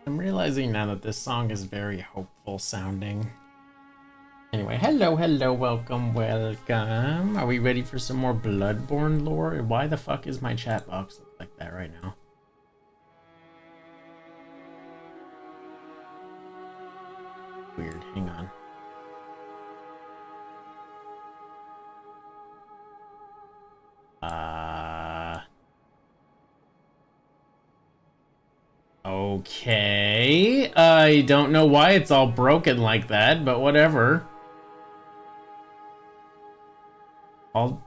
I'm realizing now that this song is very hopeful sounding. Anyway, hello, welcome. Are we ready for some more Bloodborne lore? Why the fuck is my chat box look like that right now? Weird, hang on. Okay. I don't know why it's all broken like that, but whatever. I'll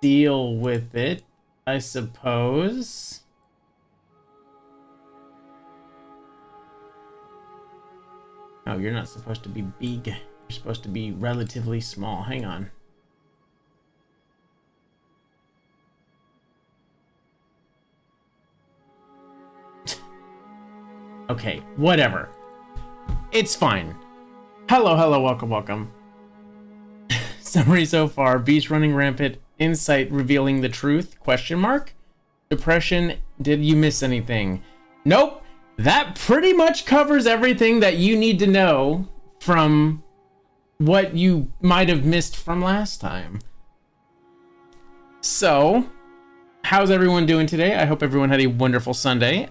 deal with it, I suppose. Oh, you're not supposed to be big. You're supposed to be relatively small. Hang on. Okay, whatever. It's fine. Hello, welcome. Summary so far: beast running rampant, insight revealing the truth, question mark? Depression, did you miss anything? Nope. That pretty much covers everything that you need to know from what you might have missed from last time. So, how's everyone doing today? I hope everyone had a wonderful Sunday.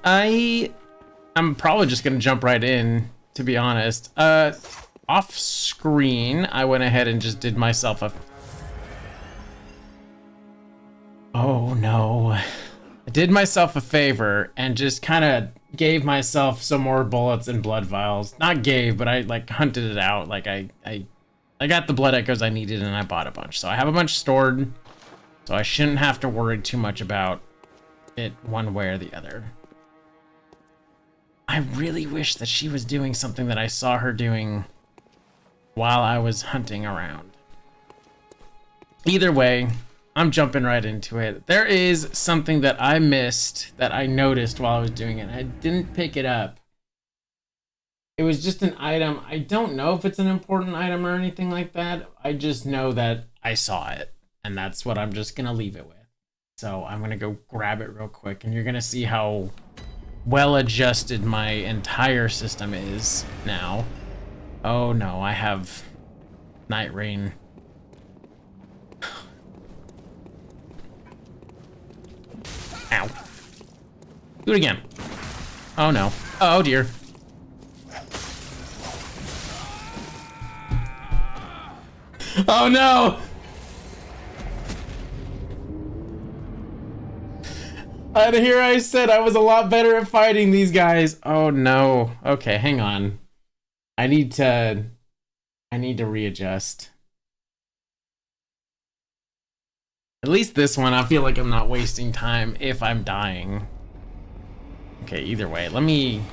I'm probably just gonna jump right in, to be honest. Off screen, I went ahead and just did myself a... Oh no. I did myself a favor and just kind of gave myself some more bullets and blood vials. Not gave, but I like hunted it out. Like I got the blood echoes I needed and I bought a bunch. So I have a bunch stored. So I shouldn't have to worry too much about it one way or the other. I really wish that she was doing something that I saw her doing while I was hunting around. Either way, I'm jumping right into it. There is something that I missed that I noticed while I was doing it. I didn't pick it up. It was just an item. I don't know if it's an important item or anything like that. I just know that I saw it, and that's what I'm just gonna leave it with. So I'm gonna go grab it real quick, and you're gonna see how well adjusted my entire system is now. Oh no, I have Night Rain. Ow. Do it again. Oh no. Oh dear. Oh no! And here I said I was a lot better at fighting these guys. Oh no. Okay, hang on. I need to readjust. At least this one, I feel like I'm not wasting time if I'm dying. Okay, either way, let me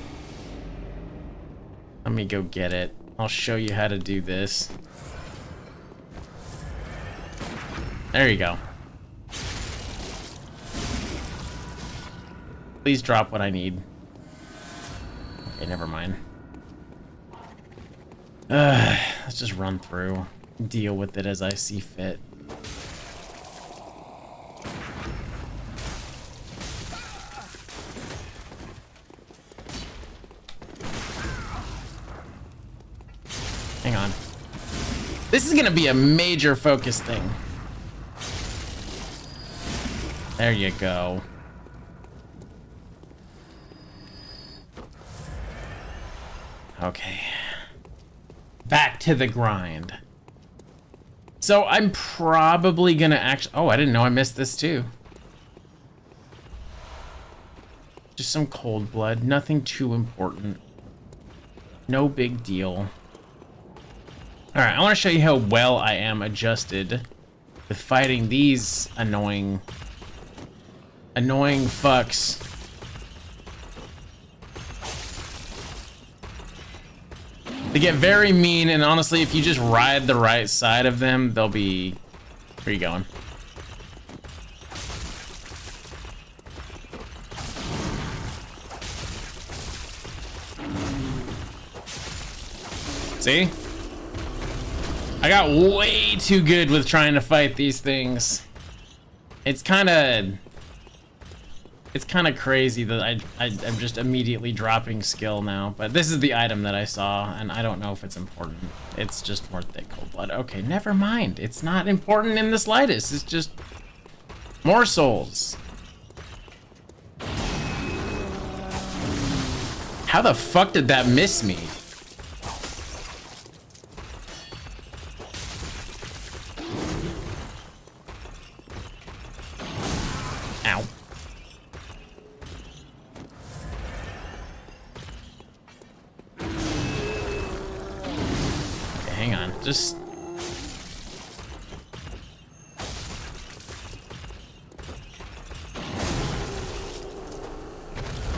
go get it. I'll show you how to do this. There you go. Please drop what I need. Okay, never mind. Let's just run through. Deal with it as I see fit. Hang on. This is gonna be a major focus thing. There you go. Okay. Back to the grind. So I'm probably gonna actually... Oh, I didn't know I missed this too. Just some cold blood. Nothing too important. No big deal. Alright, I want to show you how well I am adjusted with fighting these annoying fucks. They get very mean, and honestly, if you just ride the right side of them, they'll be... Where are you going? See? I got way too good with trying to fight these things. It's kind of... It's kind of crazy that I'm just immediately dropping skill now. But this is the item that I saw, and I don't know if it's important. It's just more thick cold blood. Okay, never mind. It's not important in the slightest. It's just more souls. How the fuck did that miss me? Ow. Okay, hang on. Just...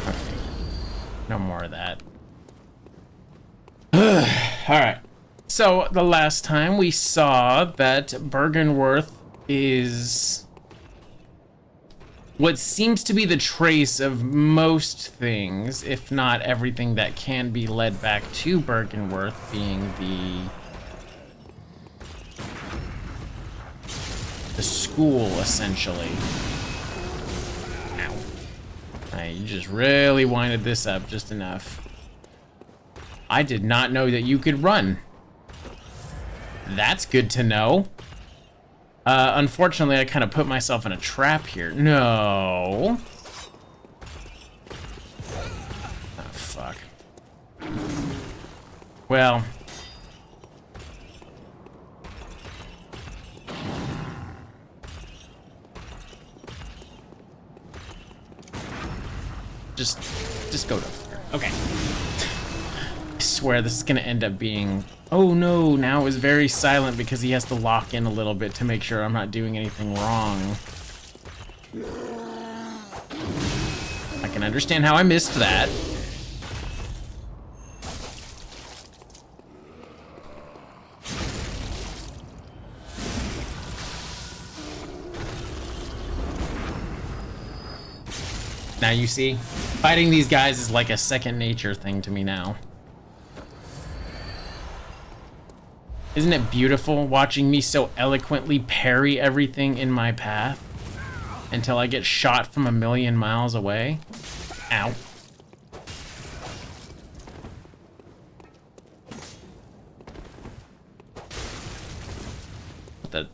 Okay. No more of that. Alright. So, the last time we saw that Bergenworth is what seems to be the trace of most things, if not everything that can be led back to Bergenworth, being the school, essentially. Ow. You just really winded this up just enough. I did not know that you could run. That's good to know. Unfortunately, I kind of put myself in a trap here. No. Oh, fuck. Well. Just go to there. Okay. I swear this is gonna end up being... Oh no, now it's very silent because he has to lock in a little bit to make sure I'm not doing anything wrong. I can understand how I missed that. Now you see, fighting these guys is like a second nature thing to me now. Isn't it beautiful watching me so eloquently parry everything in my path until I get shot from a million miles away? Ow. What the?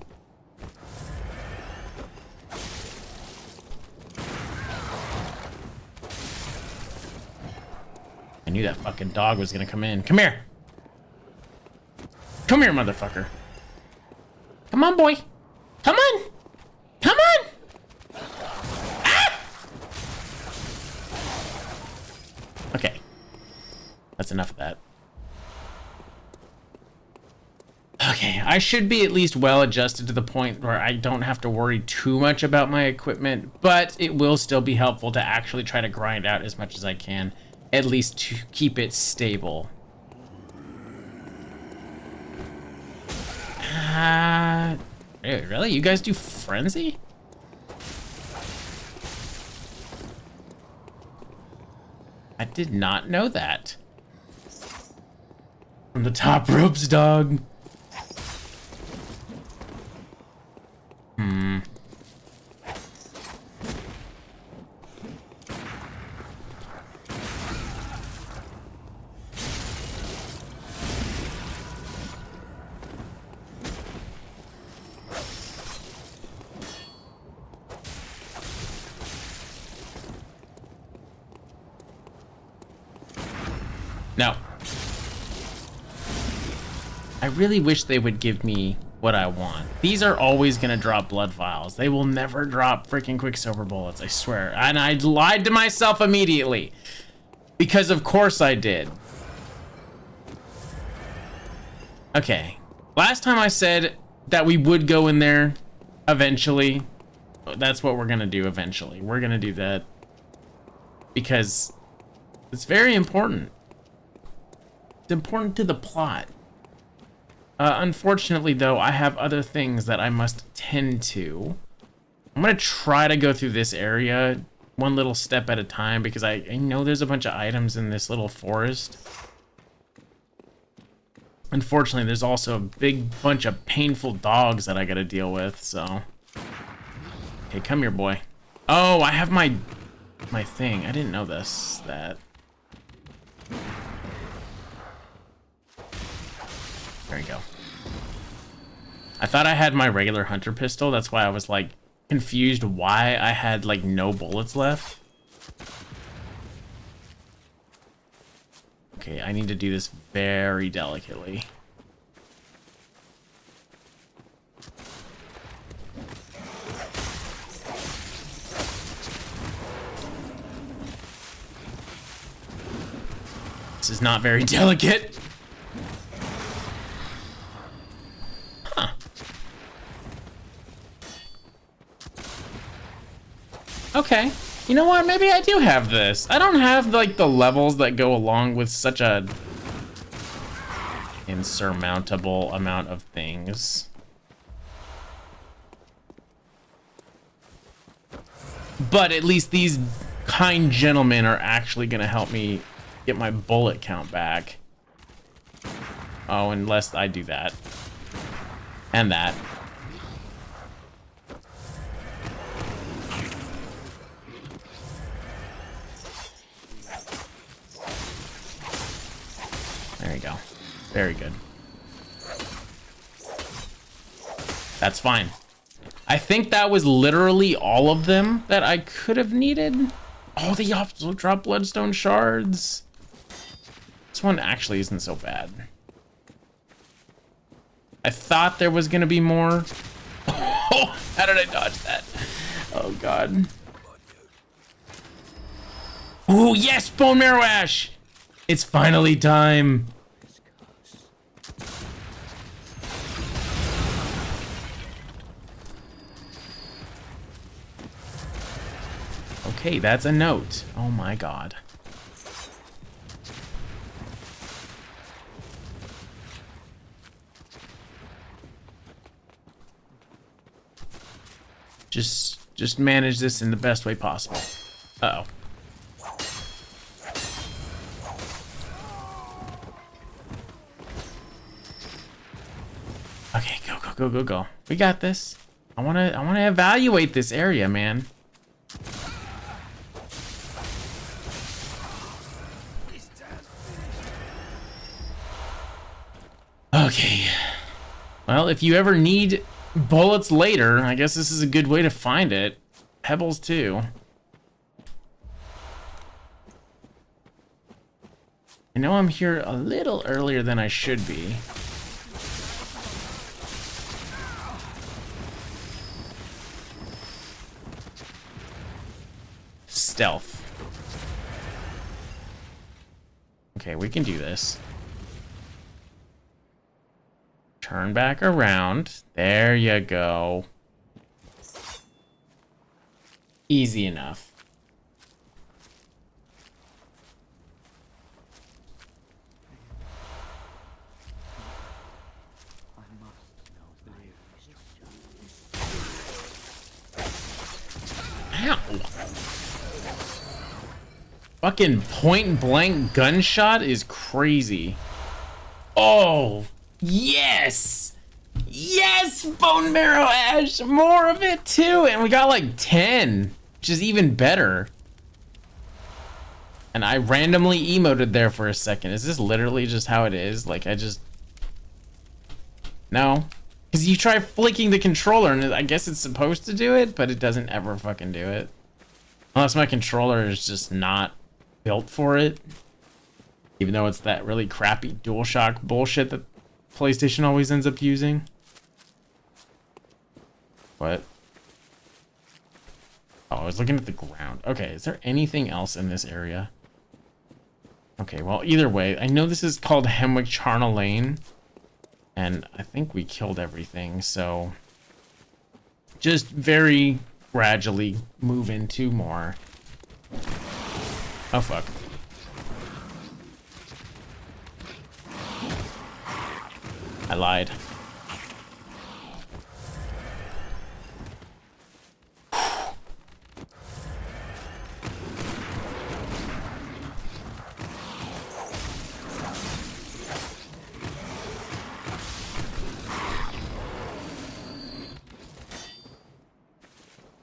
I knew that fucking dog was gonna come in. Come here. Come here, motherfucker. Come on, boy. Come on. Come on. Ah! Okay. That's enough of that. Okay, I should be at least well adjusted to the point where I don't have to worry too much about my equipment, but it will still be helpful to actually try to grind out as much as I can, at least to keep it stable. Really? You guys do frenzy? I did not know that. From the top ropes, dog. No. I really wish they would give me what I want. These are always gonna drop blood vials. They will never drop freaking Quicksilver bullets, I swear. And I lied to myself immediately. Because of course I did. Okay. Last time I said that we would go in there eventually. That's what we're gonna do eventually. We're gonna do that. Because it's very important. It's important to the plot. Unfortunately, though, I have other things that I must tend to. I'm gonna try to go through this area one little step at a time because I know there's a bunch of items in this little forest. Unfortunately, there's also a big bunch of painful dogs that I gotta deal with, so... Okay, come here, boy. Oh, I have my my thing. I didn't know this. That. There you go. I thought I had my regular hunter pistol. That's why I was like confused why I had like no bullets left. Okay, I need to do this very delicately. This is not very delicate. Huh. Okay. You know what? Maybe I do have this. I don't have like the levels that go along with such a insurmountable amount of things. But at least these kind gentlemen are actually gonna help me get my bullet count back. Oh, unless I do that. And that. There you go. Very good. That's fine. I think that was literally all of them that I could have needed. Oh, they also drop bloodstone shards. This one actually isn't so bad. I thought there was gonna be more. Oh, how did I dodge that? Oh god. Oh yes, bone marrow ash! It's finally time. Okay, that's a note. Oh my god. Just manage this in the best way possible. Uh-oh. Okay, go. We got this. I wanna evaluate this area, man. Okay. Well, if you ever need bullets later, I guess this is a good way to find it. Pebbles too. I know I'm here a little earlier than I should be. Stealth. Okay, we can do this. Turn back around. There you go. Easy enough. Ow. Fucking point blank gunshot is crazy. Oh. Yes! Yes! Bone marrow ash! More of it too! And we got like 10, which is even better. And I randomly emoted there for a second. Is this literally just how it is? Like I just... No. Because you try flicking the controller and I guess it's supposed to do it, but it doesn't ever fucking do it. Unless my controller is just not built for it. Even though it's that really crappy DualShock bullshit that PlayStation always ends up using. What? Oh, I was looking at the ground. Okay, is there anything else in this area? Okay, well, either way, I know this is called Hemwick Charnel Lane, and I think we killed everything, so just very gradually move into more. Oh, fuck. I lied.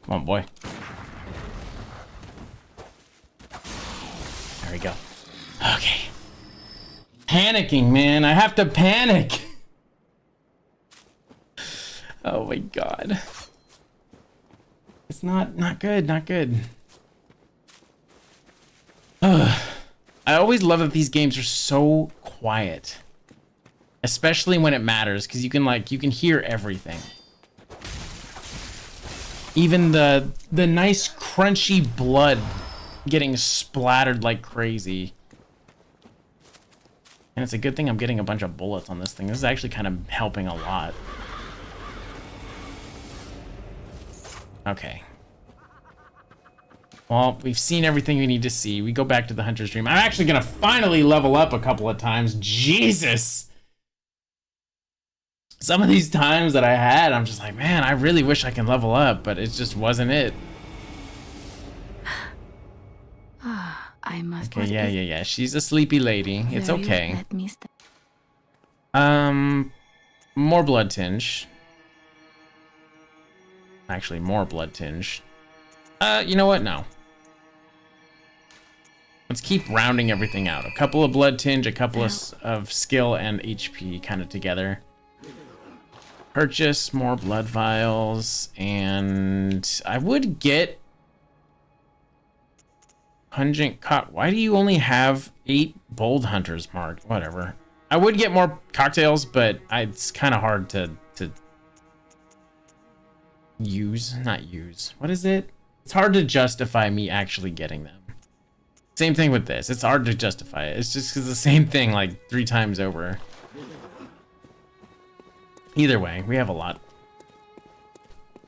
Come on, boy. There we go. Okay. Panicking, man. I have to panic. Oh my god. It's not good, not good. Ugh. I always love that these games are so quiet. Especially when it matters, because you can hear everything. Even the nice crunchy blood getting splattered like crazy. And it's a good thing I'm getting a bunch of bullets on this thing. This is actually kind of helping a lot. Okay. Well, we've seen everything we need to see. We go back to the Hunter's Dream. I'm actually gonna finally level up a couple of times. Jesus! Some of these times that I had, I'm just like, man, I really wish I can level up, but it just wasn't it. I must. Okay, yeah. She's a sleepy lady. It's okay. More blood tinge. Actually, more blood tinge. You know what? No. Let's keep rounding everything out. A couple of blood tinge, a couple of skill and HP kind of together. Purchase more blood vials, and I would get pungent Why do you only have 8 bold hunters marked? Whatever. I would get more cocktails, but it's kind of hard to use. Not use. What is it? It's hard to justify me actually getting them. Same thing with this. It's hard to justify it. It's just because the same thing like 3 times over. Either way, we have a lot.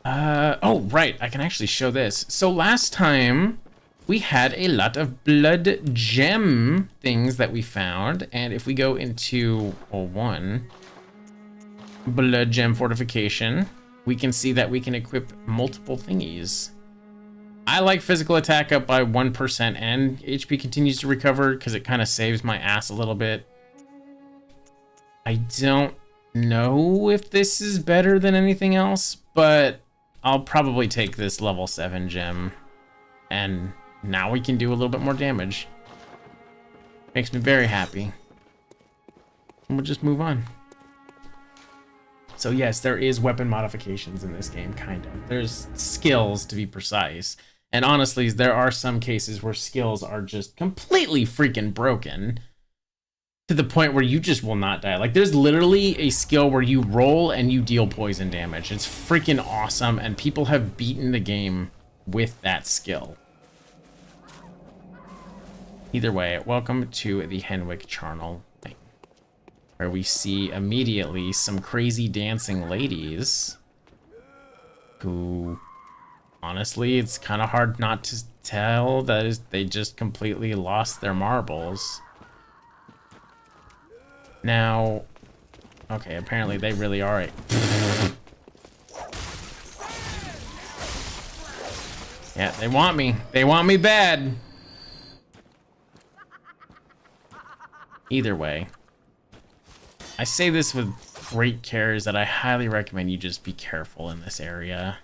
Oh, right. I can actually show this. So last time we had a lot of blood gem things that we found. And if we go into one blood gem fortification, we can see that we can equip multiple thingies. I like physical attack up by 1% and HP continues to recover because it kind of saves my ass a little bit. I don't know if this is better than anything else, but I'll probably take this level 7 gem. And now we can do a little bit more damage. Makes me very happy. And we'll just move on. So yes, there is weapon modifications in this game, kind of. There's skills, to be precise. And honestly, there are some cases where skills are just completely freaking broken to the point where you just will not die. Like, there's literally a skill where you roll and you deal poison damage. It's freaking awesome, and people have beaten the game with that skill. Either way, welcome to the Henwick Charnel thing, where we see immediately some crazy dancing ladies who... honestly, it's kind of hard not to tell that they just completely lost their marbles. Now, okay, apparently they really are yeah, they want me. They want me bad. Either way, I say this with great care, is that I highly recommend you just be careful in this area.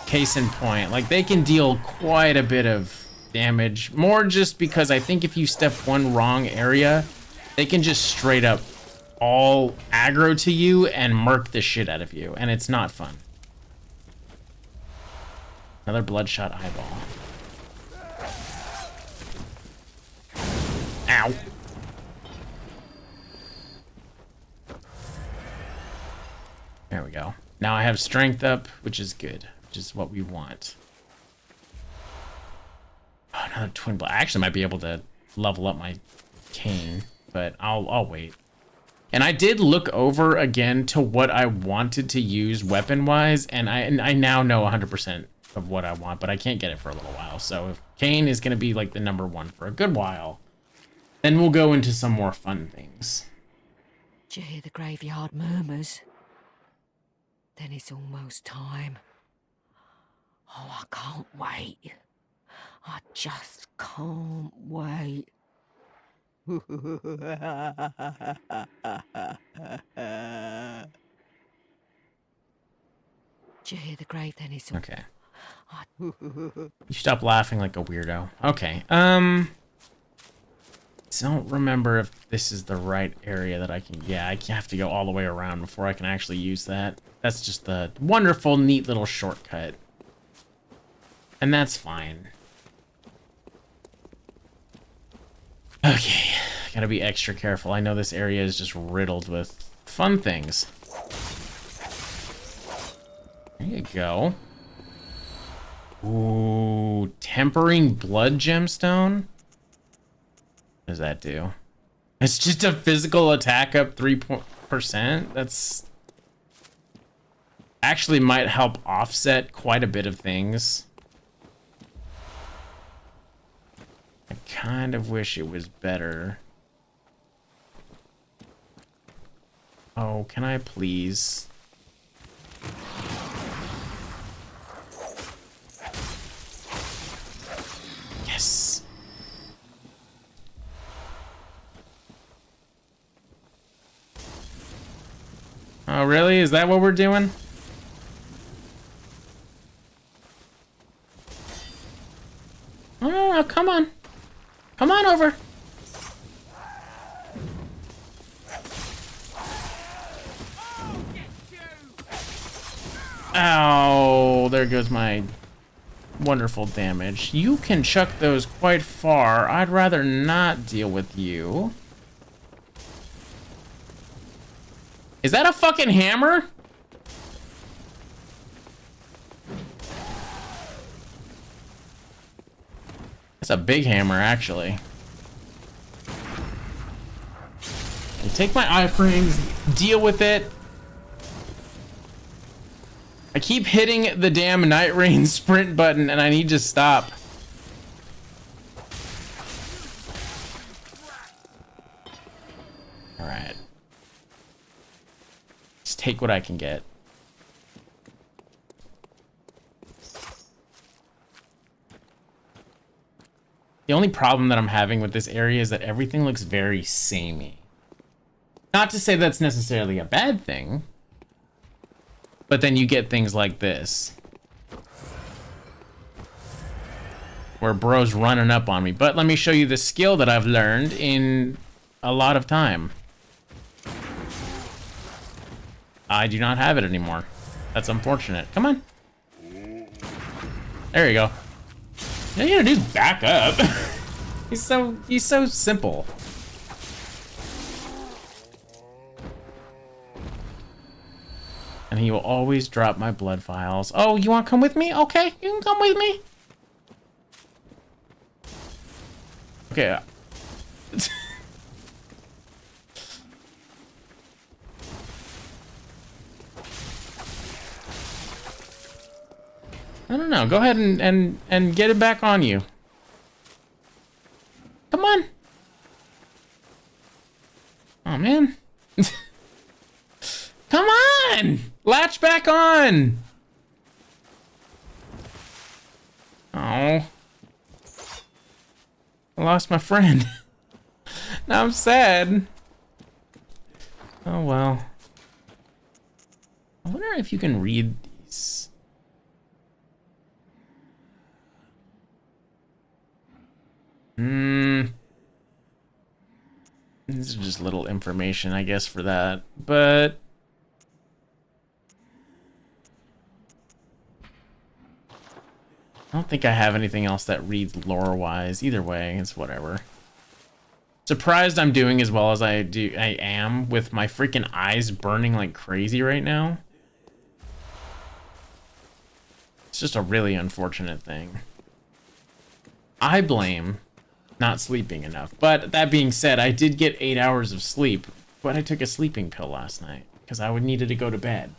Case in point, like, they can deal quite a bit of damage, more just because I think if you step one wrong area, they can just straight up all aggro to you and murk the shit out of you, and it's not fun. Another bloodshot eyeball. Ow. There we go. Now I have strength up, which is good. Which is what we want. Oh, another twin blade. I actually might be able to level up my cane, but I'll wait. And I did look over again to what I wanted to use weapon-wise, and I now know 100% of what I want, but I can't get it for a little while. So if cane is going to be like the #1 for a good while, then we'll go into some more fun things. Do you hear the graveyard murmurs? Then it's almost time. Oh, I can't wait. I just can't wait. Did you hear the grave then? It's all... Okay. I... You stop laughing like a weirdo. Okay. Don't remember if this is the right area that I can... Yeah, I have to go all the way around before I can actually use that. That's just the wonderful, neat little shortcut. And that's fine. Okay. Gotta be extra careful. I know this area is just riddled with fun things. There you go. Ooh, tempering blood gemstone? What does that do? It's just a physical attack up 3%. That's actually might help offset quite a bit of things. I kind of wish it was better. Oh, can I please? Yes. Oh, really? Is that what we're doing? Oh, come on. Come on over. Ow, there goes my wonderful damage. You can chuck those quite far. I'd rather not deal with you. Is that a fucking hammer? That's a big hammer, actually. You take my iframes, deal with it. I keep hitting the damn Night Rain sprint button and I need to stop. Alright. Just take what I can get. The only problem that I'm having with this area is that everything looks very samey. Not to say that's necessarily a bad thing, but then you get things like this. Where bro's running up on me. But let me show you the skill that I've learned in a lot of time. I do not have it anymore. That's unfortunate. Come on. There you go. All you gotta do is back up. he's so simple. And he will always drop my blood vials. Oh, you want to come with me? Okay, you can come with me. Okay. I don't know. Go ahead and get it back on you. Come on. Oh, man. Come on! Latch back on! Oh. I lost my friend. Now I'm sad. Oh, well. I wonder if you can read these. These are just little information, I guess, for that. But I don't think I have anything else that reads lore-wise. Either way, it's whatever. Surprised I'm doing as well as I am with my freaking eyes burning like crazy right now. It's just a really unfortunate thing. I blame not sleeping enough. But that being said, I did get 8 hours of sleep, but I took a sleeping pill last night because I needed to go to bed.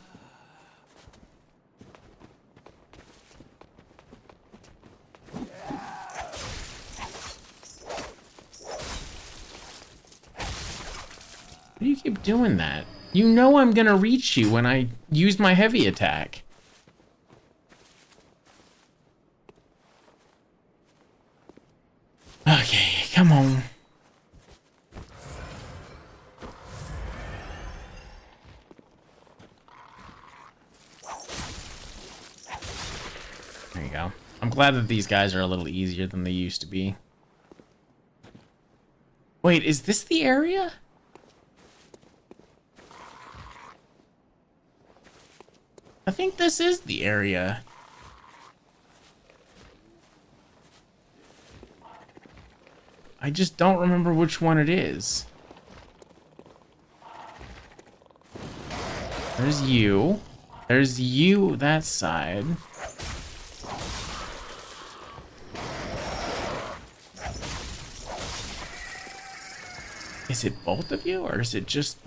Why do you keep doing that? You know I'm gonna reach you when I use my heavy attack. Okay, come on. glad that these guys are a little easier than they used to be. Wait, is this the area? I think this is the area. I just don't remember which one it is. There's you. There's you that side. Is it both of you, or is it just...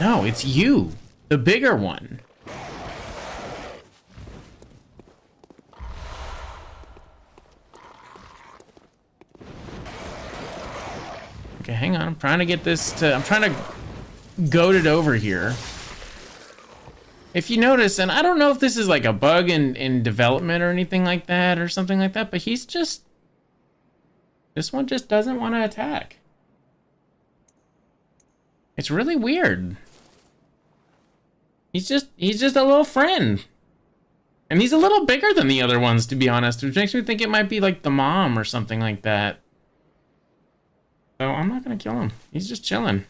No, it's you, the bigger one. Okay, hang on. I'm trying to get this to... I'm trying to goad it over here. If you notice, and I don't know if this is like a bug in development or anything like that or something like that, but he's just... This one just doesn't want to attack. It's really weird. He's just a little friend. And he's a little bigger than the other ones, to be honest, which makes me think it might be like the mom or something like that. So I'm not gonna kill him. He's just chilling.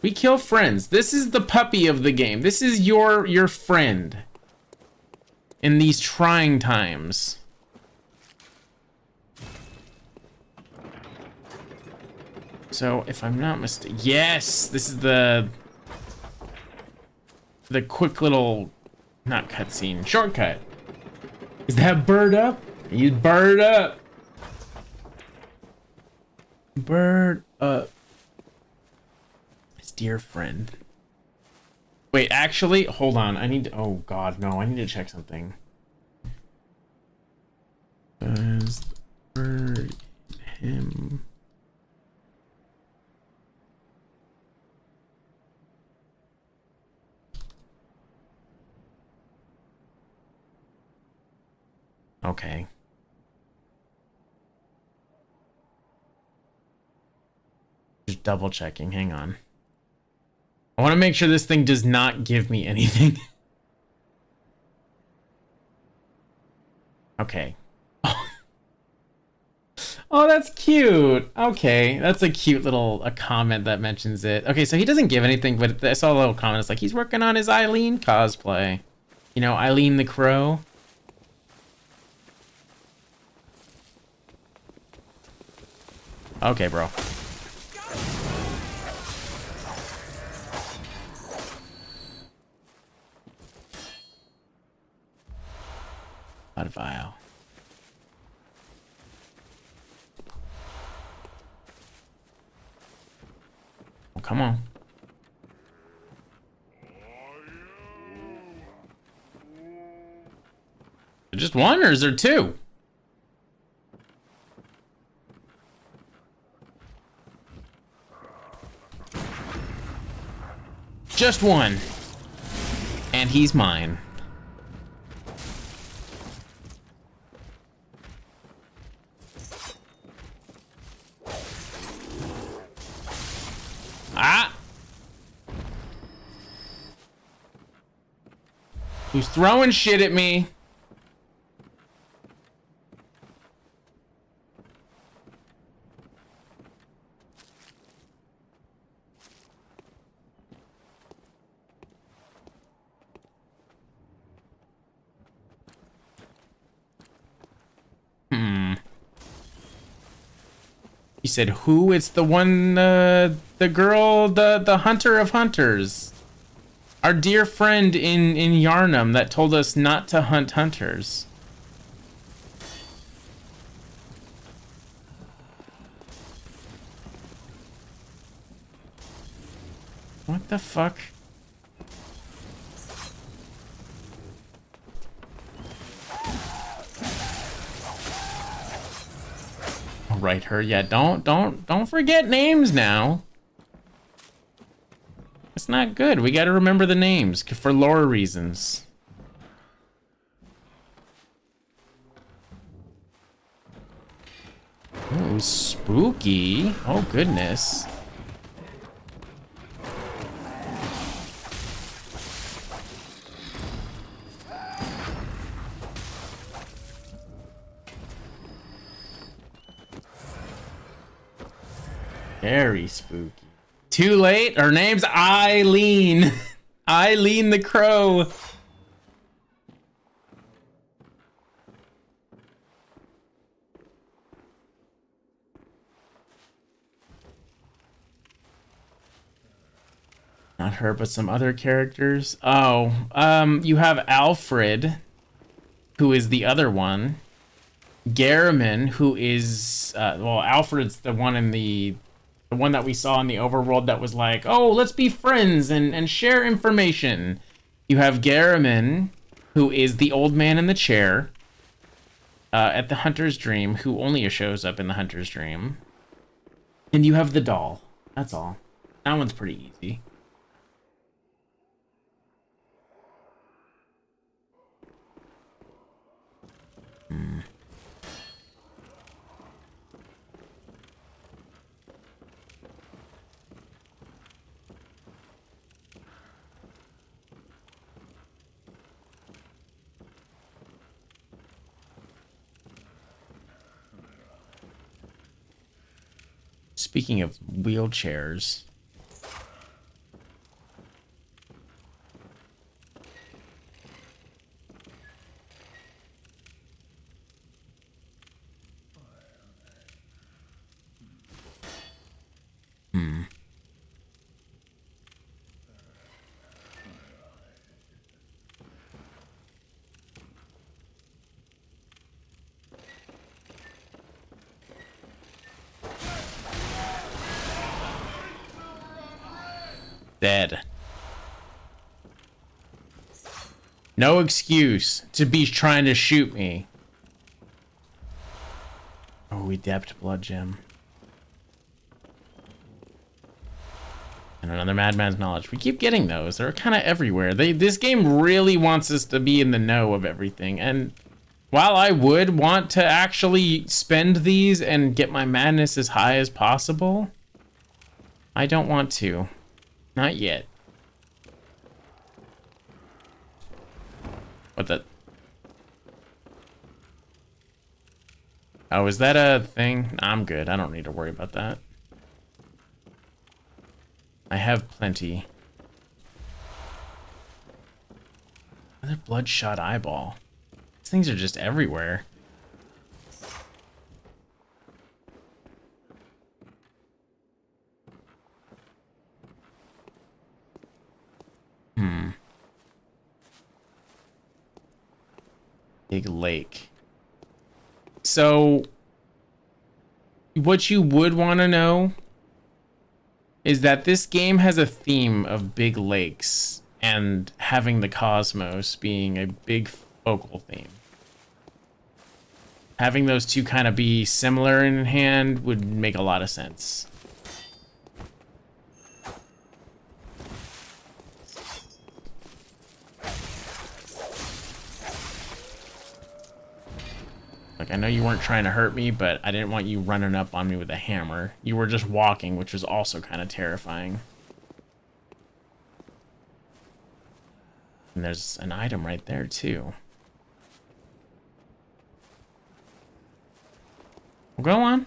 We kill friends. This is the puppy of the game. This is your friend in these trying times. So if I'm not mistaken, yes, this is the quick little, not cutscene, shortcut. Is that bird up? You bird up. Bird up. His dear friend. Wait, actually, hold on. I need to, oh God, no, I need to check something. Does the bird him? Okay. Just double checking, hang on. I want to make sure this thing does not give me anything. Okay. Oh, that's cute. Okay, that's a cute little comment that mentions it. Okay, so he doesn't give anything, but I saw a little comment. It's like he's working on his Eileen cosplay. You know, Eileen the Crow. Okay, bro. Blood vial. Oh, come on. Is there just one, or is there two? Just one. And he's mine. Ah! Who's throwing shit at me? You said who? It's the one, the girl, the hunter of hunters. Our dear friend in Yarnum that told us not to hunt hunters. What the fuck? Right, her. Yeah, don't forget names now. It's not good. We got to remember the names for lore reasons. Ooh, spooky. Oh goodness. Very spooky. Too late? Her name's Eileen. Eileen the Crow. Not her, but some other characters. Oh, you have Alfred, who is the other one. Garriman, who is, well, Alfred's the one in the one that we saw in the overworld that was like, oh, let's be friends and share information. You have Garriman, who is the old man in the chair at the Hunter's Dream, who only shows up in the Hunter's Dream. And you have the doll. That's all. That one's pretty easy. Speaking of wheelchairs, dead. No excuse to be trying to shoot me. Oh, adept blood gem. And another madman's knowledge. We keep getting those. They're kind of everywhere. This game really wants us to be in the know of everything. And while I would want to actually spend these and get my madness as high as possible, I don't want to. Not yet. What the? Oh, is that a thing? I'm good. I don't need to worry about that. I have plenty. Another bloodshot eyeball. These things are just everywhere. Big lake. So, what you would want to know is that this game has a theme of big lakes and having the cosmos being a big focal theme. Having those two kind of be similar in hand would make a lot of sense. Like, I know you weren't trying to hurt me, but I didn't want you running up on me with a hammer. You were just walking, which was also kind of terrifying. And there's an item right there, too. Well, go on.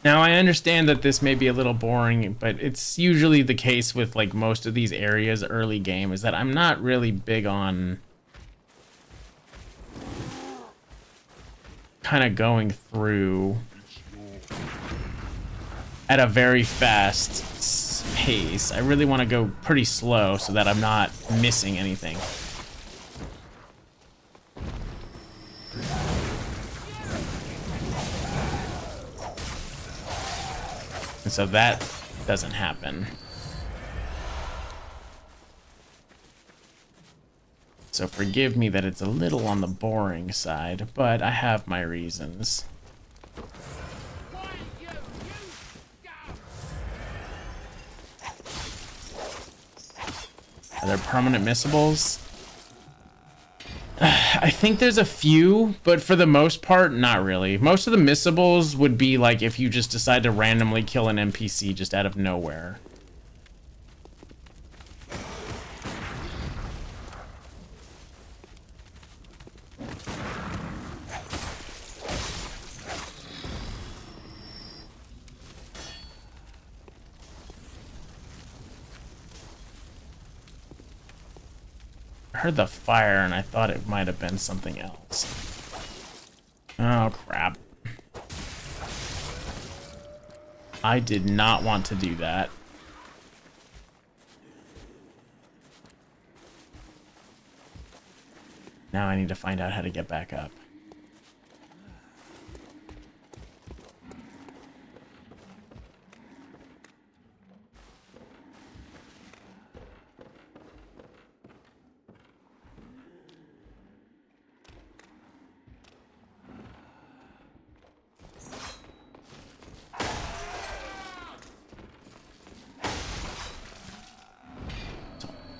Now, I understand that this may be a little boring, but it's usually the case with, like, most of these areas early game, is that I'm not really big on kind of going through at a very fast pace. I really want to go pretty slow so that I'm not missing anything. And so that doesn't happen. So forgive me that it's a little on the boring side, but I have my reasons. Are there permanent missables? I think there's a few, but for the most part, not really. Most of the missables would be like if you just decide to randomly kill an NPC just out of nowhere. heard the fire and I thought it might have been something else. Oh, crap. I did not want to do that. Now I need to find out how to get back up.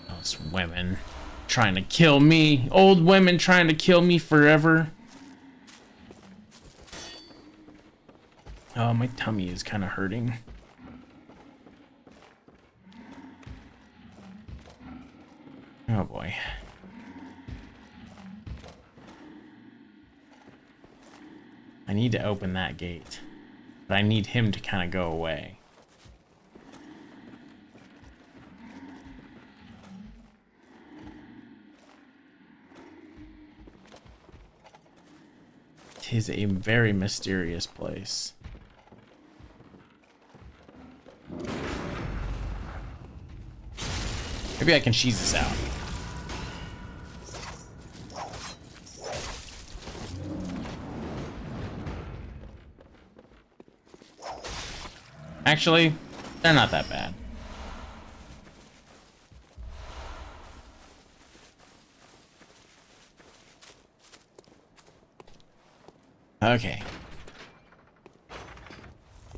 Those women trying to kill me. Old women trying to kill me forever. Oh, my tummy is kind of hurting. Oh boy. I need to open that gate, but I need him to kind of go away. It is a very mysterious place. Maybe I can cheese this out. Actually, they're not that bad. Okay.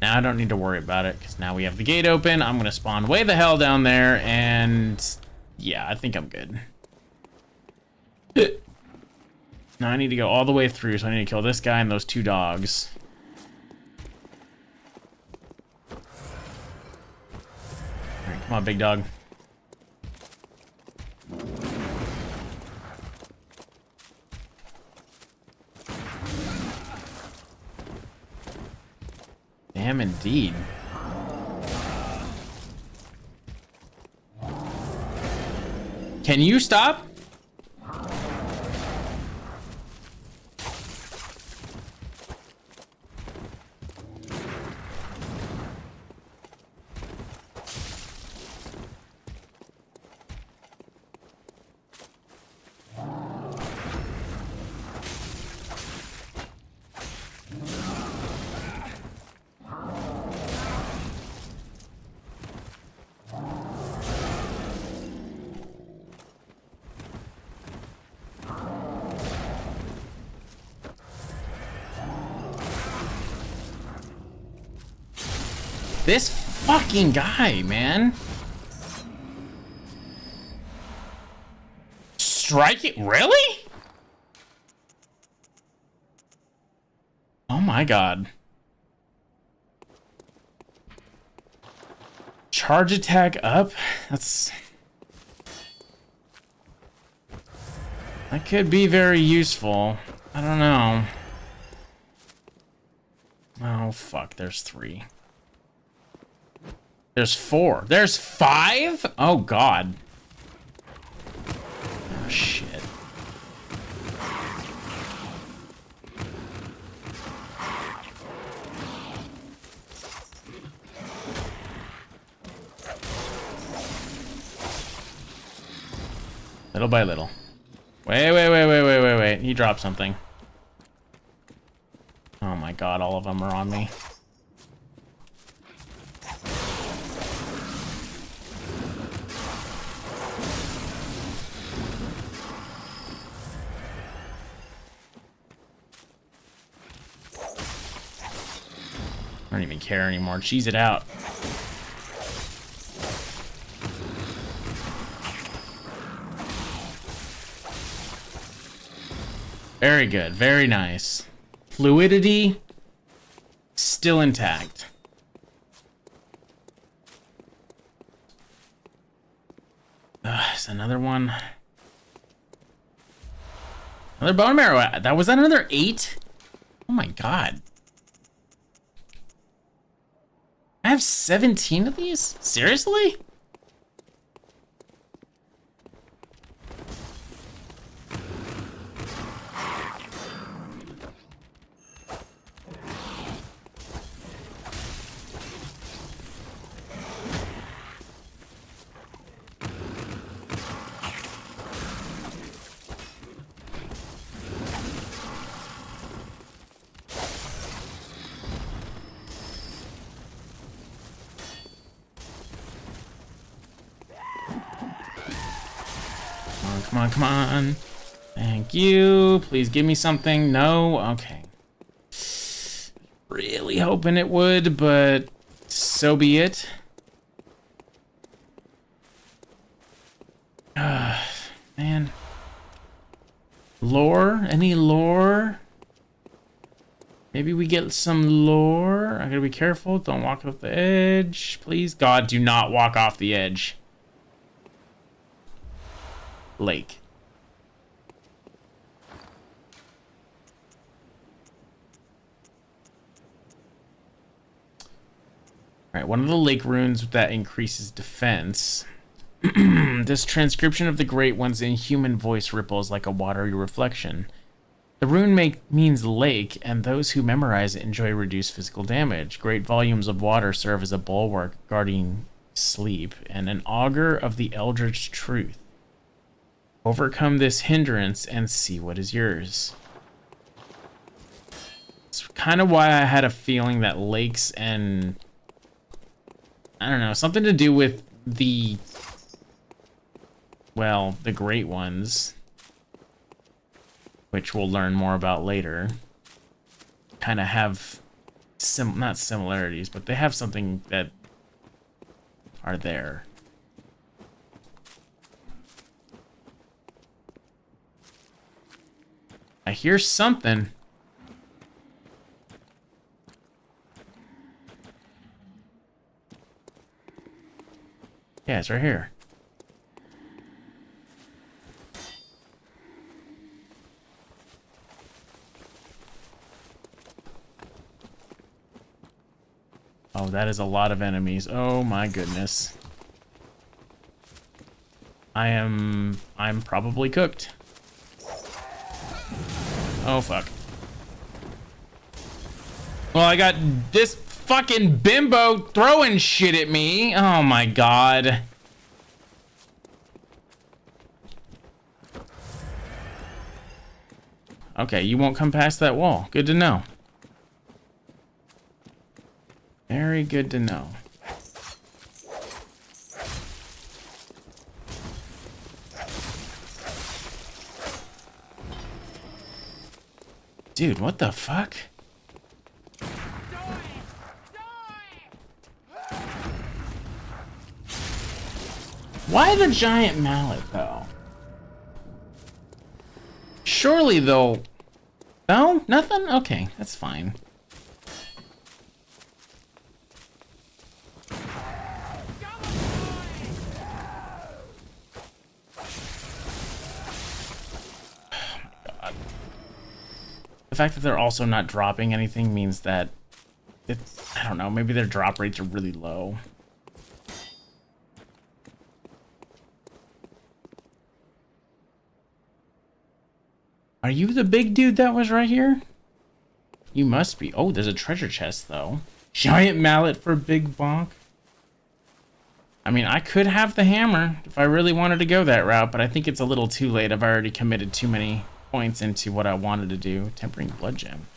Now I don't need to worry about it, because now we have the gate open. I'm going to spawn way the hell down there, and yeah, I think I'm good. Now I need to go all the way through, so I need to kill this guy and those two dogs. Alright, come on, big dog. Damn, indeed. Can you stop? This fucking guy, man. Strike it? Really? Oh my god. Charge attack up? That could be very useful. I don't know. Oh fuck, there's 3. There's 4. There's 5? Oh, God. Oh, shit. Little by little. Wait. He dropped something. Oh, my God. All of them are on me. I don't even care anymore. Cheese it out. Very good. Very nice. Fluidity still intact. It's another one. Another bone marrow. Was that another 8? Oh my god. I have 17 of these? Seriously? on, come on, come on. Thank you. Please give me something. No? Okay. Really hoping it would, but so be it. Man. Lore? Any lore? Maybe we get some lore. I gotta be careful. Don't walk off the edge. Please, God, do not walk off the edge. Lake. Alright, one of the lake runes that increases defense. This transcription of the Great One's inhuman voice ripples like a watery reflection. The rune means lake, and those who memorize it enjoy reduced physical damage. Great volumes of water serve as a bulwark guarding sleep, and an augur of the eldritch truth. Overcome this hindrance and see what is yours. It's kind of why I had a feeling that lakes and... I don't know, something to do with the... well, the Great Ones, which we'll learn more about later, kind of have not similarities, but they have something that are there. I hear something. Yeah, it's right here. Oh, that is a lot of enemies. Oh my goodness. I'm probably cooked. Oh fuck. Well, I got this fucking bimbo throwing shit at me. Oh my god. Okay, you won't come past that wall. Good to know. Very good to know. Dude, what the fuck? Why the giant mallet, though? Surely, though... No? Nothing? Okay, that's fine. The fact that they're also not dropping anything means that I don't know, maybe their drop rates are really low. Are you the big dude that was right here? You must be. Oh, there's a treasure chest though. Giant mallet for Big Bonk. I mean, I could have the hammer if I really wanted to go that route, but I think it's a little too late. I've already committed too many points into what I wanted to do. Tempering blood gem.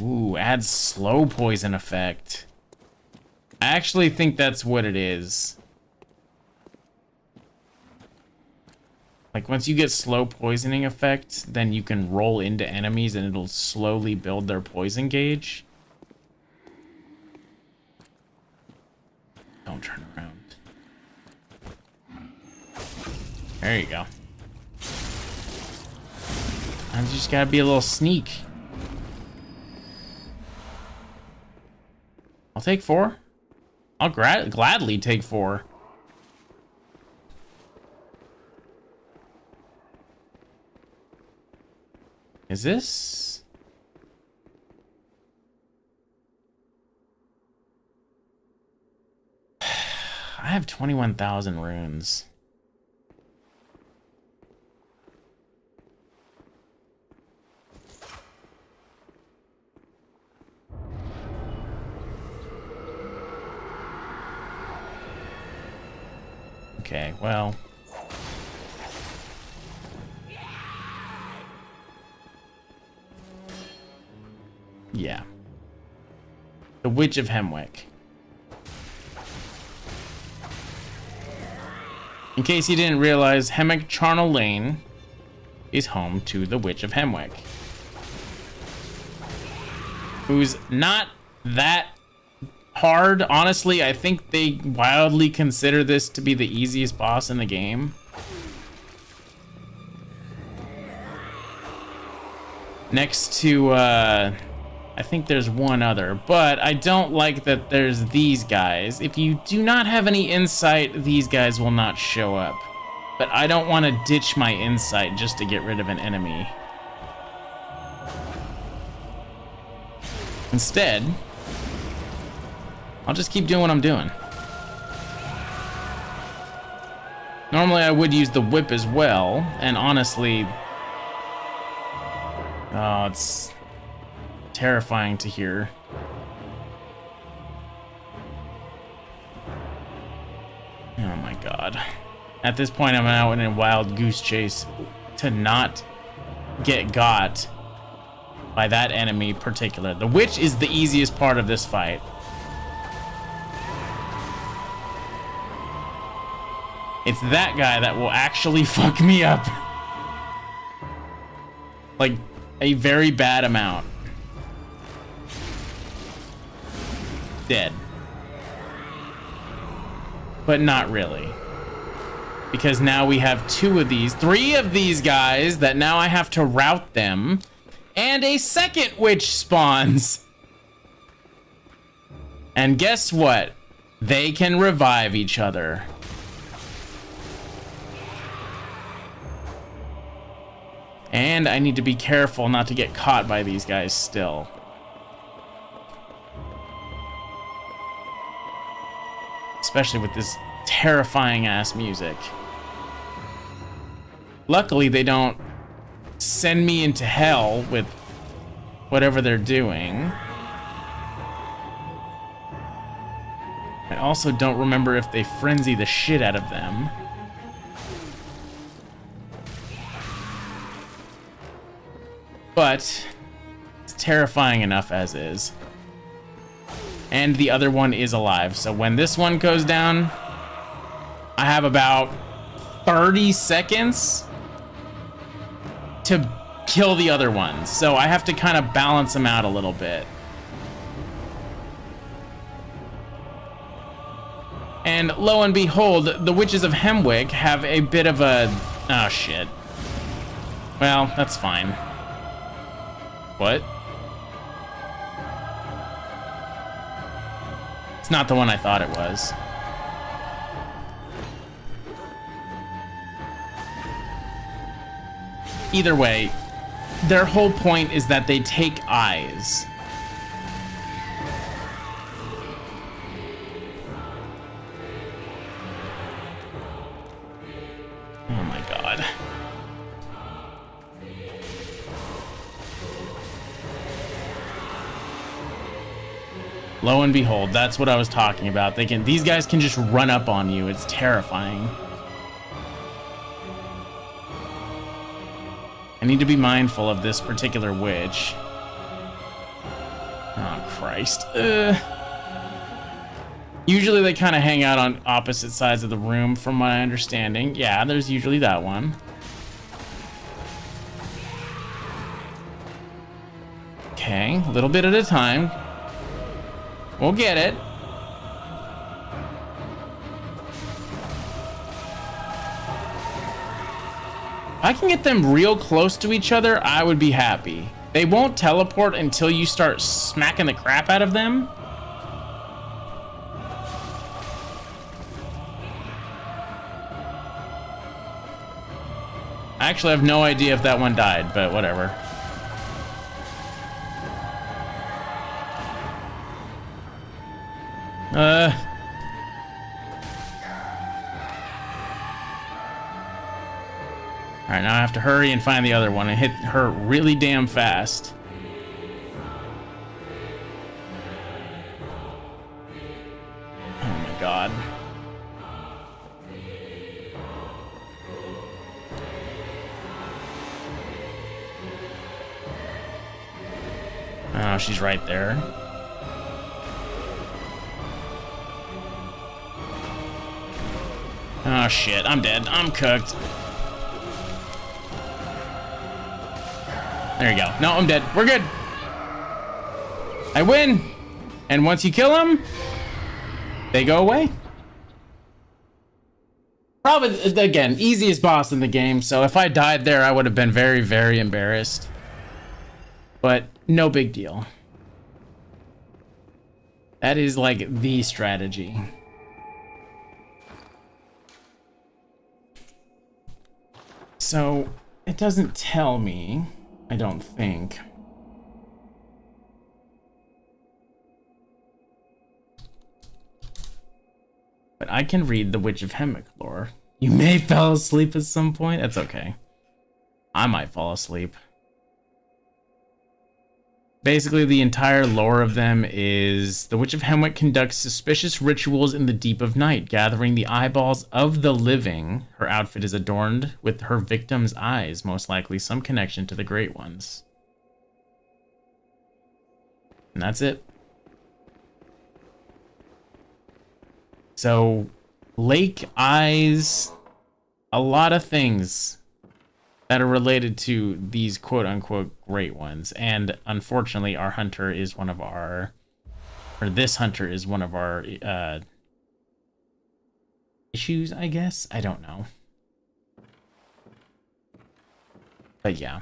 Ooh, adds slow poison effect. I actually think that's what it is. Like once you get slow poisoning effect, then you can roll into enemies and it'll slowly build their poison gauge. Don't turn around. There you go. I just gotta be a little sneak. I'll take 4. I'll gladly take 4. Is this? I have 21,000 runes. Okay, well. Yeah. The Witch of Hemwick. In case you didn't realize, Hemwick Charnel Lane is home to the Witch of Hemwick, who's not that hard. Honestly, I think they wildly consider this to be the easiest boss in the game. Next to, I think there's one other, but I don't like that there's these guys. If you do not have any insight, these guys will not show up. But I don't want to ditch my insight just to get rid of an enemy. Instead, I'll just keep doing what I'm doing. Normally I would use the whip as well, and honestly, oh, it's terrifying to hear. Oh my god. At this point, I'm out in a wild goose chase to not get got by that enemy particular. The witch is the easiest part of this fight. It's that guy that will actually fuck me up. Like, a very bad amount. Dead. But not really. Because now we have three of these guys that now I have to route them. And a second witch spawns. And guess what? They can revive each other. And I need to be careful not to get caught by these guys still. Especially with this terrifying ass music. Luckily, they don't send me into hell with whatever they're doing. I also don't remember if they frenzy the shit out of them. But it's terrifying enough as is. And the other one is alive. So when this one goes down, I have about 30 seconds to kill the other ones. So I have to kind of balance them out a little bit. And lo and behold, the Witches of Hemwick have a bit of a... Oh, shit. Well, that's fine. What? It's not the one I thought it was. Either way, their whole point is that they take eyes. Oh my god. Lo and behold, that's what I was talking about. These guys can just run up on you. It's terrifying. I need to be mindful of this particular witch. Oh, Christ. Usually they kind of hang out on opposite sides of the room, from my understanding. Yeah, there's usually that one. Okay, a little bit at a time. We'll get it. If I can get them real close to each other, I would be happy. They won't teleport until you start smacking the crap out of them. I actually have no idea if that one died, but whatever. Alright, now I have to hurry and find the other one and hit her really damn fast. Oh my god. Oh, she's right there. Oh shit, I'm dead. I'm cooked. There you go. No, I'm dead. We're good. I win. And once you kill them, they go away. Probably, again, easiest boss in the game. So if I died there, I would have been very, very embarrassed. But no big deal. That is like the strategy. So it doesn't tell me, I don't think. But I can read the Witch of Hemwick lore. You may fall asleep at some point. That's okay. I might fall asleep. Basically, the entire lore of them is the Witch of Hemwick conducts suspicious rituals in the deep of night, gathering the eyeballs of the living. Her outfit is adorned with her victim's eyes, most likely some connection to the Great Ones. And that's it. So, lake eyes, a lot of things that are related to these quote-unquote Great Ones. And unfortunately, our hunter is one of our... Or this hunter is one of our issues, I guess? I don't know. But yeah.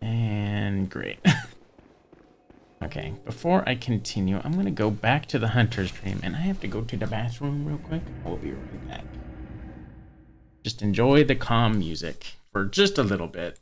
And great. Okay, before I continue, I'm going to go back to the hunter's dream, and I have to go to the bathroom real quick. I'll be right back. Just enjoy the calm music for just a little bit.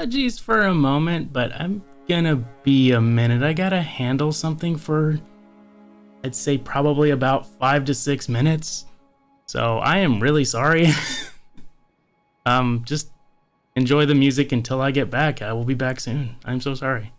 apologies for a moment, but I'm gonna be a minute. I gotta handle something for, I'd say, probably about 5 to 6 minutes. So I am really sorry. Just enjoy the music until I get back. I will be back soon. I'm so sorry.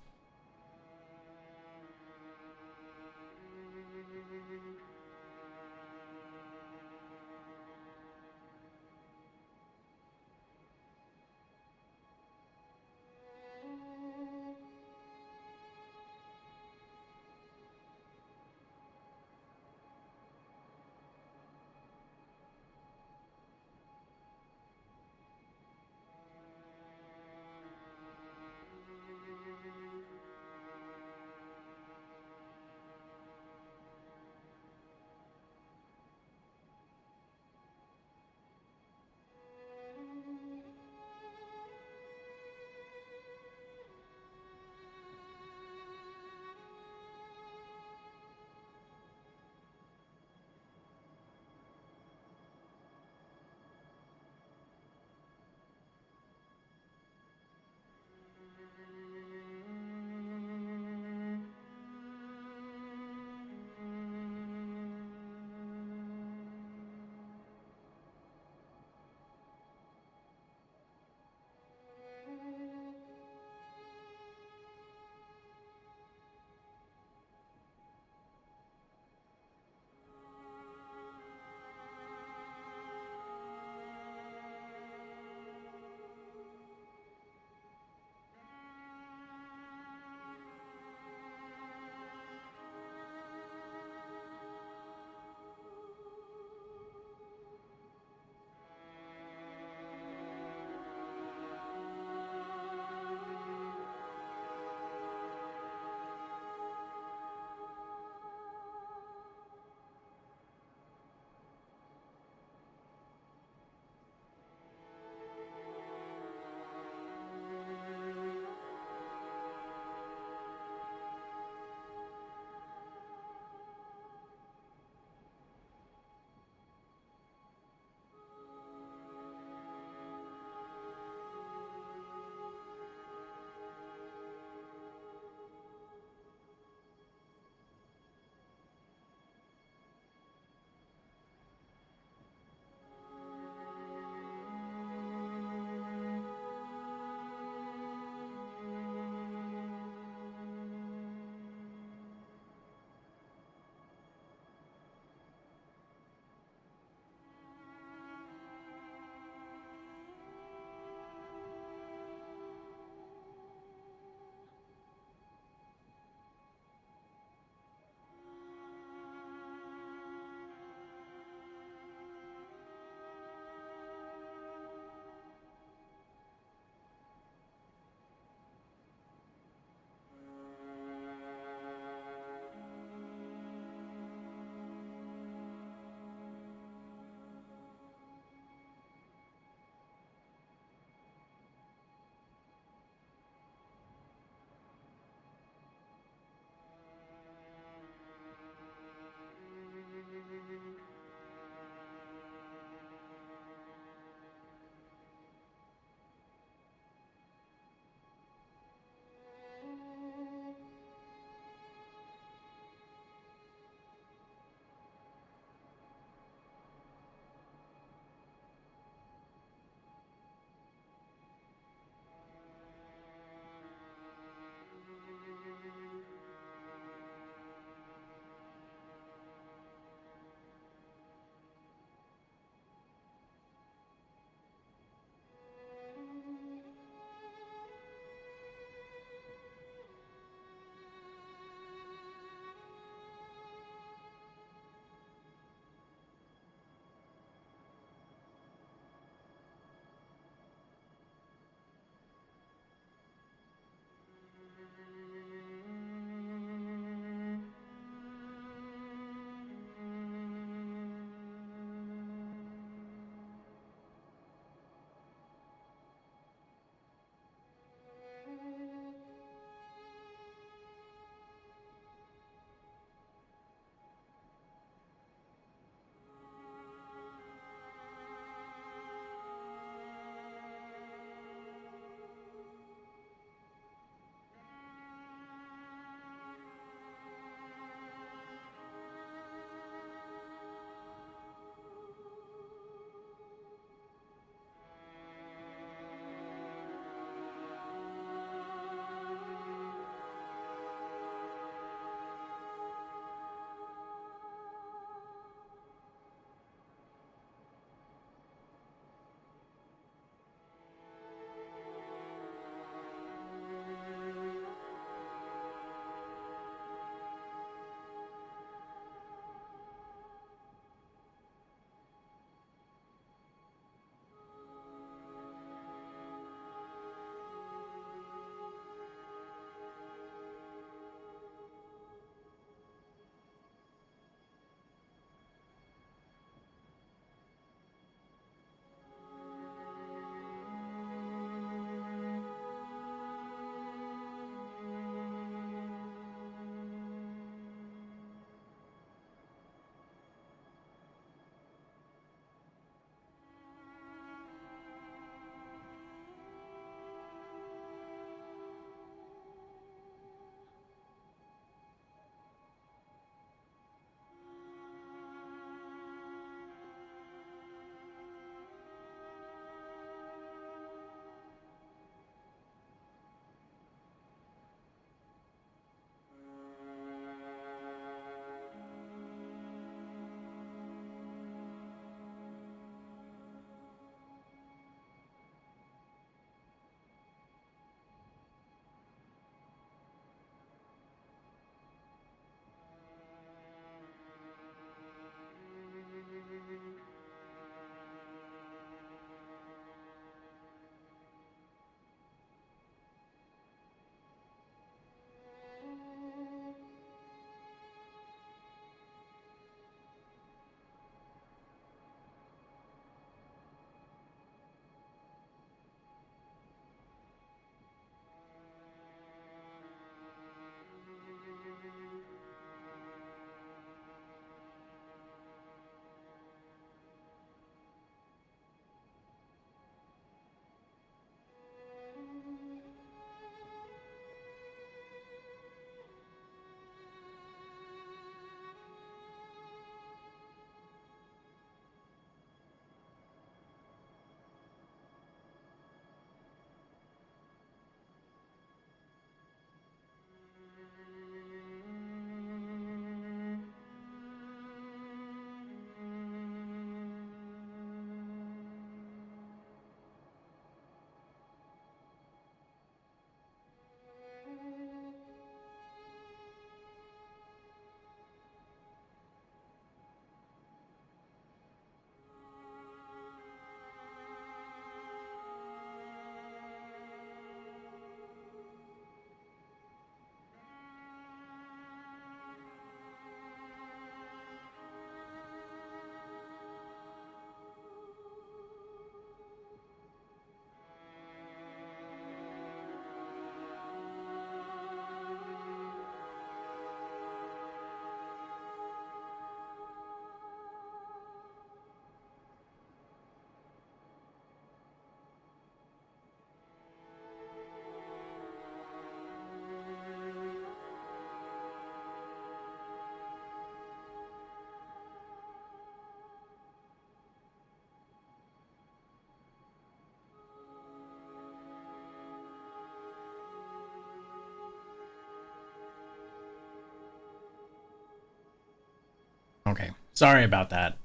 Okay. Sorry about that.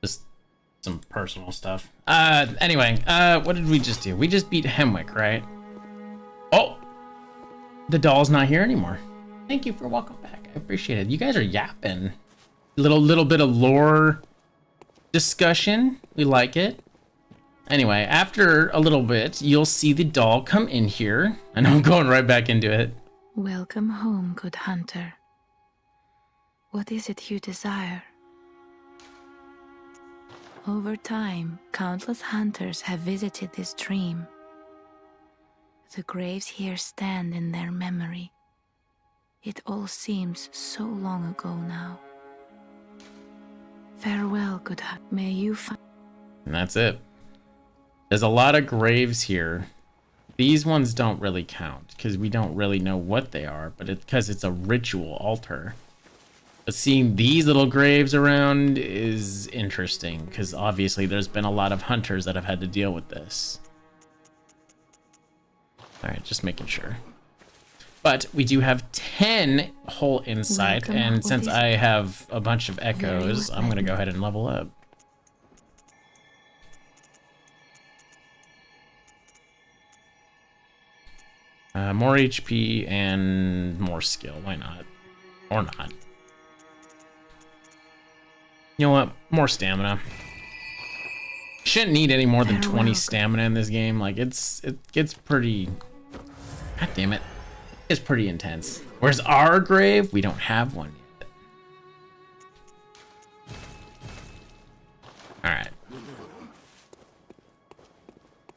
Just some personal stuff. Anyway, what did we just do? We just beat Hemwick, right? Oh! The doll's not here anymore. Thank you for welcome back. I appreciate it. You guys are yapping. Little bit of lore discussion. We like it. Anyway, after a little bit, you'll see the doll come in here. I know I'm going right back into it. Welcome home, good hunter. What is it you desire? Over time, countless hunters have visited this dream. The graves here stand in their memory. It all seems so long ago now. Farewell, good hunter. May you find... And that's it. There's a lot of graves here. These ones don't really count because we don't really know what they are, but because it's a ritual altar. But seeing these little graves around is interesting because obviously there's been a lot of hunters that have had to deal with this. Alright, just making sure. But we do have 10 whole insight, and since I have a bunch of echoes, I'm going to go ahead and level up. More HP and more skill. Why not? Or not. You know what? More stamina. Shouldn't need any more than 20 stamina in this game. Like, it gets pretty... God damn it. It's pretty intense. Whereas our grave, we don't have one yet. Alright.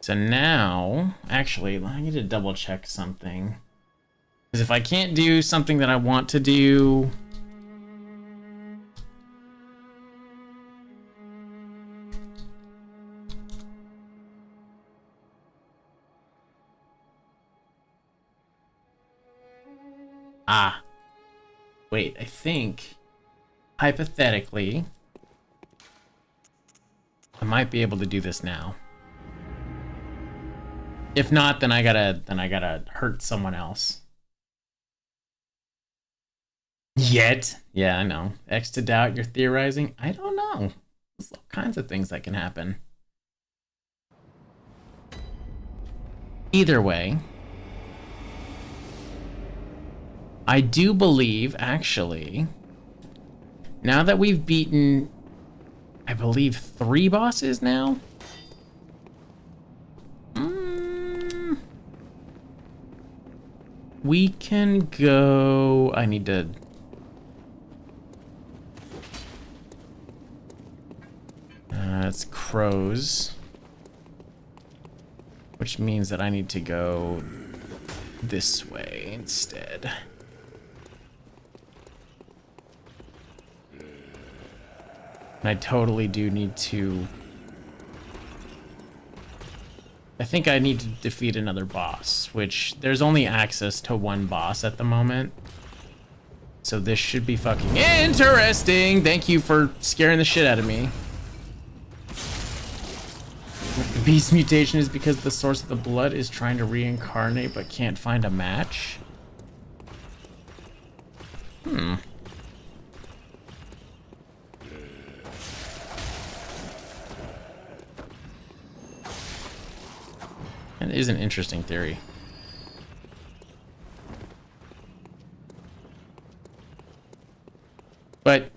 So now, actually, I need to double check something. Because if I can't do something that I want to do... Wait, I think, hypothetically, I might be able to do this now. If not, then I gotta hurt someone else. Yet? Yeah, I know. X to doubt, you're theorizing? I don't know. There's all kinds of things that can happen. Either way, I do believe, actually, now that we've beaten, I believe, 3 bosses now? We can go... I need to... it's crows. Which means that I need to go this way instead. And I totally do need to... I think I need to defeat another boss, which there's only access to 1 boss at the moment. So this should be fucking interesting. Thank you for scaring the shit out of me. The beast mutation is because the source of the blood is trying to reincarnate but can't find a match. That is an interesting theory. But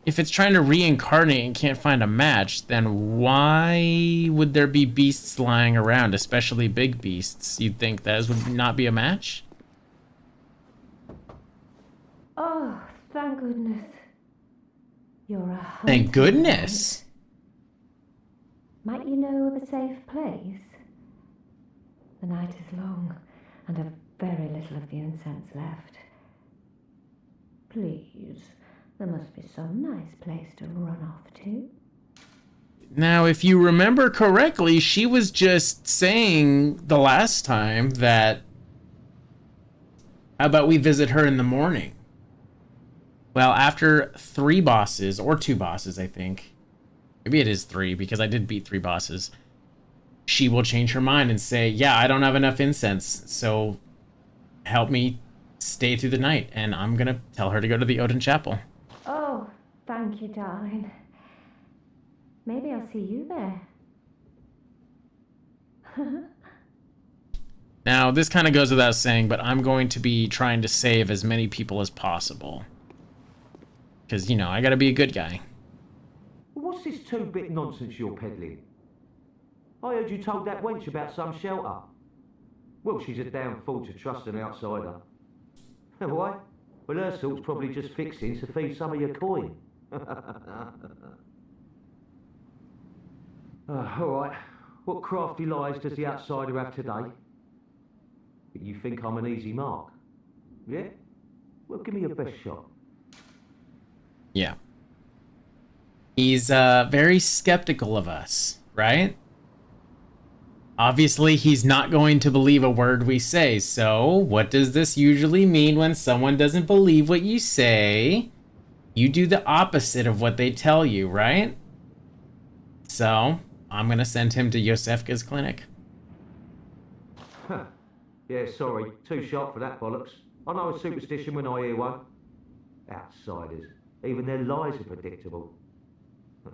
if it's trying to reincarnate and can't find a match, then why would there be beasts lying around, especially big beasts? You'd think those would not be a match? Oh, thank goodness. You're a hunter. Thank goodness. Might you know of a safe place? The night is long, and a very little of the incense left. Please, there must be some nice place to run off to. Now, if you remember correctly, she was just saying the last time that, how about we visit her in the morning? Well, after 3 bosses, or 2 bosses, I think. Maybe it is 3, because I did beat 3 bosses. She will change her mind and say, yeah, I don't have enough incense, so help me stay through the night. And I'm gonna tell her to go to the Odin Chapel. Oh, Thank you, darling. Maybe I'll see you there. Now, this kind of goes without saying, but I'm going to be trying to save as many people as possible. Because, you know, I gotta be a good guy. What's this two-bit nonsense you're peddling? I heard you told that wench about some shelter. Well, she's a damn fool to trust an outsider. Why? Well, her sort's probably just fixing to feed some of your coin. All right. What crafty lies does the outsider have today? You think I'm an easy mark? Yeah? Well, give me your best shot. Yeah. He's very skeptical of us, right? Obviously, he's not going to believe a word we say, so what does this usually mean when someone doesn't believe what you say? You do the opposite of what they tell you, right? So, I'm gonna send him to Yosefka's clinic. Huh. Yeah, sorry. Too sharp for that bollocks. I know a superstition when I hear one. Outsiders. Even their lies are predictable. Huh.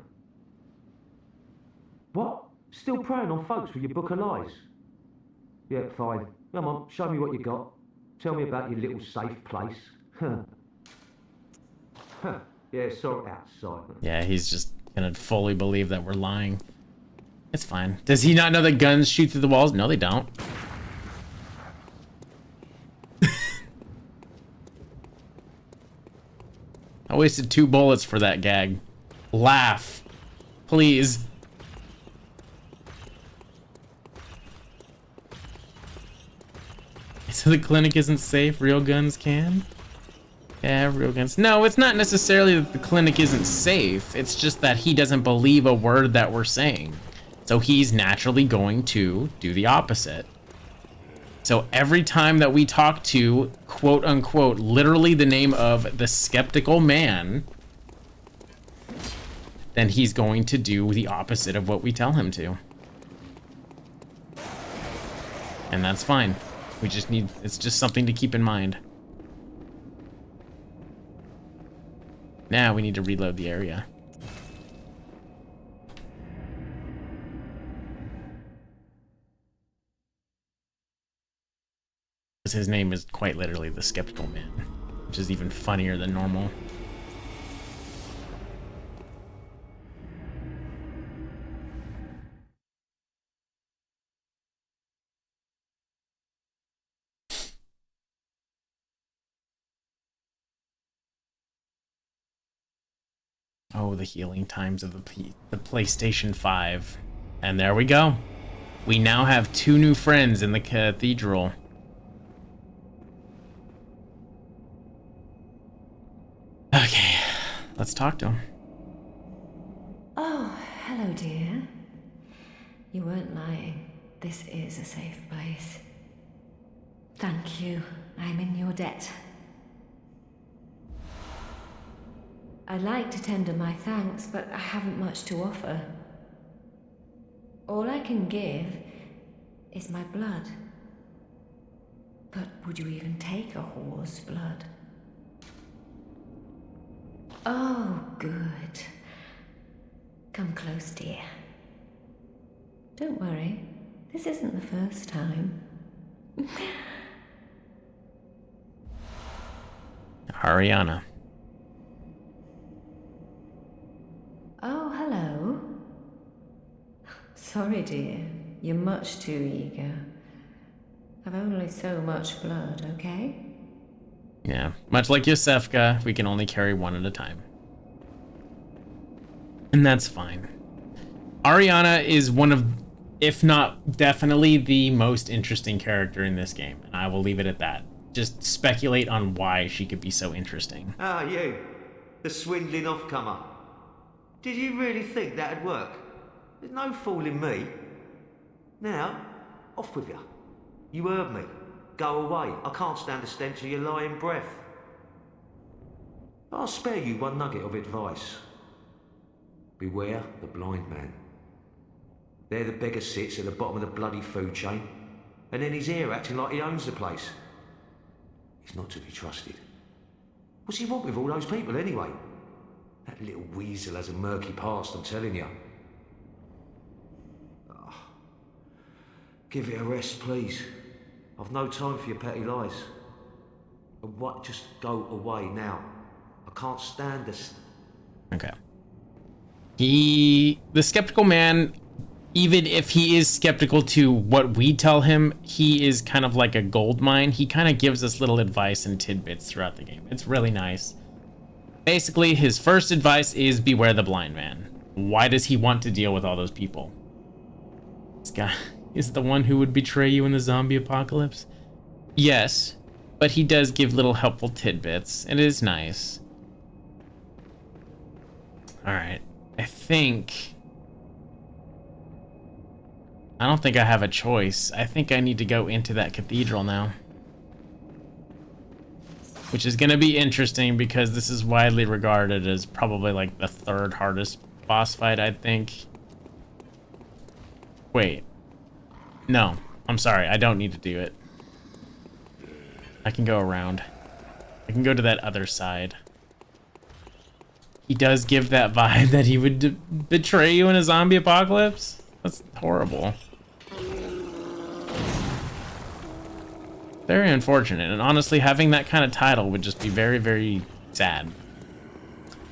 What? Still preying on folks with your book of lies? Yeah, fine. Come on, show me what you got. Tell me about your little safe place. Huh. Huh. Yeah, sorry, outside. Yeah, he's just gonna fully believe that we're lying. It's fine. Does he not know that guns shoot through the walls? No, they don't. I wasted 2 bullets for that gag. Laugh. Please. So the clinic isn't safe, real guns can? Yeah, real guns. No, it's not necessarily that the clinic isn't safe. It's just that he doesn't believe a word that we're saying. So he's naturally going to do the opposite. So every time that we talk to, quote unquote, literally the name of the skeptical man, then he's going to do the opposite of what we tell him to. And that's fine. We just need, it's just something to keep in mind. Now we need to reload the area. His name is quite literally the skeptical man, which is even funnier than normal. Oh, the healing times of the PlayStation 5. And there we go. We now have 2 new friends in the cathedral. Okay, let's talk to him. Oh, hello, dear. You weren't lying. This is a safe place. Thank you. I'm in your debt. I'd like to tender my thanks, but I haven't much to offer. All I can give is my blood. But would you even take a whore's blood? Oh, good. Come close, dear. Don't worry. This isn't the first time. Ariana. Oh, hello. Sorry, dear. You're much too eager. I've only so much blood, okay? Yeah, much like Yosefka, we can only carry one at a time. And that's fine. Ariana is one of, if not definitely, the most interesting character in this game. And I will leave it at that. Just speculate on why she could be so interesting. Ah, you. The swindling off-comer. Did you really think that'd work? There's no fooling me. Now, off with you. You heard me. Go away. I can't stand the stench of your lying breath. I'll spare you one nugget of advice. Beware the blind man. There the beggar sits at the bottom of the bloody food chain, and then he's here acting like he owns the place. He's not to be trusted. What's he want with all those people anyway? That little weasel has a murky past, I'm telling you. Give it a rest, please. I've no time for your petty lies. What? Just go away now. I can't stand this. Okay. The skeptical man, even if he is skeptical to what we tell him, he is kind of like a gold mine. He kind of gives us little advice and tidbits throughout the game. It's really nice. Basically, his first advice is beware the blind man. Why does he want to deal with all those people? This guy is the one who would betray you in the zombie apocalypse? Yes, but he does give little helpful tidbits. It is nice. Alright, I don't think I have a choice. I think I need to go into that cathedral now. Which is going to be interesting because this is widely regarded as probably like the third hardest boss fight, I think. Wait. No, I'm sorry. I don't need to do it. I can go around. I can go to that other side. He does give that vibe that he would betray you in a zombie apocalypse. That's horrible. Very unfortunate, and honestly, having that kind of title would just be very, very sad.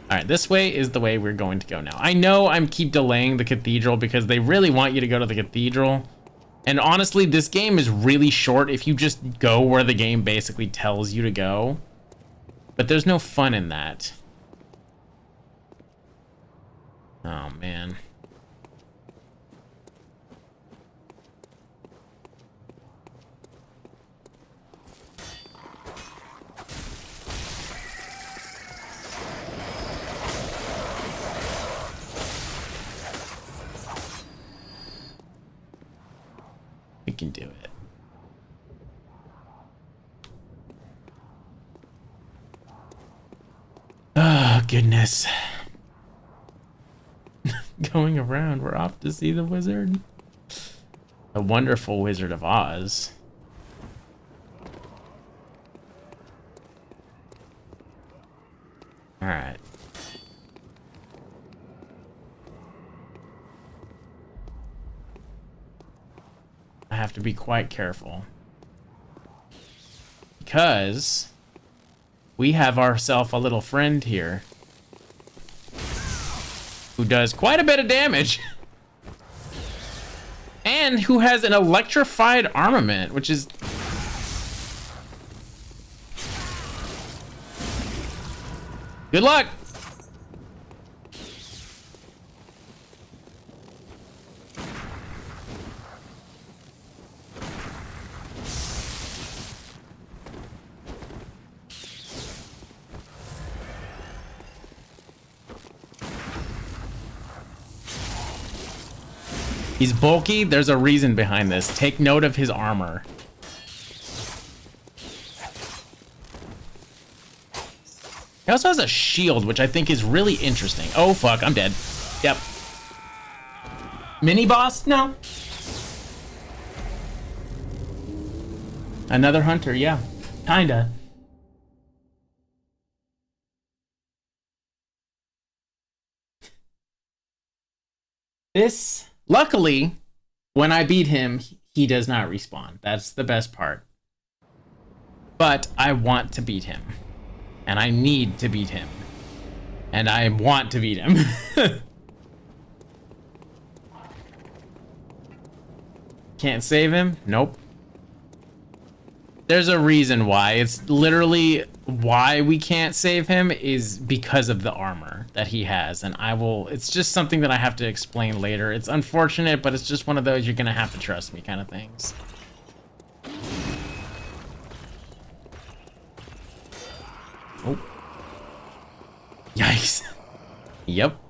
Alright, this way is the way we're going to go now. I know I'm keep delaying the cathedral because they really want you to go to the cathedral. And honestly, this game is really short if you just go where the game basically tells you to go. But there's no fun in that. Oh, man. We can do it. Oh, goodness. Going around, we're off to see the wizard. The wonderful Wizard of Oz. All right. I have to be quite careful because we have ourselves a little friend here who does quite a bit of damage and who has an electrified armament, which is good luck. He's bulky. There's a reason behind this. Take note of his armor. He also has a shield, which I think is really interesting. Oh, fuck. I'm dead. Yep. Mini boss? No. Another hunter, yeah. Kinda. This... Luckily, when I beat him, he does not respawn. That's the best part. But I want to beat him. And I need to beat him. And I want to beat him. Can't save him? Nope. There's a reason why. It's literally why we can't save him is because of the armor that he has. And it's just something that I have to explain later. It's unfortunate, but it's just one of those you're gonna have to trust me kind of things. Oh. Yikes. Yep.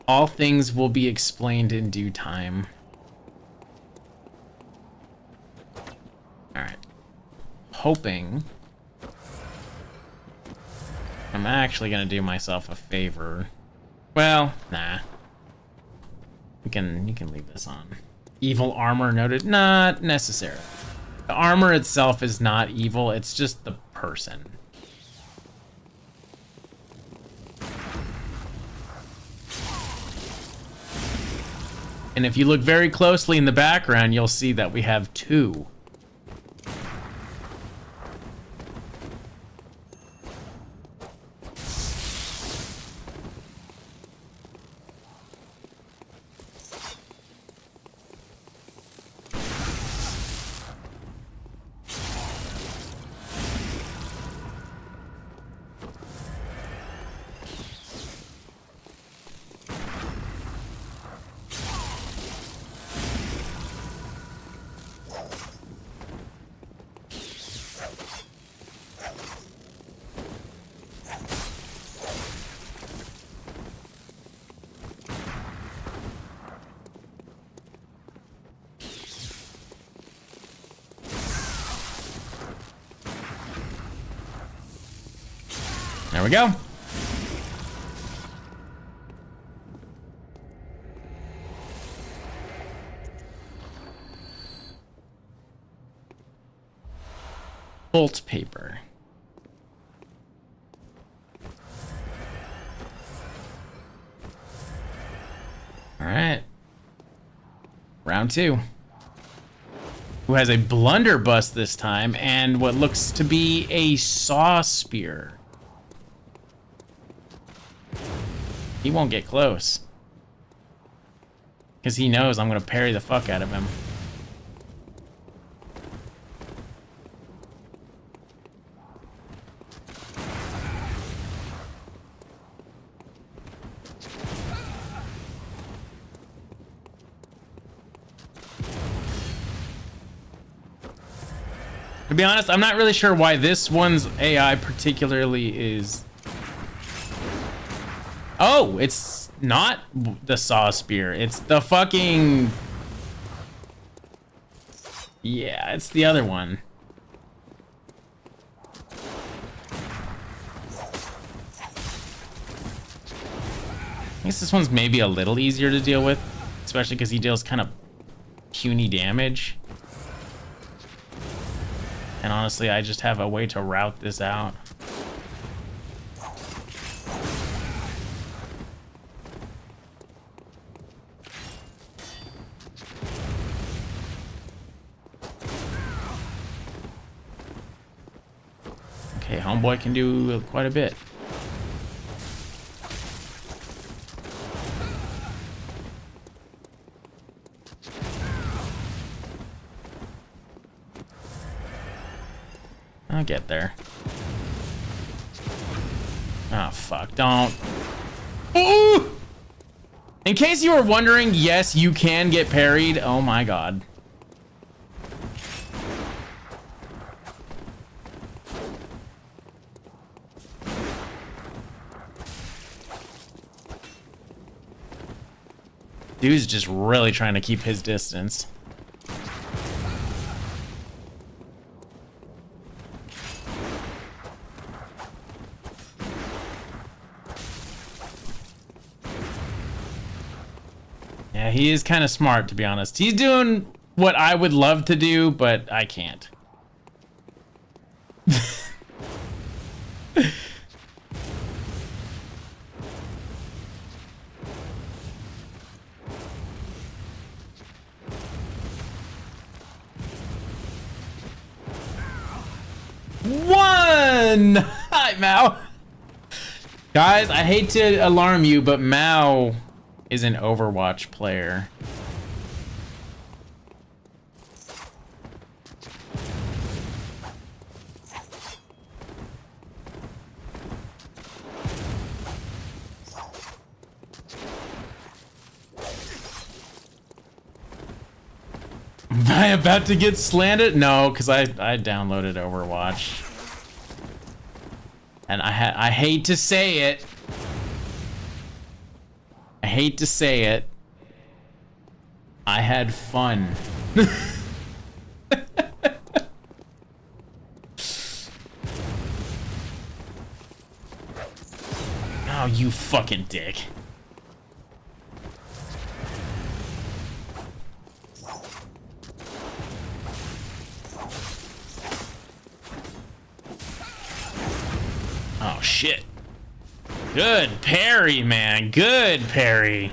All things will be explained in due time. Alright. Hoping I'm actually gonna do myself a favor. Well, nah. You can leave this on. Evil armor noted. Not necessary. The armor itself is not evil, it's just the person. And if you look very closely in the background, you'll see that we have 2. There we go. Bolt paper. All right. Round 2. Who has a blunderbuss this time and what looks to be a saw spear. He won't get close. Because he knows I'm going to parry the fuck out of him. To be honest, I'm not really sure why this one's AI particularly is... Oh, it's not the saw spear. It's the fucking... Yeah, it's the other one. I guess this one's maybe a little easier to deal with, especially because he deals kind of puny damage. And honestly, I just have a way to route this out. Okay, homeboy can do quite a bit. I'll get there. Oh, fuck. Don't. Ooh! In case you were wondering, yes, you can get parried. Oh my god. Dude's just really trying to keep his distance. Yeah, he is kind of smart, to be honest. He's doing what I would love to do, but I can't. One! Hi, Mao. Guys, I hate to alarm you, but Mao is an Overwatch player. Am I about to get slanted? No, because I downloaded Overwatch. And I hate to say it. I hate to say it. I had fun. Oh, you fucking dick. Oh, shit. Good parry, man. Good parry.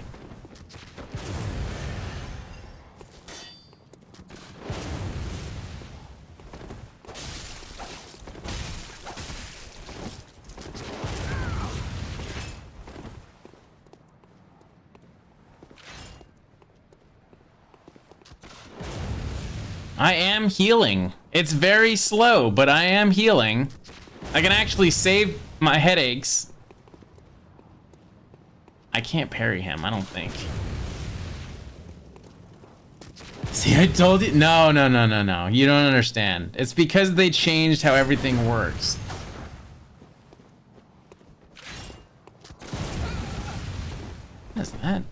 I am healing. It's very slow, but I am healing. I can actually save my headaches. I can't parry him, I don't think. See, I told you. No. You don't understand. It's because they changed how everything works. What is that?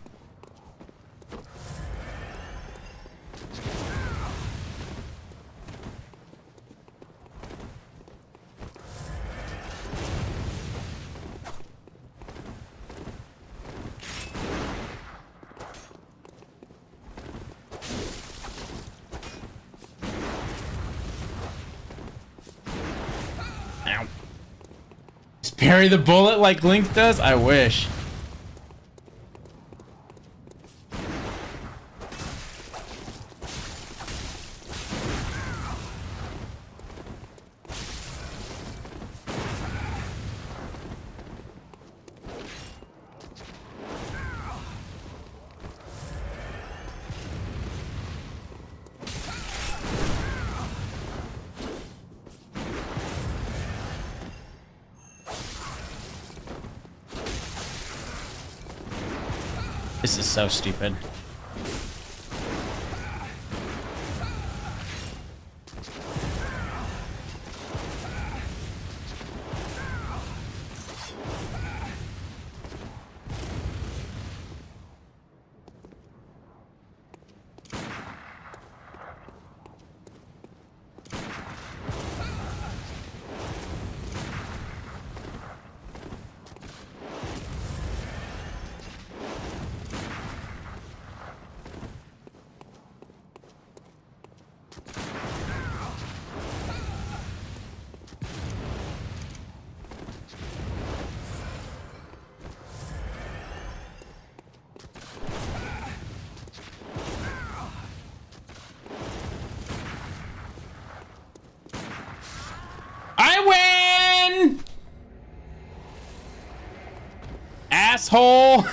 Ow. Just parry the bullet like Link does? I wish. This is so stupid. I win! Asshole!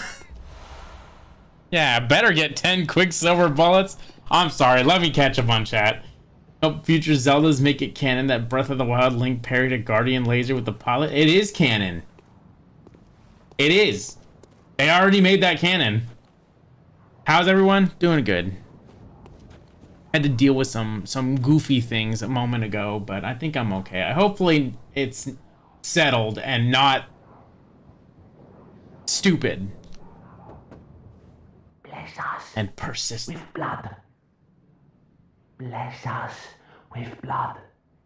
Yeah, better get 10 Quicksilver bullets. I'm sorry, let me catch up on chat. Hope future Zeldas make it canon that Breath of the Wild Link parried a Guardian laser with the pilot. It is canon. It is. They already made that canon. How's everyone? Doing good. Had to deal with some goofy things a moment ago, but I think I'm okay. Hopefully it's settled and not stupid. Bless us and persistent. with blood. Bless us with blood.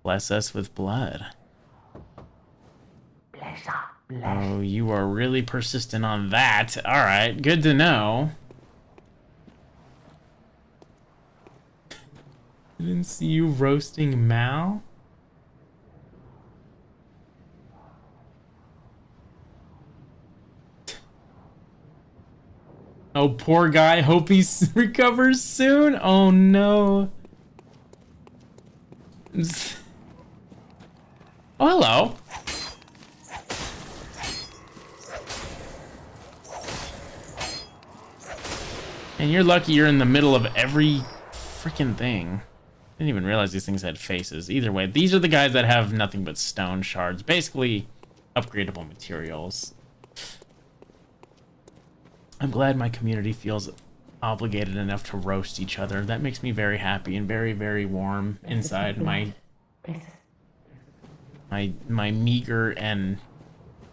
Bless us with blood. Bless us. Bless. Oh, you are really persistent on that. All right, good to know. Didn't see you roasting Mal. Oh, poor guy. Hope he recovers soon. Oh, no. Oh, hello. And you're lucky you're in the middle of every freaking thing. Didn't even realize these things had faces. Either way, these are the guys that have nothing but stone shards. Basically, upgradable materials. I'm glad my community feels obligated enough to roast each other. That makes me very happy and very, very warm inside my meager and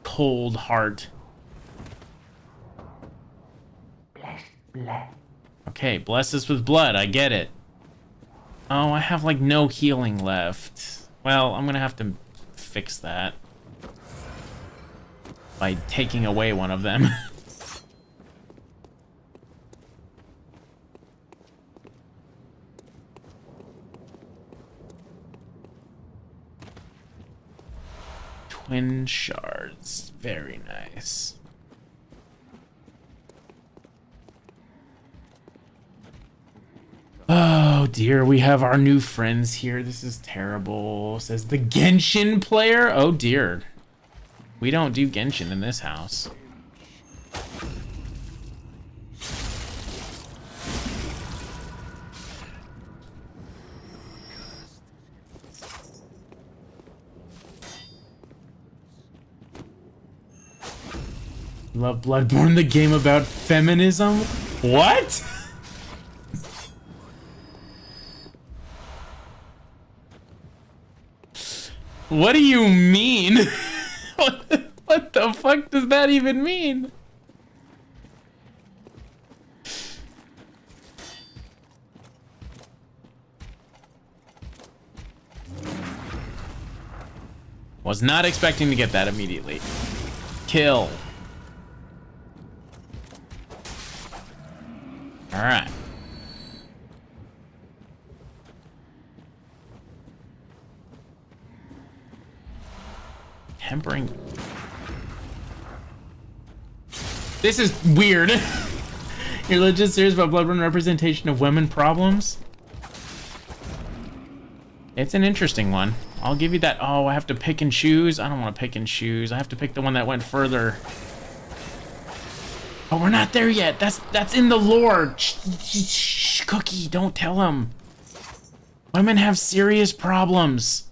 cold heart. Bless. Okay, bless us with blood. I get it. Oh, I have like no healing left. Well, I'm gonna have to fix that by taking away one of them. Twin shards. Very nice. Oh dear, we have our new friends here. This is terrible. Says the Genshin player. Oh dear. We don't do Genshin in this house. Love Bloodborne, the game about feminism? What? What do you mean? What the fuck does that even mean? Was not expecting to get that immediately. Kill. All right. Tempering. This is weird. You're legit serious about Bloodborne representation of women problems? It's an interesting one. I'll give you that. Oh, I have to pick and choose. I don't want to pick and choose. I have to pick the one that went further. Oh, we're not there yet. That's in the lore. Shh, Cookie, don't tell him. Women have serious problems.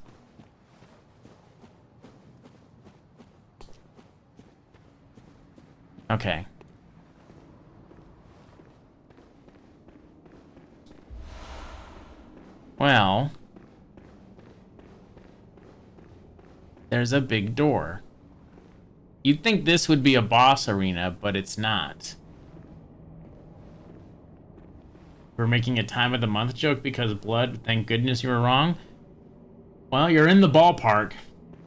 Okay. Well, there's a big door. You'd think this would be a boss arena, but it's not. We're making a time of the month joke because blood, thank goodness you were wrong. Well, you're in the ballpark,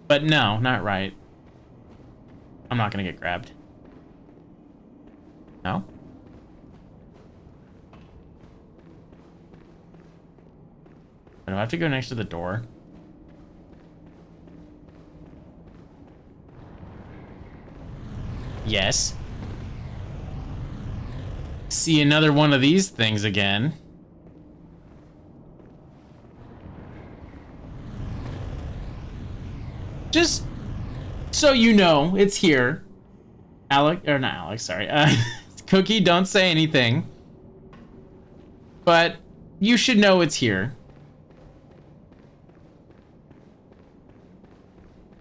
but no, not right. I'm not gonna get grabbed. No? Do I have to go next to the door? Yes. See another one of these things again. Just so you know, it's here. Sorry. Cookie, don't say anything. But you should know it's here.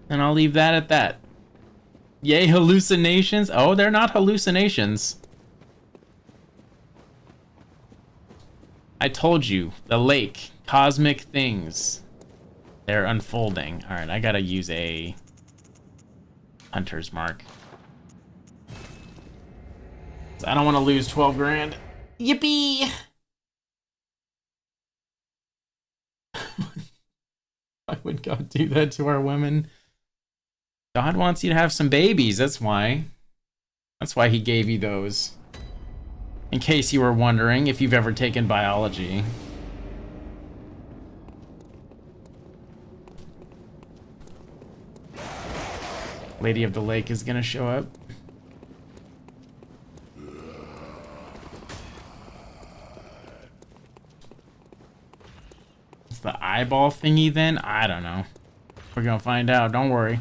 And I'll leave that at that. Yay, hallucinations. Oh, they're not hallucinations. I told you, the lake, cosmic things. They're unfolding. All right, I gotta use a hunter's mark. I don't want to lose 12 grand. Yippee! Why would God do that to our women? God wants you to have some babies, that's why. That's why he gave you those. In case you were wondering if you've ever taken biology. Lady of the Lake is gonna show up. It's the eyeball thingy then? I don't know. We're gonna find out, don't worry.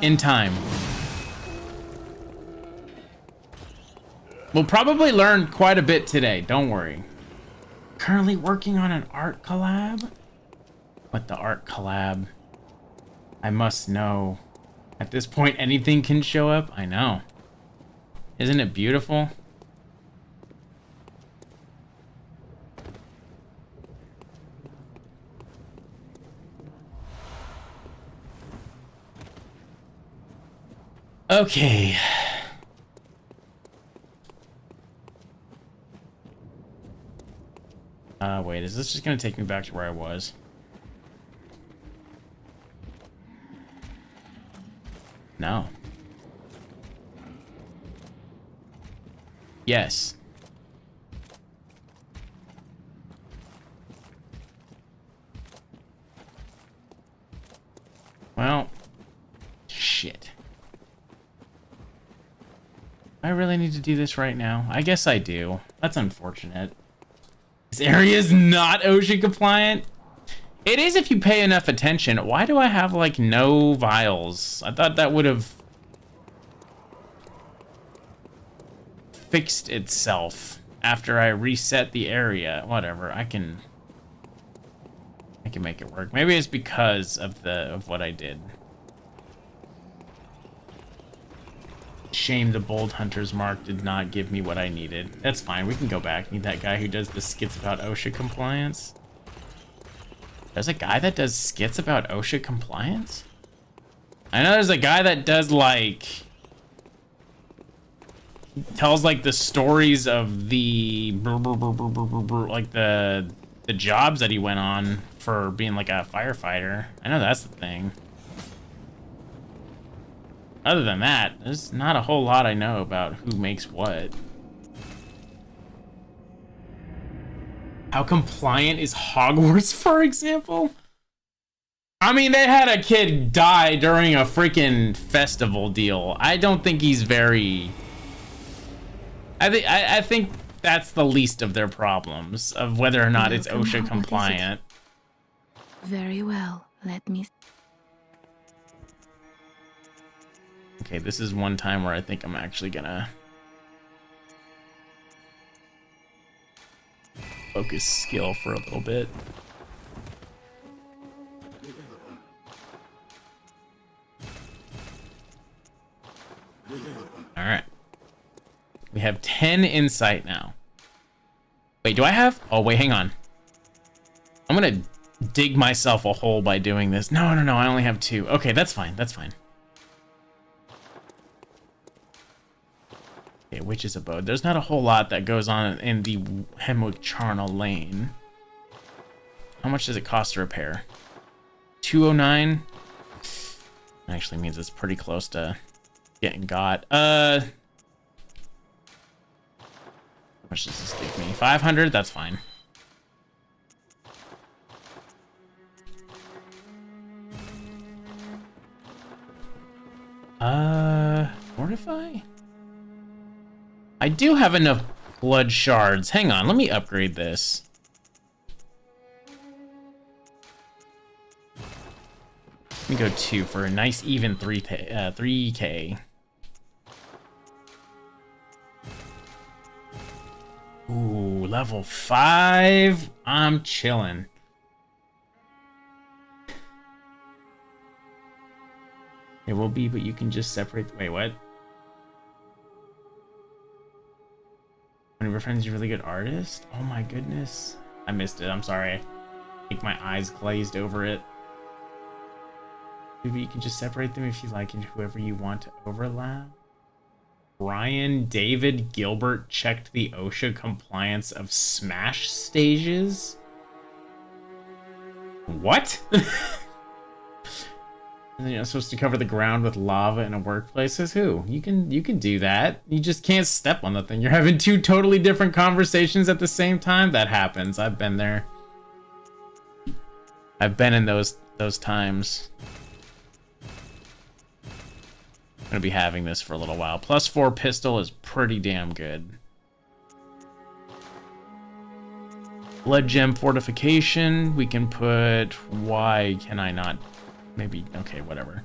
In time. We'll probably learn quite a bit today, don't worry. Currently working on an art collab? What the art collab? I must know. At this point, anything can show up? I know. Isn't it beautiful? Okay. Wait, is this just gonna take me back to where I was? No. Yes. Well, shit. I really need to do this right now. I guess I do. That's unfortunate. This area is not ocean compliant. It is if you pay enough attention. Why do I have like no vials? I thought that would have fixed itself after I reset the area. Whatever. I can make it work. Maybe it's because of what I did. Shame the Bold Hunter's Mark did not give me what I needed. That's fine, we can go back. Need that guy who does the skits about OSHA compliance. There's a guy that does skits about OSHA compliance? I know there's a guy that does like... tells like the stories of the... like the jobs that he went on for being like a firefighter. I know that's the thing. Other than that, there's not a whole lot I know about who makes what. How compliant is Hogwarts, for example? I mean, they had a kid die during a freaking festival deal. I don't think he's very... I think that's the least of their problems, of whether or not it's OSHA compliant. Very well. Let me... Okay, this is one time where I think I'm actually gonna focus skill for a little bit. All right. We have 10 insight now. Wait, do I have? Oh, wait, hang on. I'm gonna dig myself a hole by doing this. No, I only have 2. Okay, that's fine, that's fine. Okay, Witch's Abode. There's not a whole lot that goes on in the Hemwick Charnel Lane. How much does it cost to repair? 209? Actually means it's pretty close to getting got. How much does this give me? 500? That's fine. Fortify? I do have enough blood shards. Hang on, let me upgrade this. Let me go 2 for a nice even 3K. Ooh, level 5. I'm chilling. It will be, but you can just separate. Wait, what? One of your friends is a really good artist? Oh my goodness. I missed it. I'm sorry. I think my eyes glazed over it. Maybe you can just separate them if you like, and whoever you want to overlap. Brian David Gilbert checked the OSHA compliance of Smash stages. What? And you're not supposed to cover the ground with lava in a workplace. Says who? You can do that. You just can't step on the thing. You're having 2 totally different conversations at the same time. That happens. I've been there. I've been in those times. I'm gonna be having this for a little while. +4 pistol is pretty damn good. Blood gem fortification. We can put. Why can I not? Maybe, okay, whatever.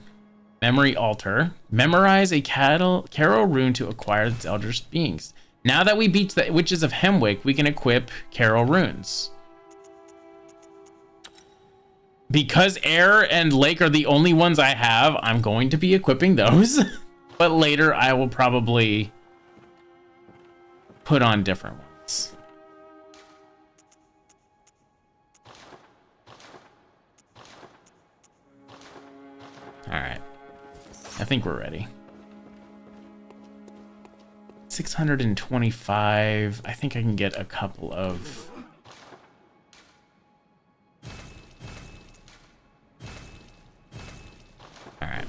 Memory altar. Memorize a Carol rune to acquire its eldritch beings. Now that we beat the Witches of Hemwick, we can equip Carol runes. Because Air and Lake are the only ones I have, I'm going to be equipping those. But later, I will probably put on different ones. Alright. I think we're ready. 625. I think I can get a couple of... Alright.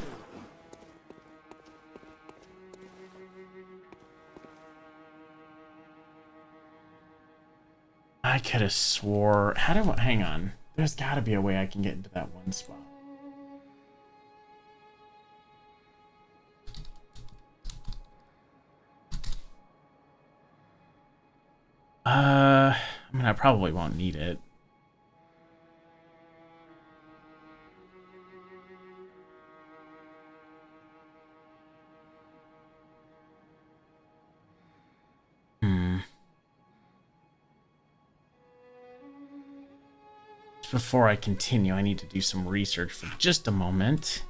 I could have swore... How do I... Hang on. There's got to be a way I can get into that one spot. I mean, I probably won't need it. Before I continue, I need to do some research for just a moment.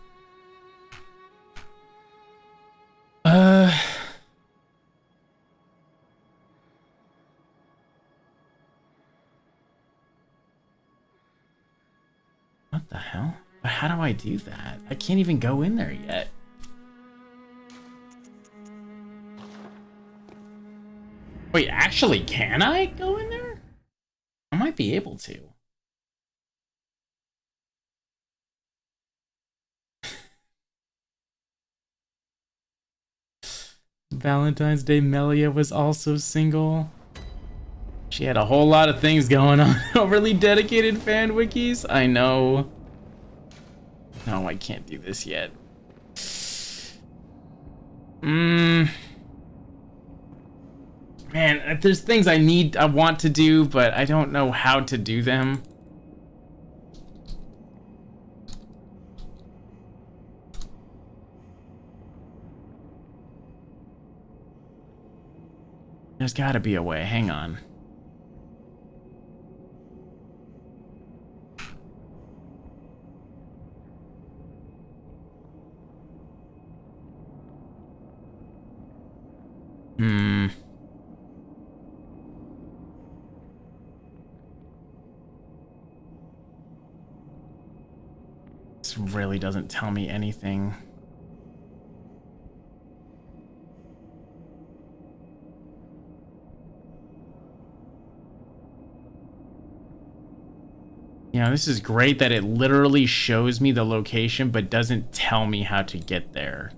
The hell? But how do I do that? I can't even go in there yet. Wait, actually, can I go in there? I might be able to. Valentine's Day Melia was also single. She had a whole lot of things going on. Overly dedicated fan wikis? I know. No, I can't do this yet. Man, there's things I want to do, but I don't know how to do them. There's gotta be a way. Hang on. This really doesn't tell me anything. You know, this is great that it literally shows me the location, but doesn't tell me how to get there.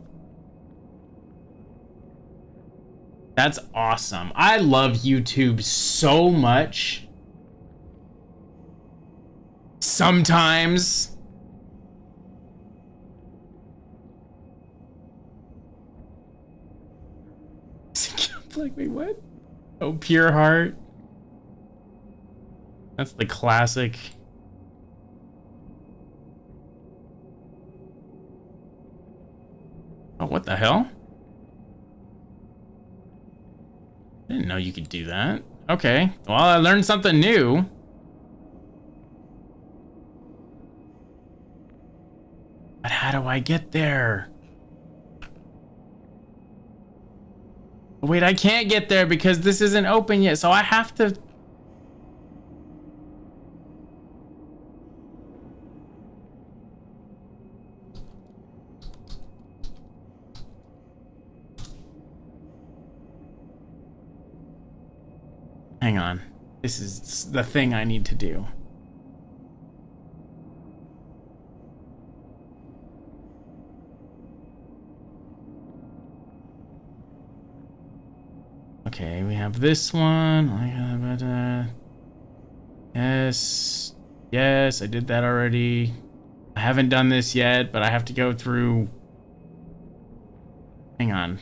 That's awesome. I love YouTube so much. Sometimes. Like, wait, what? Oh, Pure Heart. That's the classic. Oh, what the hell? I didn't know you could do that. Okay, well, I learned something new. But how do I get there? Wait, I can't get there because this isn't open yet, so I have to... Hang on. This is the thing I need to do. Okay, we have this one. Yes. Yes, I did that already. I haven't done this yet, but I have to go through... Hang on.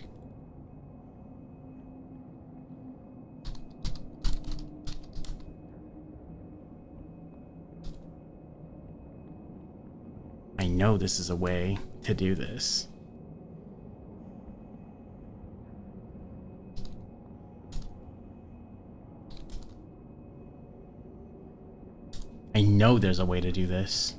I know this is a way to do this. I know there's a way to do this.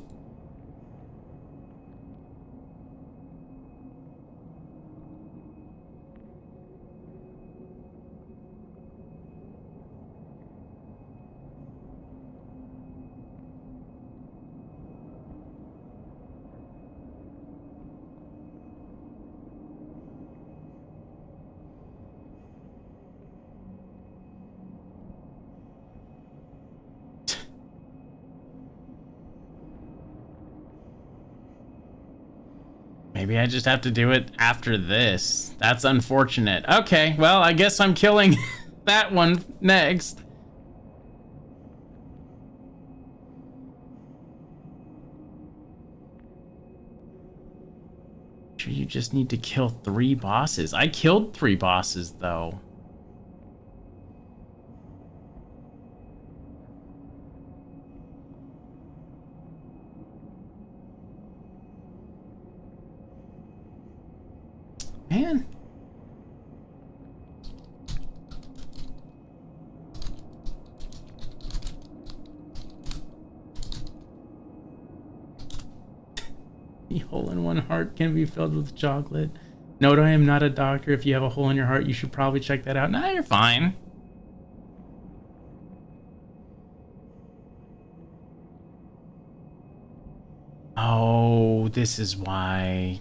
Maybe I just have to do it after this. That's unfortunate. Okay, well, I guess I'm killing that one next. Sure, you just need to kill 3 bosses. I killed 3 bosses, though. Man. The hole-in-one heart can be filled with chocolate. Note, I am not a doctor. If you have a hole in your heart, you should probably check that out. Nah, you're fine. Oh, this is why.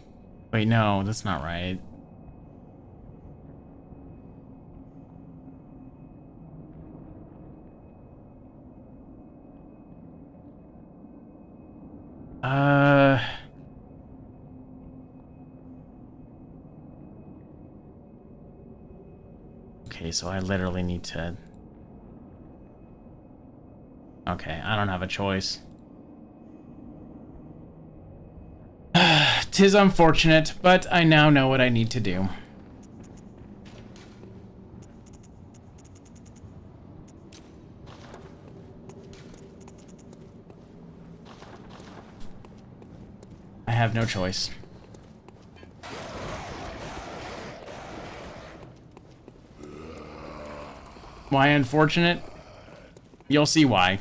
Wait, no, that's not right. Okay, so I literally need to... Okay, I don't have a choice. 'Tis unfortunate, but I now know what I need to do. I have no choice. Why unfortunate? You'll see why.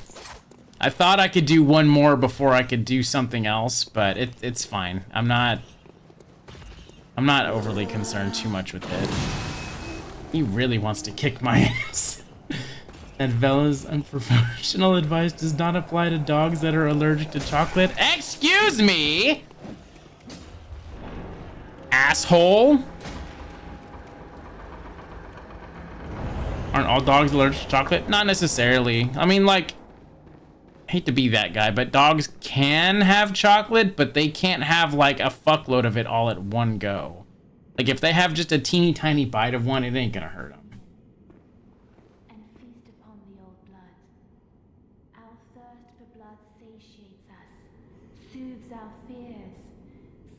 I thought I could do one more before I could do something else, but it's fine. I'm not overly concerned too much with it. He really wants to kick my ass. And Bella's unprofessional advice does not apply to dogs that are allergic to chocolate. Excuse me! Asshole! Aren't all dogs allergic to chocolate? Not necessarily. I mean, like, I hate to be that guy, but dogs can have chocolate, but they can't have, like, a fuckload of it all at one go. Like, if they have just a teeny tiny bite of one, it ain't gonna hurt them. And feast upon the old blood. Our thirst for blood satiates us, soothes our fears.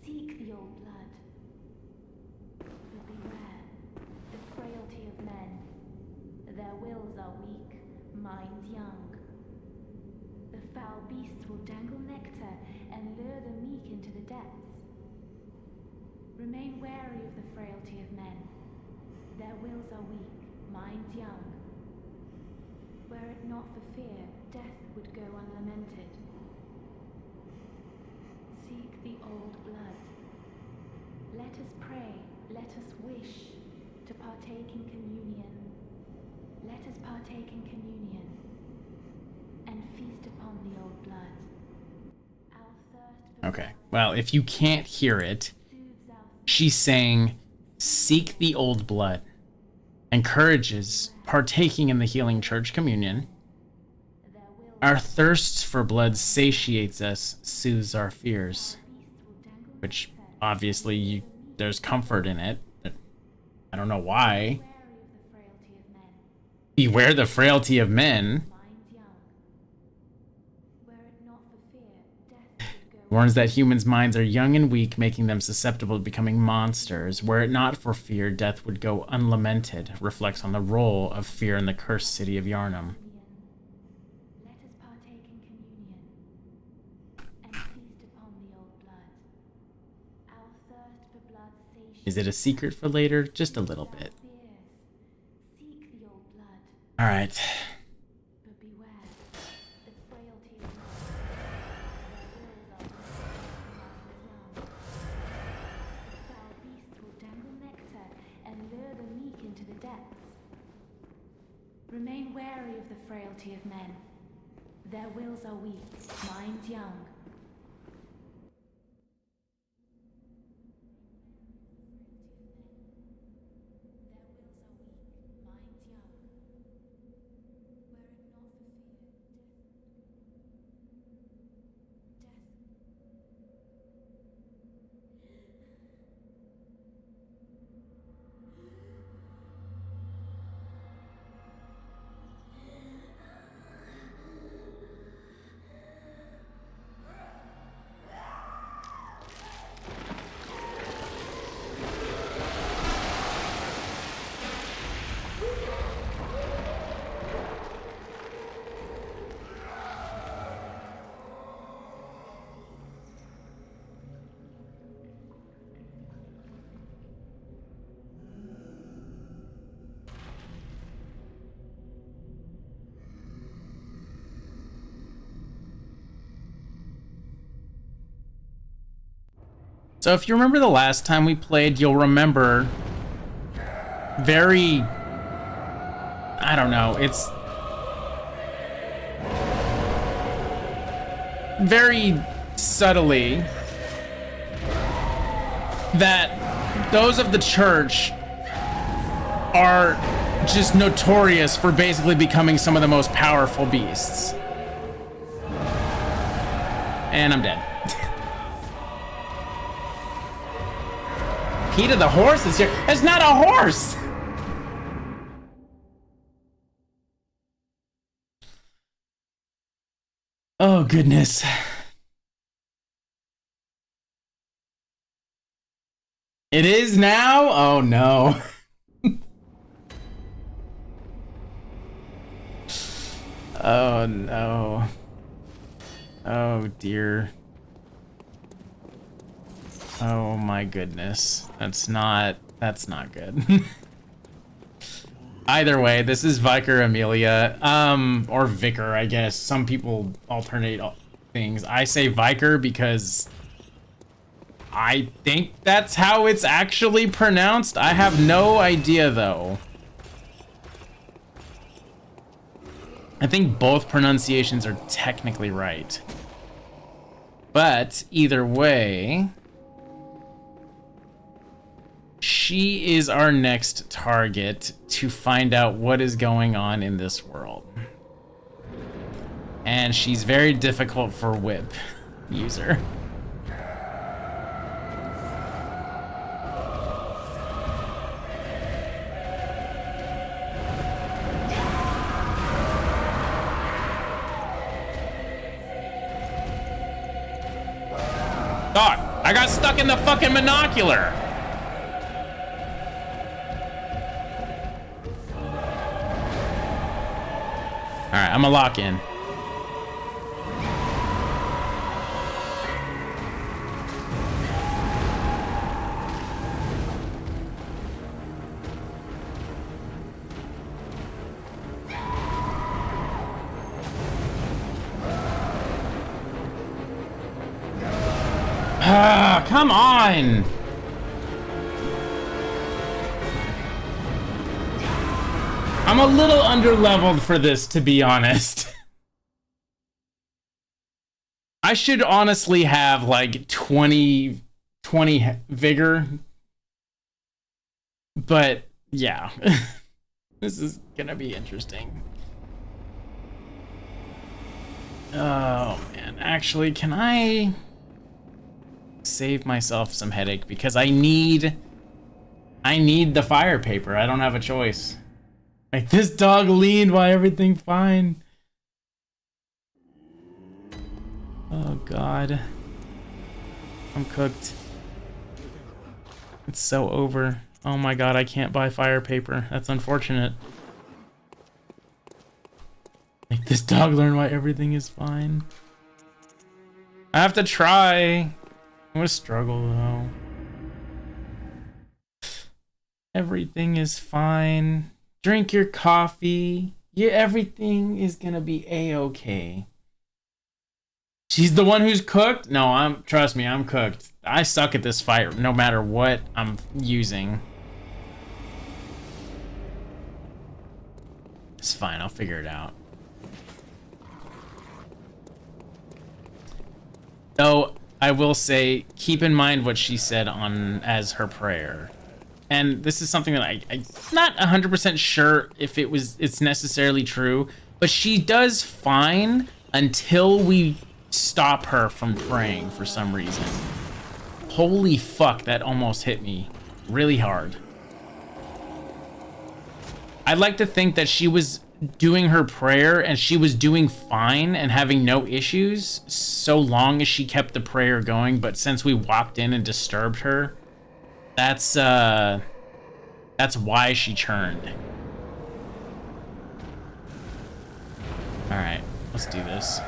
Seek the old blood. But beware the frailty of men. Their wills are weak, minds young. The foul beasts will dangle nectar and lure the meek into the depths. Remain wary of the frailty of men. Their wills are weak, minds young. Were it not for fear, death would go unlamented. Seek the old blood. Let us pray, let us wish to partake in communion. Let us partake in communion and feast upon the old blood. Our thirst for Okay, well, if you can't hear it, she's saying, seek the old blood. Encourages partaking in the healing church communion. Our thirst for blood satiates us, soothes our fears. Which, obviously, there's comfort in it. I don't know why. Beware the frailty of men. Warns that humans' minds are young and weak, making them susceptible to becoming monsters. Were it not for fear, death would go unlamented. Reflects on the role of fear in the cursed city of Yarnum. Let us partake in communion and feast upon the old blood. Our thirst for blood satiates Is it a secret for later? Just a little our bit. fears. Seek the old blood, Alright. but beware the frailty of man. Their wills are weak, minds young. The foul beasts will dangle nectar and lure the meek into the depths. Remain wary of the frailty of men. Their wills are weak, minds young. So if you remember the last time we played, you'll remember very, I don't know, it's very subtly that those of the church are just notorious for basically becoming some of the most powerful beasts. And I'm dead. Peter the horse is here. It's not a horse! Oh, goodness. It is now? Oh, no. Oh, no. Oh, dear. Oh, my goodness. That's not good. Either way, this is Vicar Amelia, or Vicar, I guess. Some people alternate things. I say Vicar because I think that's how it's actually pronounced. I have no idea, though. I think both pronunciations are technically right. But either way, she is our next target to find out what is going on in this world. And she's very difficult for whip user. Dog, I got stuck in the fucking monocular. All right, I'm gonna lock in. Ah, come on! I'm a little underleveled for this, to be honest. I should honestly have like 20 vigor. But yeah, this is gonna be interesting. Oh man, actually, can I save myself some headache? Because I need the fire paper. I don't have a choice. Like, this dog leaned while everything fine. Oh god. I'm cooked. It's so over. Oh my god, I can't buy fire paper. That's unfortunate. Make this dog learn why everything is fine. I have to try. I'm gonna struggle though. Everything is fine. Drink your coffee. Yeah, everything is gonna be a-okay. She's the one who's cooked? No, trust me, I'm cooked. I suck at this fight no matter what I'm using. It's fine, I'll figure it out. Though, I will say, keep in mind what she said as her prayer. And this is something that I'm not 100% sure if it's necessarily true, but she does fine until we stop her from praying for some reason. Holy fuck, that almost hit me really hard. I'd like to think that she was doing her prayer and she was doing fine and having no issues so long as she kept the prayer going, but since we walked in and disturbed her, that's why she churned. All right, let's do this.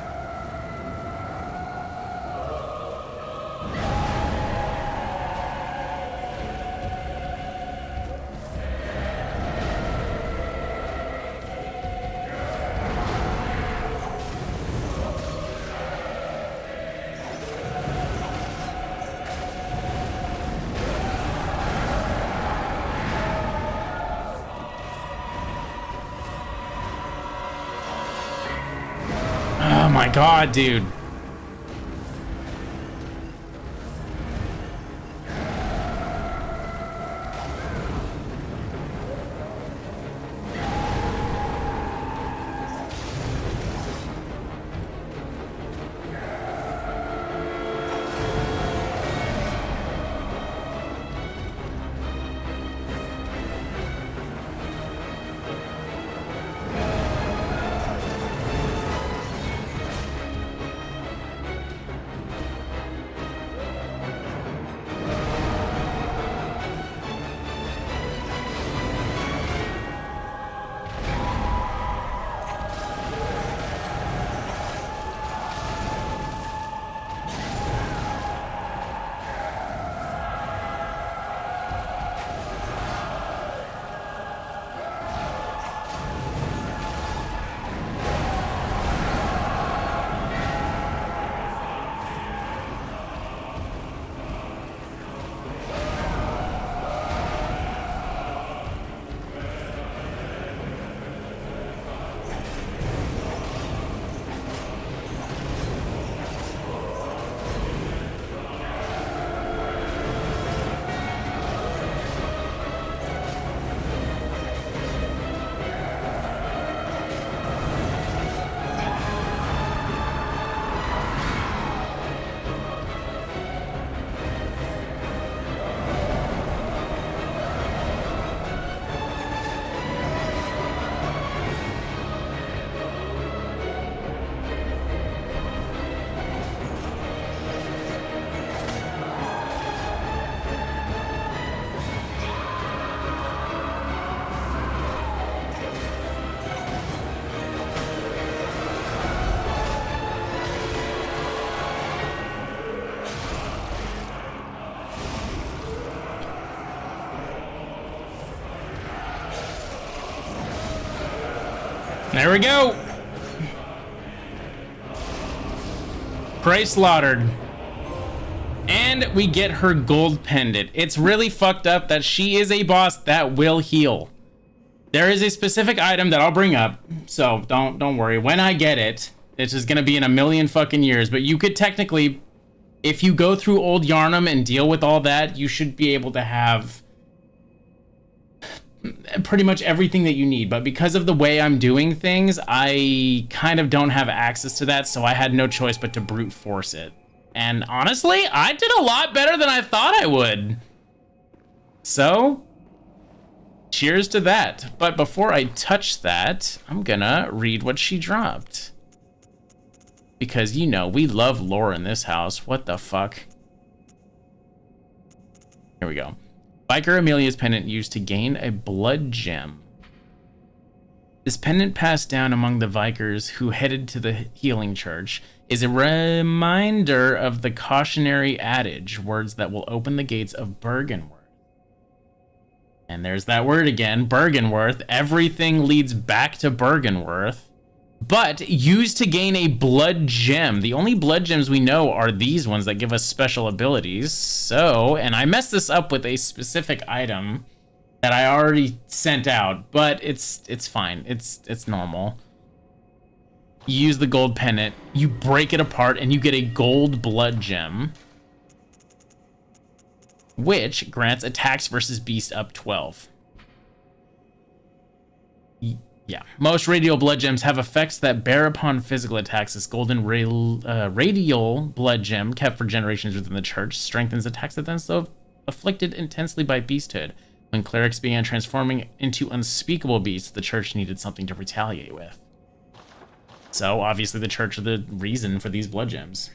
Oh my god, dude. There we go. Prey slaughtered. And we get her gold pendant. It's really fucked up that she is a boss that will heal. There is a specific item that I'll bring up, so don't worry. When I get it, it's just gonna be in a million fucking years, but you could technically, if you go through Old Yarnum and deal with all that, you should be able to have pretty much everything that you need. But because of the way I'm doing things, I kind of don't have access to that, so I had no choice but to brute force it. And honestly, I did a lot better than I thought I would. So, cheers to that. But before I touch that, I'm gonna read what she dropped. Because, you know, we love lore in this house. What the fuck? Here we go. Biker Amelia's pendant used to gain a blood gem. This pendant passed down among the Vikers who headed to the healing church is a reminder of the cautionary adage, words that will open the gates of Bergenworth. And there's that word again, Bergenworth. Everything leads back to Bergenworth. But used to gain a blood gem. The only blood gems we know are these ones that give us special abilities. So, and I messed this up with a specific item that I already sent out, but it's fine. It's normal. You use the gold pendant, you break it apart, and you get a gold blood gem, which grants attacks versus beast up 12. Yeah, most radial blood gems have effects that bear upon physical attacks. This golden radial blood gem, kept for generations within the church, strengthens attacks against those afflicted intensely by beasthood. When clerics began transforming into unspeakable beasts, the church needed something to retaliate with. So, obviously, the church are the reason for these blood gems.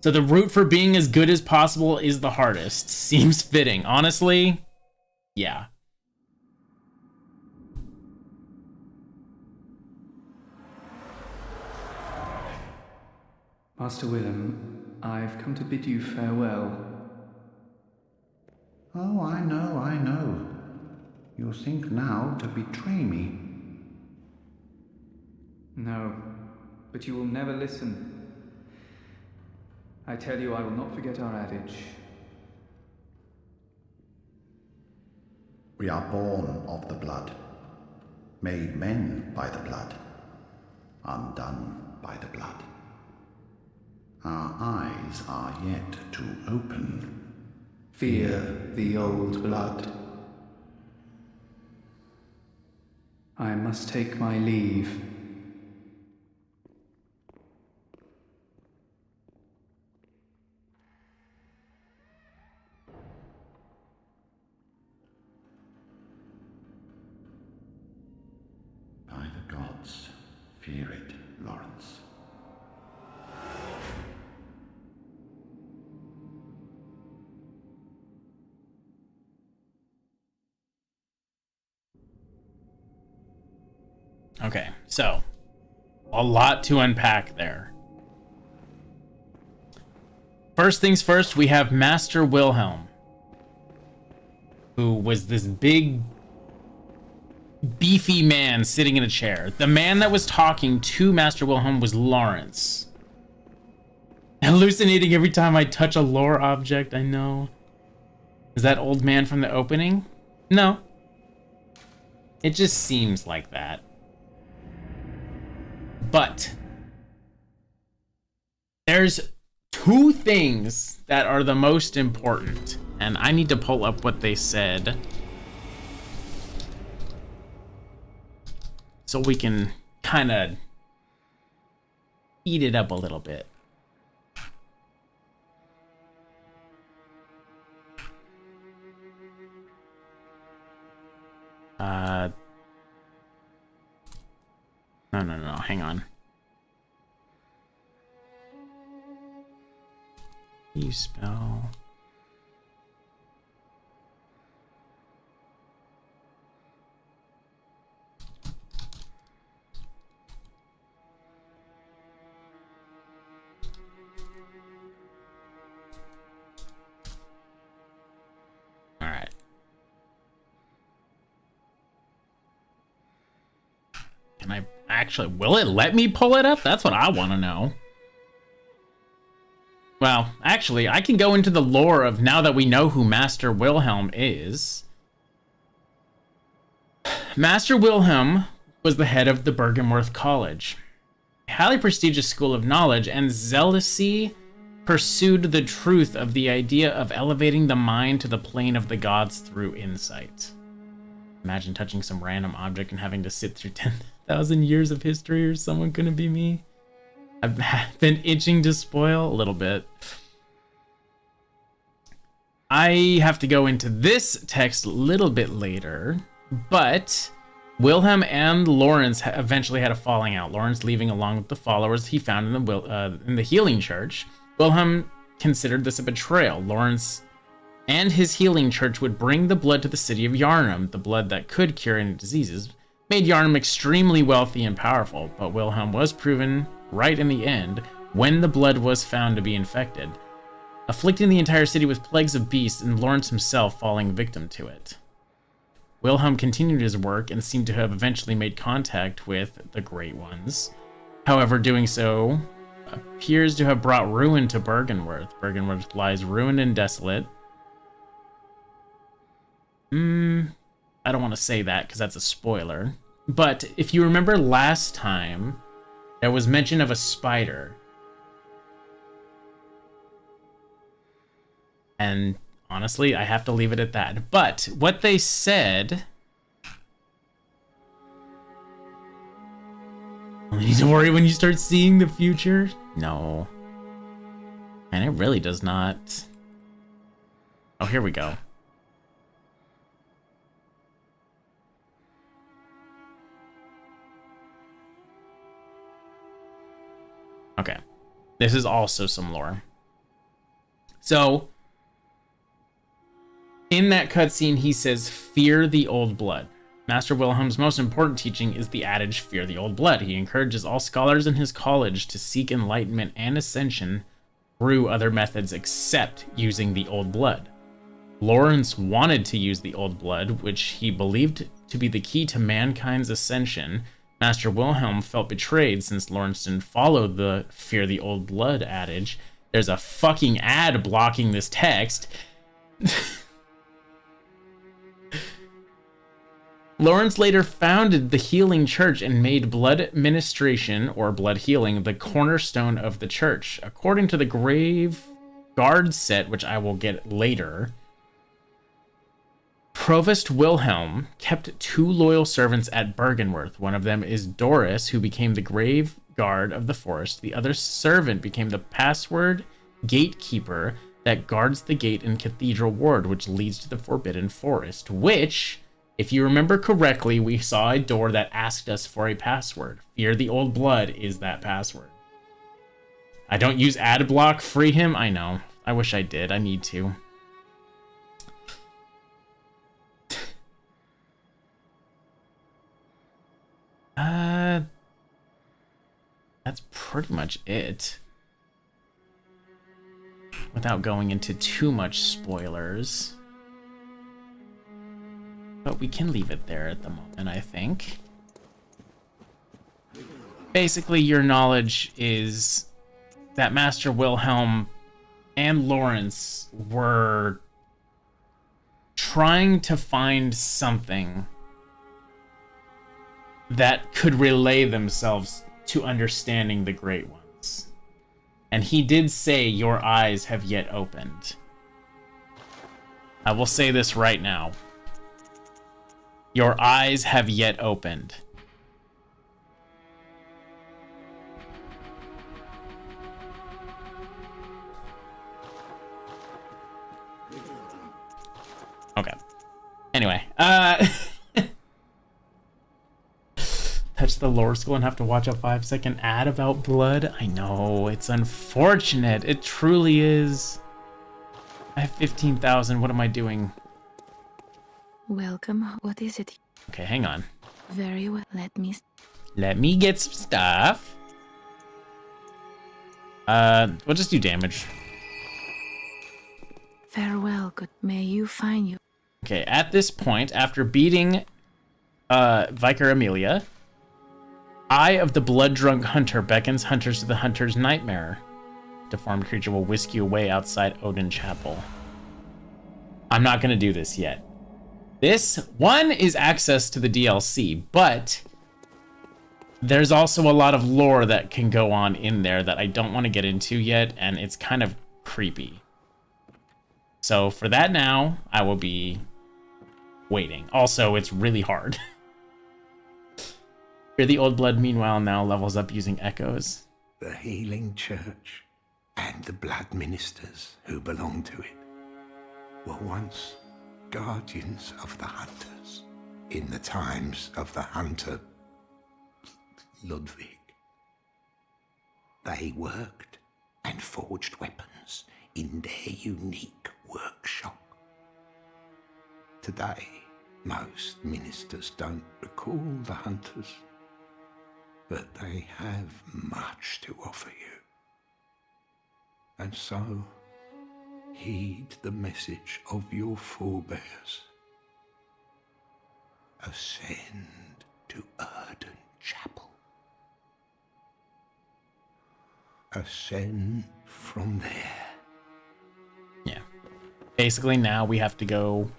So the route for being as good as possible is the hardest. Seems fitting. Honestly, yeah. Master Willem, I've come to bid you farewell. Oh, I know. You think now to betray me. No, but you will never listen. I tell you, I will not forget our adage. We are born of the blood, made men by the blood, undone by the blood. Our eyes are yet to open. Fear the old blood. I must take my leave. By the gods, fear it, Lawrence. Okay, so a lot to unpack there. First things first, we have Master Wilhelm, who was this big, beefy man sitting in a chair. The man that was talking to Master Wilhelm was Lawrence. Hallucinating every time I touch a lore object, I know. Is that old man from the opening? No. It just seems like that. But there's two things that are the most important, and I need to pull up what they said so we can kind of eat it up a little bit. No, hang on. You spell... All right. Can I actually... Will it let me pull it up? That's what I want to know. Well, actually, I can go into the lore of now that we know who Master Wilhelm is. Master Wilhelm was the head of the Bergenworth College, a highly prestigious school of knowledge, and zealously pursued the truth of the idea of elevating the mind to the plane of the gods through insight. Imagine touching some random object and having to sit through 10,000 years of history, or someone gonna be me. I've been itching to spoil a little bit. I have to go into this text a little bit later, but Wilhelm and Lawrence eventually had a falling out. Lawrence leaving along with the followers he found in the healing church. Wilhelm considered this a betrayal. Lawrence and his healing church would bring the blood to the city of Yharnam, the blood that could cure any diseases, made Yharnam extremely wealthy and powerful, but Wilhelm was proven right in the end when the blood was found to be infected, afflicting the entire city with plagues of beasts and Lawrence himself falling victim to it. Wilhelm continued his work and seemed to have eventually made contact with the Great Ones. However, doing so appears to have brought ruin to Bergenworth. Bergenworth lies ruined and desolate. I don't want to say that because that's a spoiler. But if you remember last time, there was mention of a spider. And honestly, I have to leave it at that. But what they said... You need to worry when you start seeing the future? No. And it really does not. Oh, here we go. Okay. This is also some lore. So, in that cutscene, he says, "Fear the old blood." Master Wilhelm's most important teaching is the adage, "Fear the old blood." He encourages all scholars in his college to seek enlightenment and ascension through other methods except using the old blood. Lawrence wanted to use the old blood, which he believed to be the key to mankind's ascension. Master Wilhelm felt betrayed since Lawrence didn't follow the "Fear the old blood" adage. There's a fucking ad blocking this text. Lawrence later founded the Healing Church and made blood ministration, or blood healing, the cornerstone of the church. According to the Grave Guard set, which I will get later, Provost Wilhelm kept 2 loyal servants at Bergenworth. One of them is Doris, who became the grave guard of the forest. The other servant became the password gatekeeper that guards the gate in Cathedral Ward, which leads to the Forbidden Forest, which, if you remember correctly, we saw a door that asked us for a password. Fear the old blood is that password. I don't use ad block, free him. I know. I wish I did. I need to. That's pretty much it. Without going into too much spoilers. But we can leave it there at the moment, I think. Basically, your knowledge is that Master Wilhelm and Lawrence were trying to find something that could relay themselves to understanding the Great Ones. And he did say, "Your eyes have yet opened." I will say this right now. Your eyes have yet opened. Okay. Anyway, touch the lore school and have to watch a 5-second ad about blood? I know, it's unfortunate. It truly is. I have 15,000. What am I doing? Welcome. What is it? Okay, hang on. Very well. Let me get some stuff. We'll just do damage. Farewell, good. May you find you. Okay, at this point, after beating Vicar Amelia, Eye of the blood-drunk hunter beckons hunters to the hunter's nightmare. Deformed creature will whisk you away outside Odin Chapel. I'm not going to do this yet. This one is access to the DLC, but there's also a lot of lore that can go on in there that I don't want to get into yet, and it's kind of creepy. So for that now, I will be waiting. Also, it's really hard. Here, the old blood, meanwhile, now levels up using echoes. The healing church and the blood ministers who belong to it were once guardians of the hunters in the times of the hunter Ludwig. They worked and forged weapons in their unique workshop. Today, most ministers don't recall the hunters, but they have much to offer you. And so, heed the message of your forebears. Ascend to Erdon Chapel. Ascend from there. Yeah. Basically, now we have to go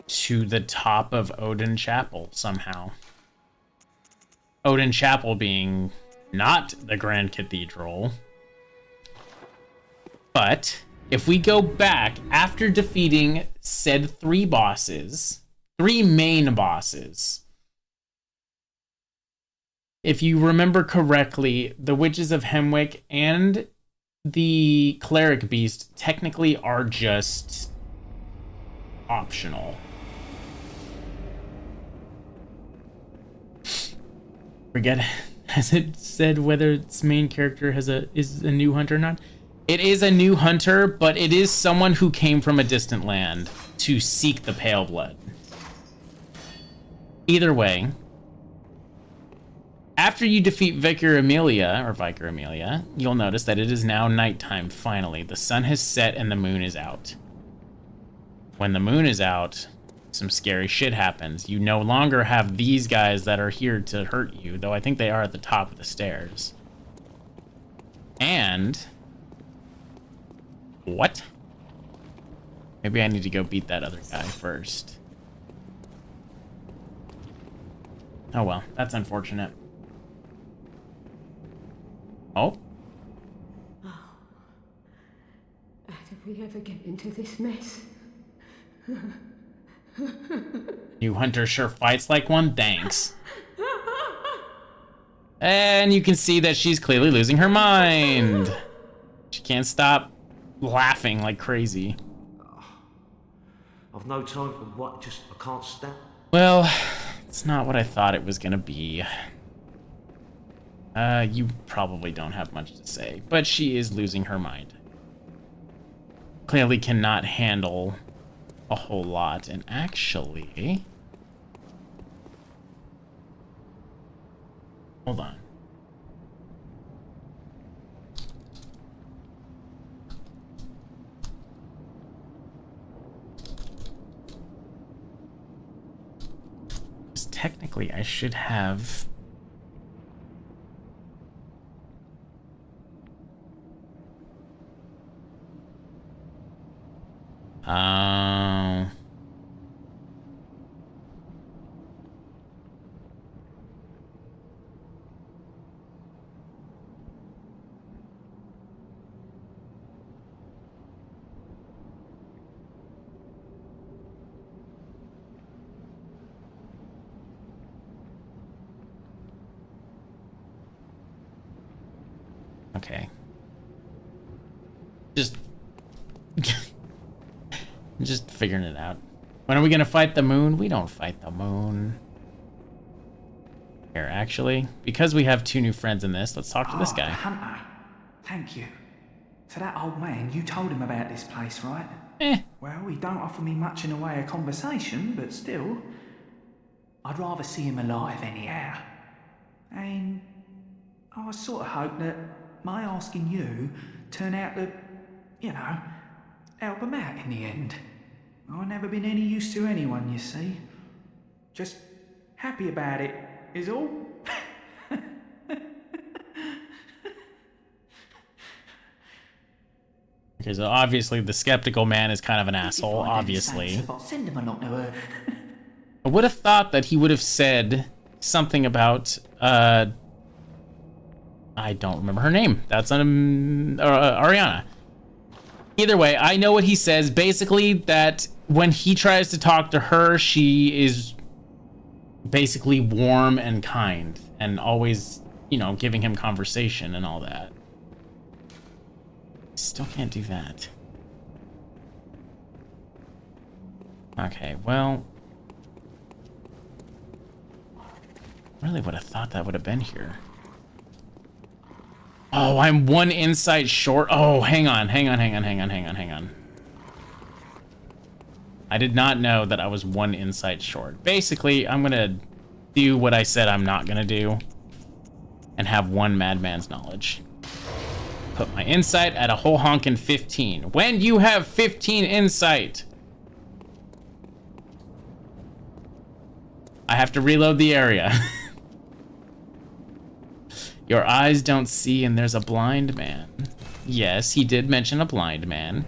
to the top of Odin Chapel somehow. Odin Chapel being not the Grand Cathedral. But if we go back after defeating said three main bosses, if you remember correctly, the Witches of Hemwick and the Cleric Beast technically are just optional. Forget, has it said whether its main character is a new hunter or not? It is a new hunter, but it is someone who came from a distant land to seek the Pale Blood. Either way, after you defeat Vicar Amelia, you'll notice that it is now nighttime, finally. The sun has set and the moon is out. When the moon is out, some scary shit happens. You no longer have these guys that are here to hurt you, though I think they are at the top of the stairs. And... what? Maybe I need to go beat that other guy first. Oh well, that's unfortunate. Oh? How did we ever get into this mess? New hunter sure fights like one, thanks. And you can see that she's clearly losing her mind. She can't stop laughing like crazy. I've no time for what, just I can't stand. Well, it's not what I thought it was gonna be. You probably don't have much to say, but she is losing her mind. Clearly cannot handle a whole lot, and actually... hold on. Because technically I should have... okay. Just figuring it out. When are we gonna fight the moon? We don't fight the moon. Here, actually, because we have two new friends in this, let's talk to this guy. Hunter. Thank you. So that old man, you told him about this place, right? Well, he don't offer me much in the way of conversation, but still, I'd rather see him alive anyhow. And I sort of hope that my asking you turn out to, you know, help him out in the end. I've never been any use to anyone, you see. Just happy about it, is all. Okay, so obviously the skeptical man is kind of an asshole, obviously. Send him along to her. I would have thought that he would have said something about, I don't remember her name. That's Ariana. Either way, I know what he says. Basically, that when he tries to talk to her, she is basically warm and kind and always, you know, giving him conversation and all that. Still can't do that. Okay, well, really would have thought that would have been here. Oh, I'm one insight short. Oh, hang on. I did not know that I was one insight short. Basically, I'm gonna do what I said I'm not gonna do and have one madman's knowledge. Put my insight at a whole honkin' 15. When you have 15 insight, I have to reload the area. Your eyes don't see and there's a blind man. Yes, he did mention a blind man.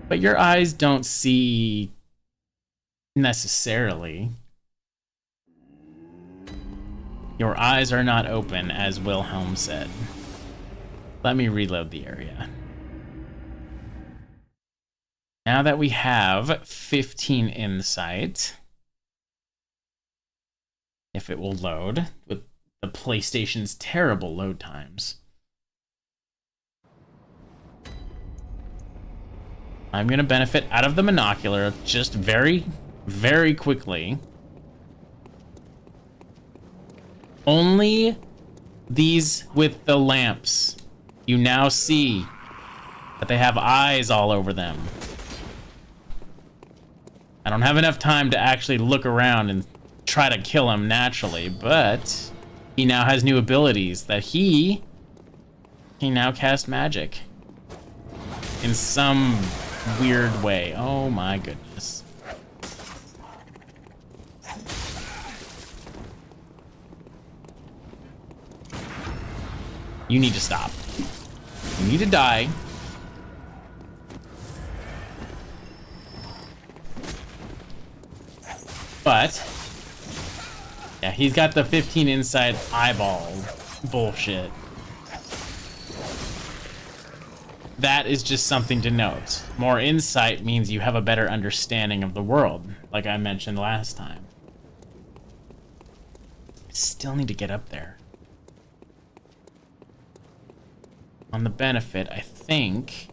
But your eyes don't see necessarily. Your eyes are not open, as Wilhelm said. Let me reload the area. Now that we have 15 insight, if it will load with the PlayStation's terrible load times, I'm going to benefit out of the monocular just very, very quickly. Only these with the lamps. You now see that they have eyes all over them. I don't have enough time to actually look around and try to kill him naturally, but he now has new abilities that he can now cast magic in some weird way. Oh my goodness. You need to stop. You need to die. But yeah, he's got the 15 inside eyeball bullshit. That is just something to note. More insight means you have a better understanding of the world, like I mentioned last time. Still need to get up there. On the benefit, I think...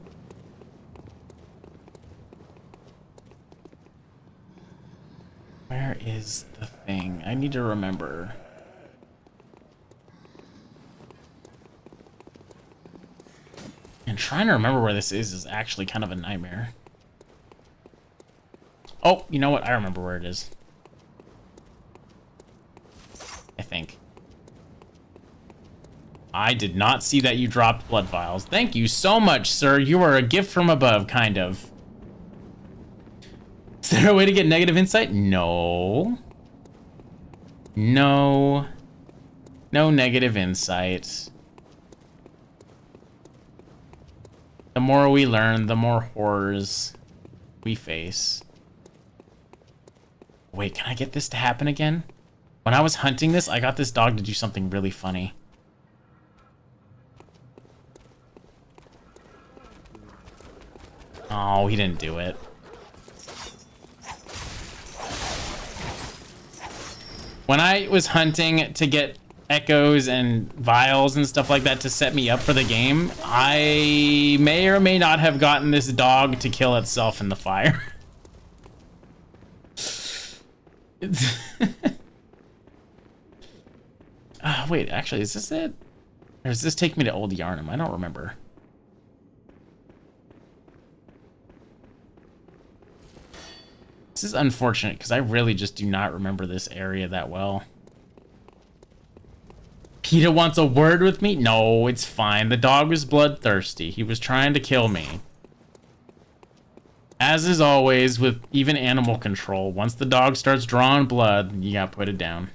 Where is the thing? I need to remember. And trying to remember where this is actually kind of a nightmare. Oh, you know what? I remember where it is. I think. I did not see that you dropped blood vials. Thank you so much, sir. You are a gift from above, kind of. Is there a way to get negative insight? No. No. No negative insight. The more we learn, the more horrors we face. Wait, can I get this to happen again? When I was hunting this, I got this dog to do something really funny. Oh, he didn't do it. When I was hunting to get echoes and vials and stuff like that to set me up for the game, I may or may not have gotten this dog to kill itself in the fire. Wait, actually, is this it? Or does this take me to Old Yarnum? I don't remember. This is unfortunate because I really just do not remember this area that well. PETA wants a word with me? No, it's fine. The dog was bloodthirsty. He was trying to kill me. As is always with even animal control, once the dog starts drawing blood, you gotta put it down.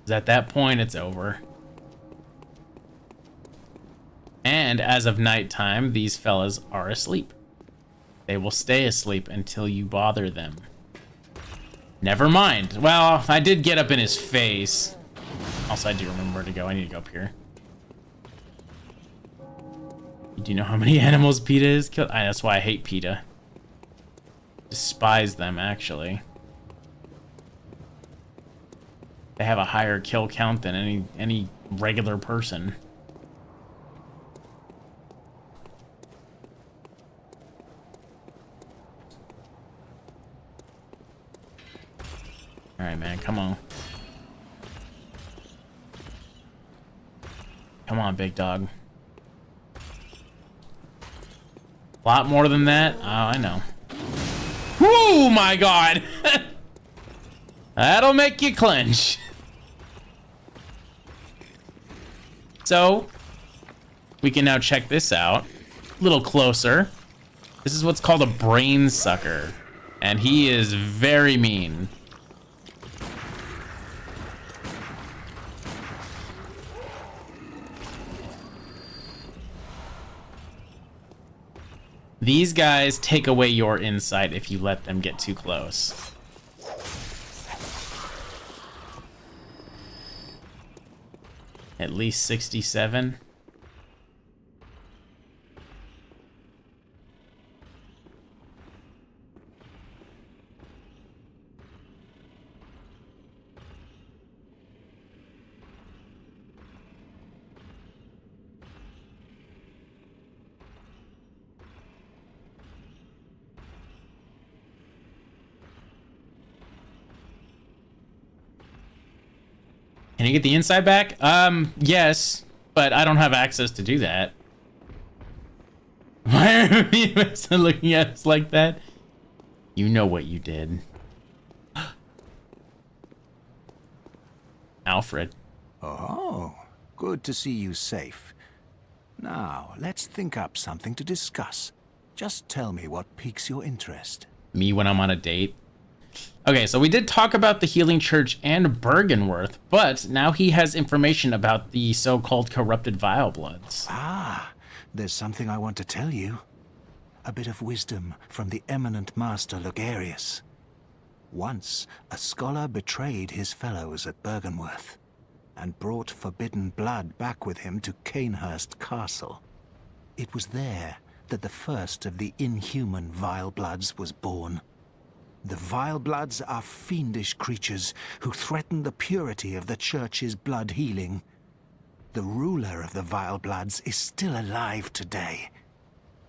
'Cause at that point, it's over. And as of nighttime, these fellas are asleep. They will stay asleep until you bother them. Never mind. Well, I did get up in his face. Also, I do remember where to go. I need to go up here. Do you know how many animals PETA has killed? That's why I hate PETA. Despise them, actually. They have a higher kill count than any regular person. Alright, man, come on. Come on, big dog. A lot more than that? Oh, I know. Oh my god! That'll make you clench. So, we can now check this out a little closer. This is what's called a brain sucker. And he is very mean. These guys take away your insight if you let them get too close. At least 67. Can you get the inside back? Yes, but I don't have access to do that. Why are you looking at us like that? You know what you did. Alfred. Oh, good to see you safe. Now, let's think up something to discuss. Just tell me what piques your interest. Me when I'm on a date? Okay, so we did talk about the Healing Church and Bergenworth, but now he has information about the so-called corrupted Vilebloods. Ah, there's something I want to tell you. A bit of wisdom from the eminent master Logarius. Once, a scholar betrayed his fellows at Bergenworth and brought forbidden blood back with him to Canehurst Castle. It was there that the first of the inhuman Vilebloods was born. The Vilebloods are fiendish creatures who threaten the purity of the Church's blood healing. The ruler of the Vilebloods is still alive today.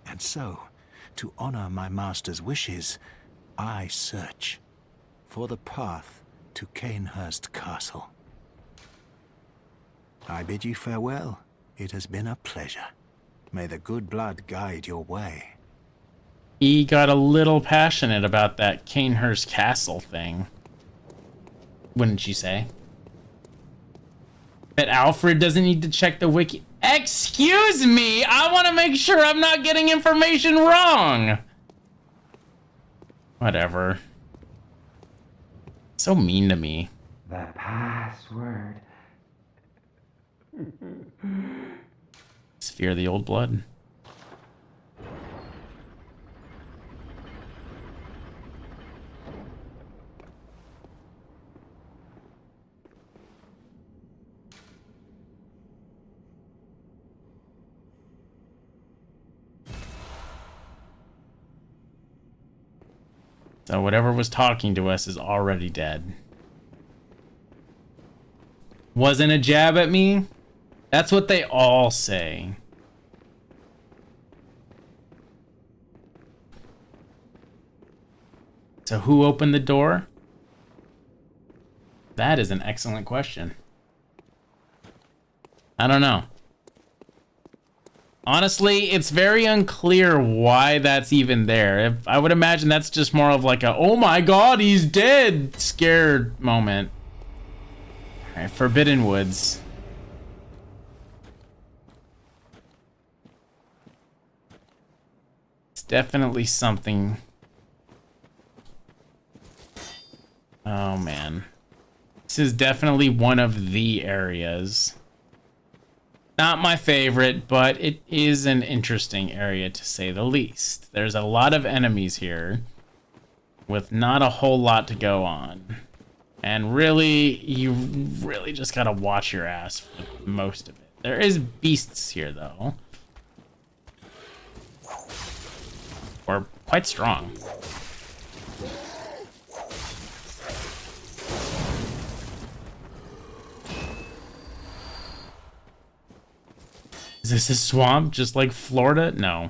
And so, to honor my master's wishes, I search for the path to Canehurst Castle. I bid you farewell. It has been a pleasure. May the good blood guide your way. He got a little passionate about that Canehurst Castle thing. Wouldn't you say? That Alfred doesn't need to check the wiki. Excuse me! I want to make sure I'm not getting information wrong! Whatever. So mean to me. The password. Sphere of the Old Blood. So whatever was talking to us is already dead. Wasn't a jab at me? That's what they all say. So who opened the door? That is an excellent question. I don't know. Honestly, it's very unclear why that's even there. I would imagine that's just more of like a, oh my god, he's dead, scared moment. Alright, Forbidden Woods. It's definitely something. Oh man. This is definitely one of the areas. Not my favorite, but it is an interesting area to say the least. There's a lot of enemies here with not a whole lot to go on. And really, you really just gotta watch your ass for most of it. There is beasts here, though. Or quite strong. Is this a swamp just like Florida? No.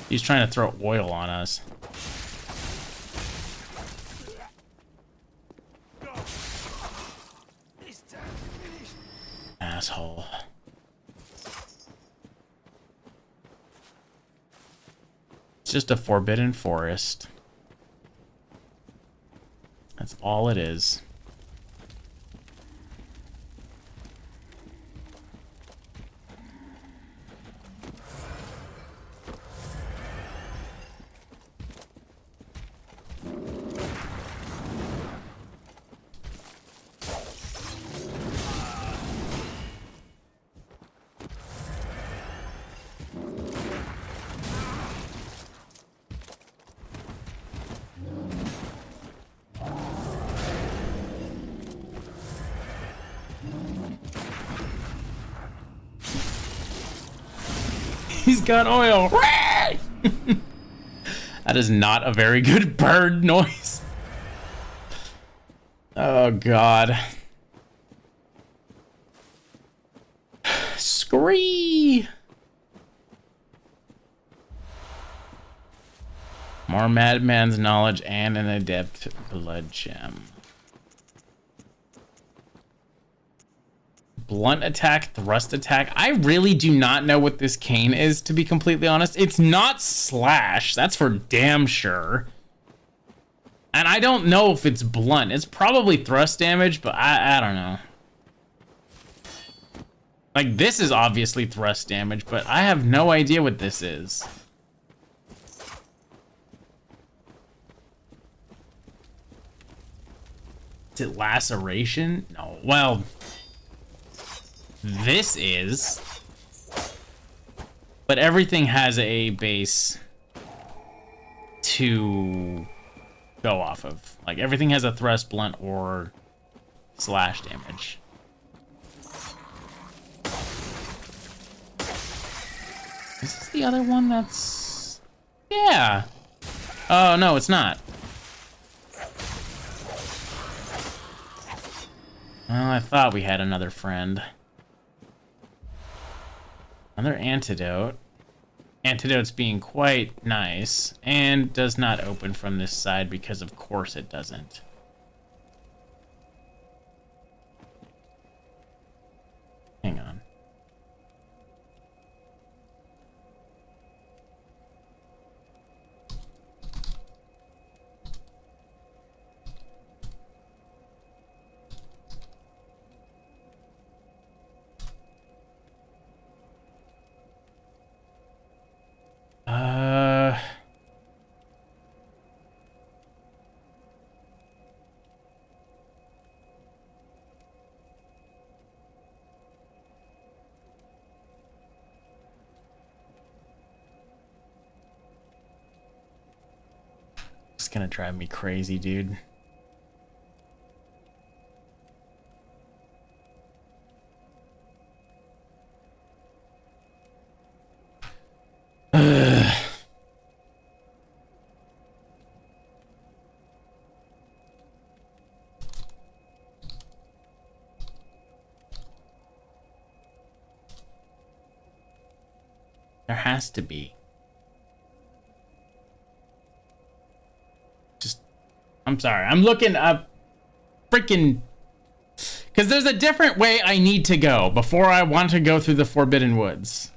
He's trying to throw oil on us. Asshole. It's just a forbidden forest. That's all it is. He's got oil. That is not a very good bird noise. Oh, God. Scree. More madman's knowledge and an adept blood gem. Blunt attack, thrust attack. I really do not know what this cane is, to be completely honest. It's not slash, that's for damn sure. And I don't know if it's blunt. It's probably thrust damage, but I don't know. Like, this is obviously thrust damage, but I have no idea what this is. Is it laceration? No, well... This is, but everything has a base to go off of. Like, everything has a thrust, blunt, or slash damage. Is this the other one that's... Yeah. Oh, no, it's not. Well, I thought we had another friend. Another antidote. Antidote's being quite nice, and does not open from this side because of course it doesn't. Hang on. It's gonna drive me crazy, dude. There has to be. I'm sorry. I'm looking up freaking... Because there's a different way I need to go before I want to go through the Forbidden Woods.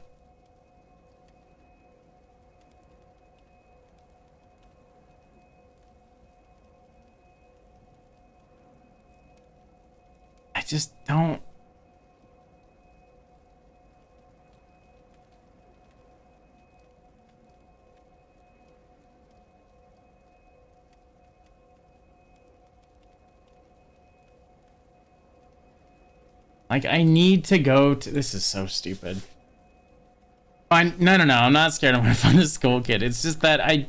I just don't... Like, I need to go to... This is so stupid. Fine. No, I'm not scared I'm gonna find the Skull Kid. It's just that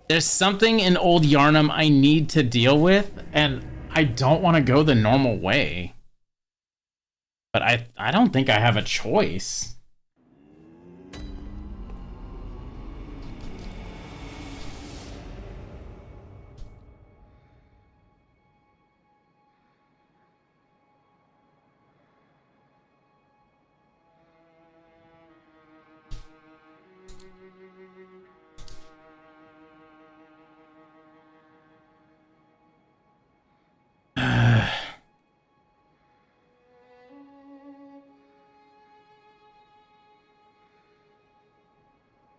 there's something in Old Yarnum I need to deal with, and I don't want to go the normal way. But I don't think I have a choice.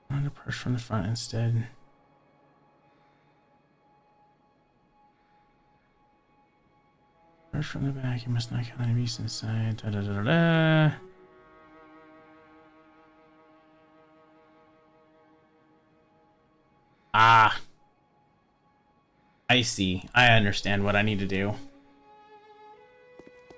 I'm gonna push from the front instead. Push from the back. You must not kill any beasts inside. Da da da da da. Ah. I see. I understand what I need to do.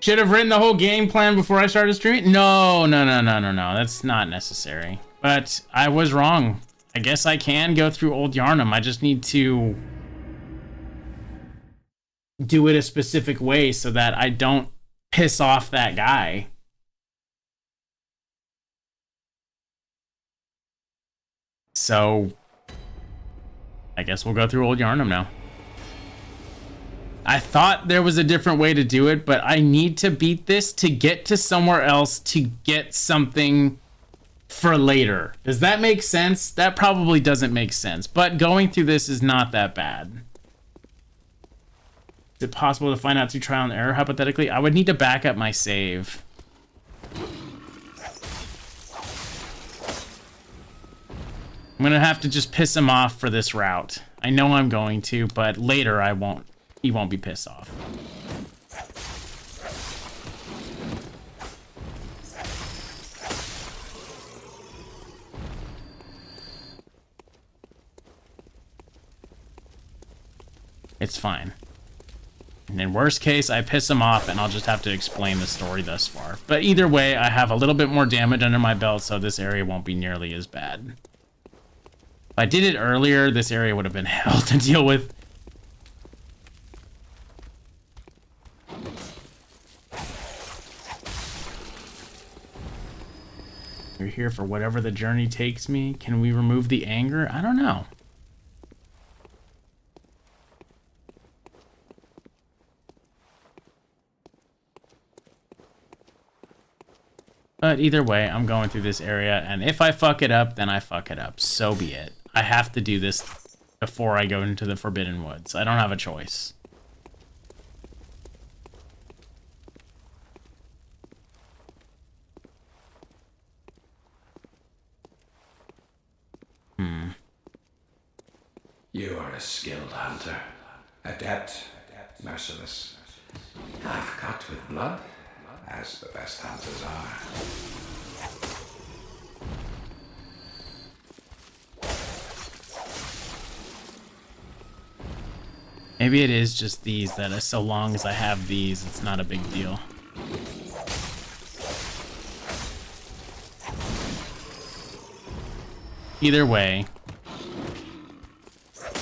Should have written the whole game plan before I started streaming? No. That's not necessary. But I was wrong. I guess I can go through Old Yarnum. I just need to do it a specific way so that I don't piss off that guy. So I guess we'll go through Old Yarnum now. I thought there was a different way to do it, but I need to beat this to get to somewhere else to get something for later. Does that make sense? That probably doesn't make sense, but going through this is not that bad. Is it possible to find out through trial and error, hypothetically? I would need to back up my save. I'm gonna have to just piss him off for this route. I know I'm going to, but later I won't. He won't be pissed off. It's fine. And in worst case, I piss him off and I'll just have to explain the story thus far. But either way, I have a little bit more damage under my belt, so this area won't be nearly as bad. If I did it earlier, this area would have been hell to deal with. You're here for whatever the journey takes me. Can we remove the anger? I don't know. But either way, I'm going through this area, and if I fuck it up, then I fuck it up. So be it. I have to do this before I go into the Forbidden Woods. I don't have a choice. You are a skilled hunter, adept, merciless. I've cut with blood, as the best hunters are. Maybe it is just these that so long as I have these, it's not a big deal. Either way,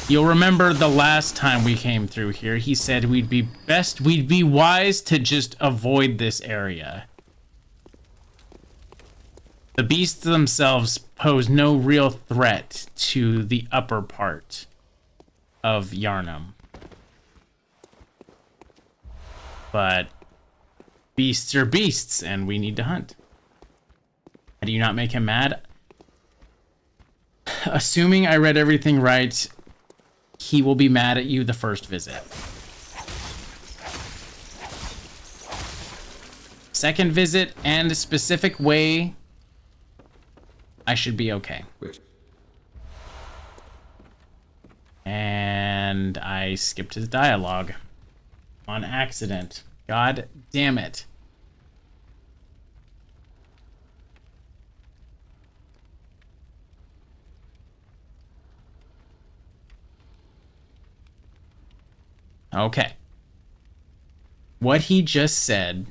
you'll remember the last time we came through here, he said we'd be wise to just avoid this area. The beasts themselves pose no real threat to the upper part of Yarnum. But beasts are beasts, and we need to hunt. How do you not make him mad? Assuming I read everything right, he will be mad at you the first visit. Second visit and a specific way, I should be okay. And I skipped his dialogue on accident. God damn it. Okay. What he just said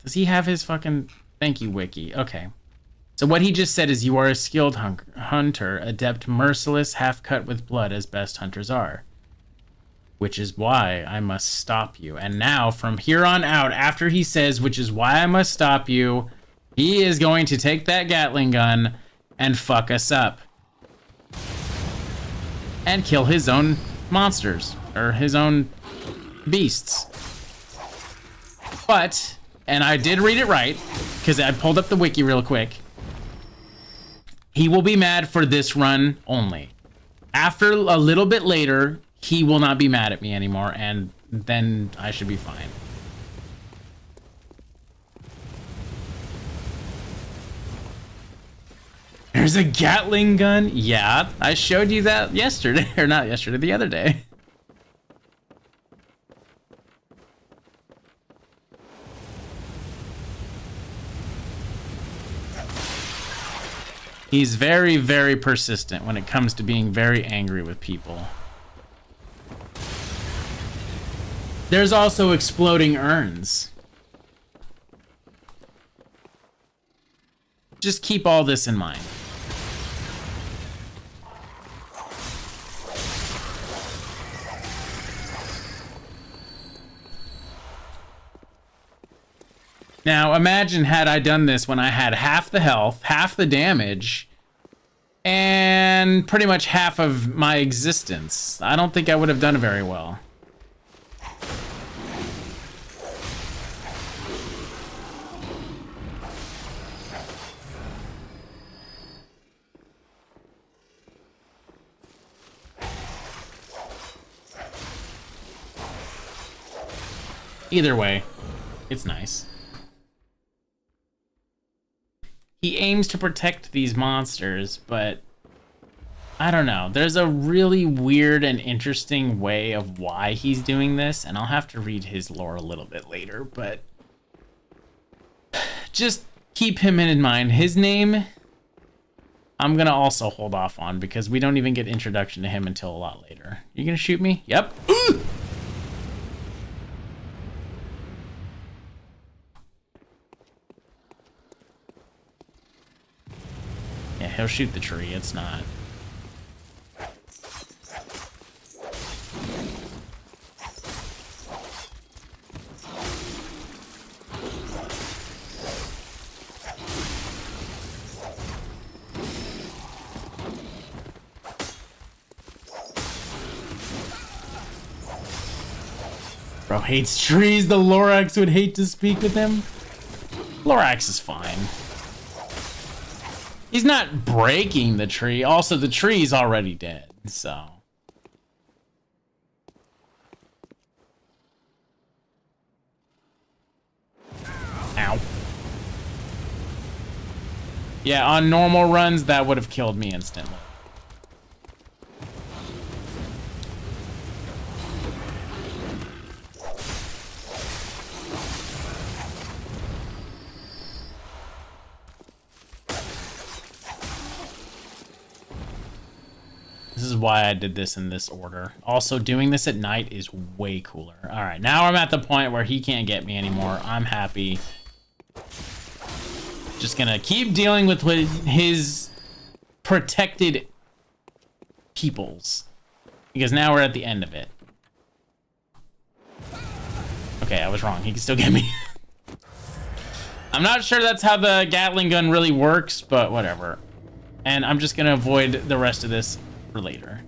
Does he have his fucking... Thank you, Wiki. Okay. So what he just said is you are a skilled hunter, adept, merciless, half-cut with blood as best hunters are. Which is why I must stop you. And now, from here on out, after he says, which is why I must stop you, he is going to take that Gatling gun and fuck us up. And kill his own monsters. Or his own beasts. But, and I did read it right, because I pulled up the wiki real quick. He will be mad for this run only. After a little bit later, he will not be mad at me anymore, and then I should be fine. There's a Gatling gun? Yeah, I showed you that yesterday, or not yesterday, the other day. He's very, very persistent when it comes to being very angry with people. There's also exploding urns. Just keep all this in mind. Now, imagine had I done this when I had half the health, half the damage, and pretty much half of my existence. I don't think I would have done very well. Either way, it's nice. He aims to protect these monsters, but I don't know. There's a really weird and interesting way of why he's doing this, and I'll have to read his lore a little bit later, but just keep him in mind. His name, I'm gonna also hold off on because we don't even get introduction to him until a lot later. You gonna shoot me? Yep. Ooh! Yeah, he'll shoot the tree. It's not. Bro hates trees. The Lorax would hate to speak with him. Lorax is fine. He's not breaking the tree. Also, the tree's already dead, so. Ow. Yeah, on normal runs, that would have killed me instantly. This is why I did this in this order. Also, doing this at night is way cooler. All right, now I'm at the point where he can't get me anymore. I'm happy. Just gonna keep dealing with his protected peoples. Because now we're at the end of it. Okay, I was wrong. He can still get me. I'm not sure that's how the Gatling gun really works, but whatever. And I'm just gonna avoid the rest of this for later.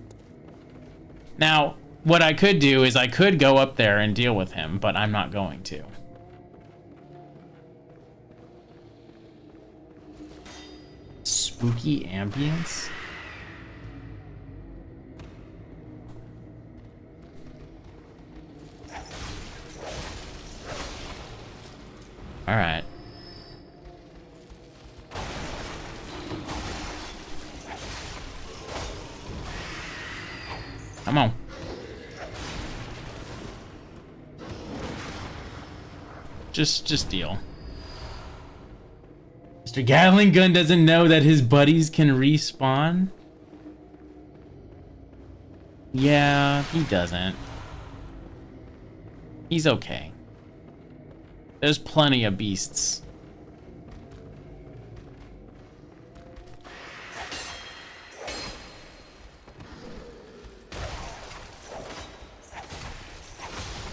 Now, what I could do is I could go up there and deal with him, but I'm not going to. Spooky ambience? All right. Come on. Just deal. Mr. Gatling Gun doesn't know that his buddies can respawn? Yeah, he doesn't. He's okay. There's plenty of beasts.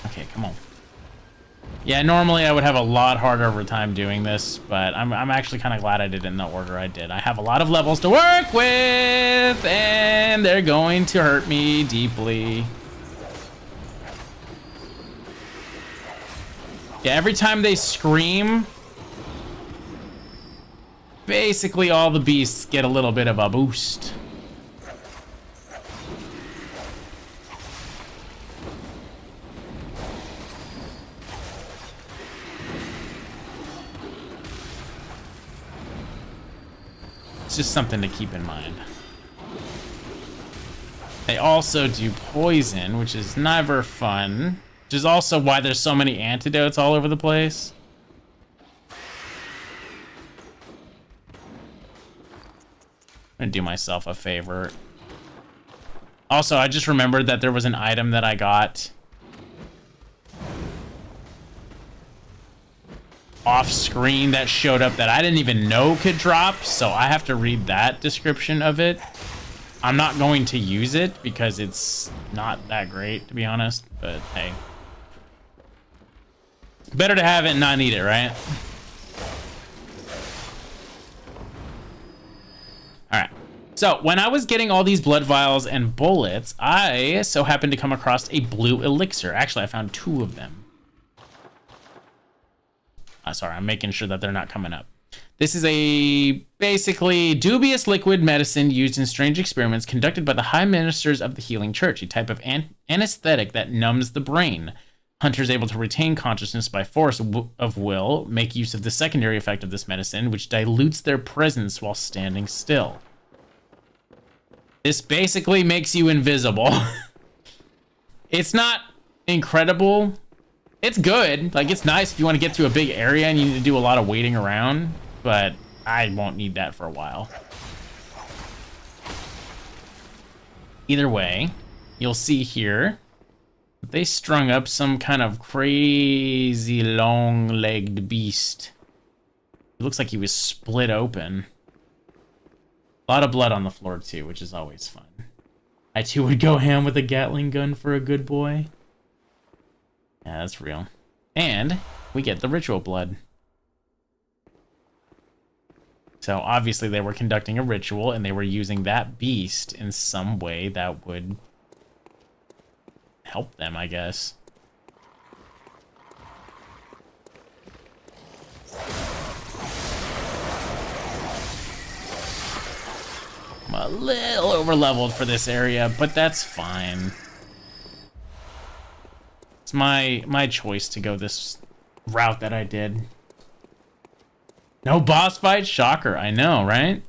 Okay, come on. Yeah, normally I would have a lot harder of a time doing this, but I'm actually kind of glad I did it in the order I did. I have a lot of levels to work with, and they're going to hurt me deeply. Yeah, every time they scream, basically all the beasts get a little bit of a boost. It's just something to keep in mind. They also do poison, which is never fun. Which is also why there's so many antidotes all over the place. I'm gonna do myself a favor. Also, I just remembered that there was an item that I got off screen that showed up that I didn't even know could drop, so I have to read that description of it. I'm not going to use it because it's not that great, to be honest, but hey. Better to have it and not need it, right? Alright. So, when I was getting all these blood vials and bullets, I so happened to come across a blue elixir. Actually, I found 2 of them. Sorry, I'm making sure that they're not coming up. This is a basically dubious liquid medicine used in strange experiments conducted by the high ministers of the healing church, a type of anesthetic that numbs the brain. Hunters able to retain consciousness by force of will make use of the secondary effect of this medicine, which dilutes their presence while standing still. This basically makes you invisible. It's not incredible. It's good. Like, it's nice if you want to get to a big area and you need to do a lot of waiting around, but I won't need that for a while. Either way, you'll see here they strung up some kind of crazy long-legged beast. It looks like he was split open. A lot of blood on the floor too, which is always fun. I too would go ham with a Gatling gun for a good boy. Yeah, that's real. And we get the ritual blood. So obviously they were conducting a ritual and they were using that beast in some way that would help them, I guess. I'm a little over-leveled for this area, but that's fine. It's my choice to go this route that I did. No boss fight? Shocker, I know, right?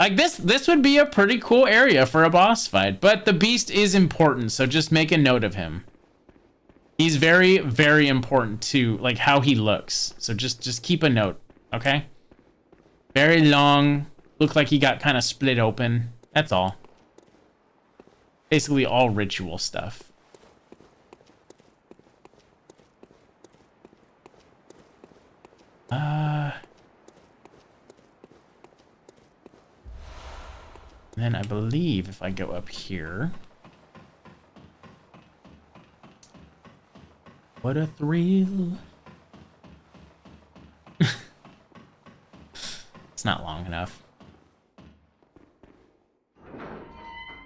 Like, this would be a pretty cool area for a boss fight, but the beast is important, so just make a note of him. He's very, very important to, like, how he looks. So just keep a note, okay? Very long, looked like he got kind of split open. That's all. Basically all ritual stuff. Then I believe if I go up here. What a thrill. It's not long enough.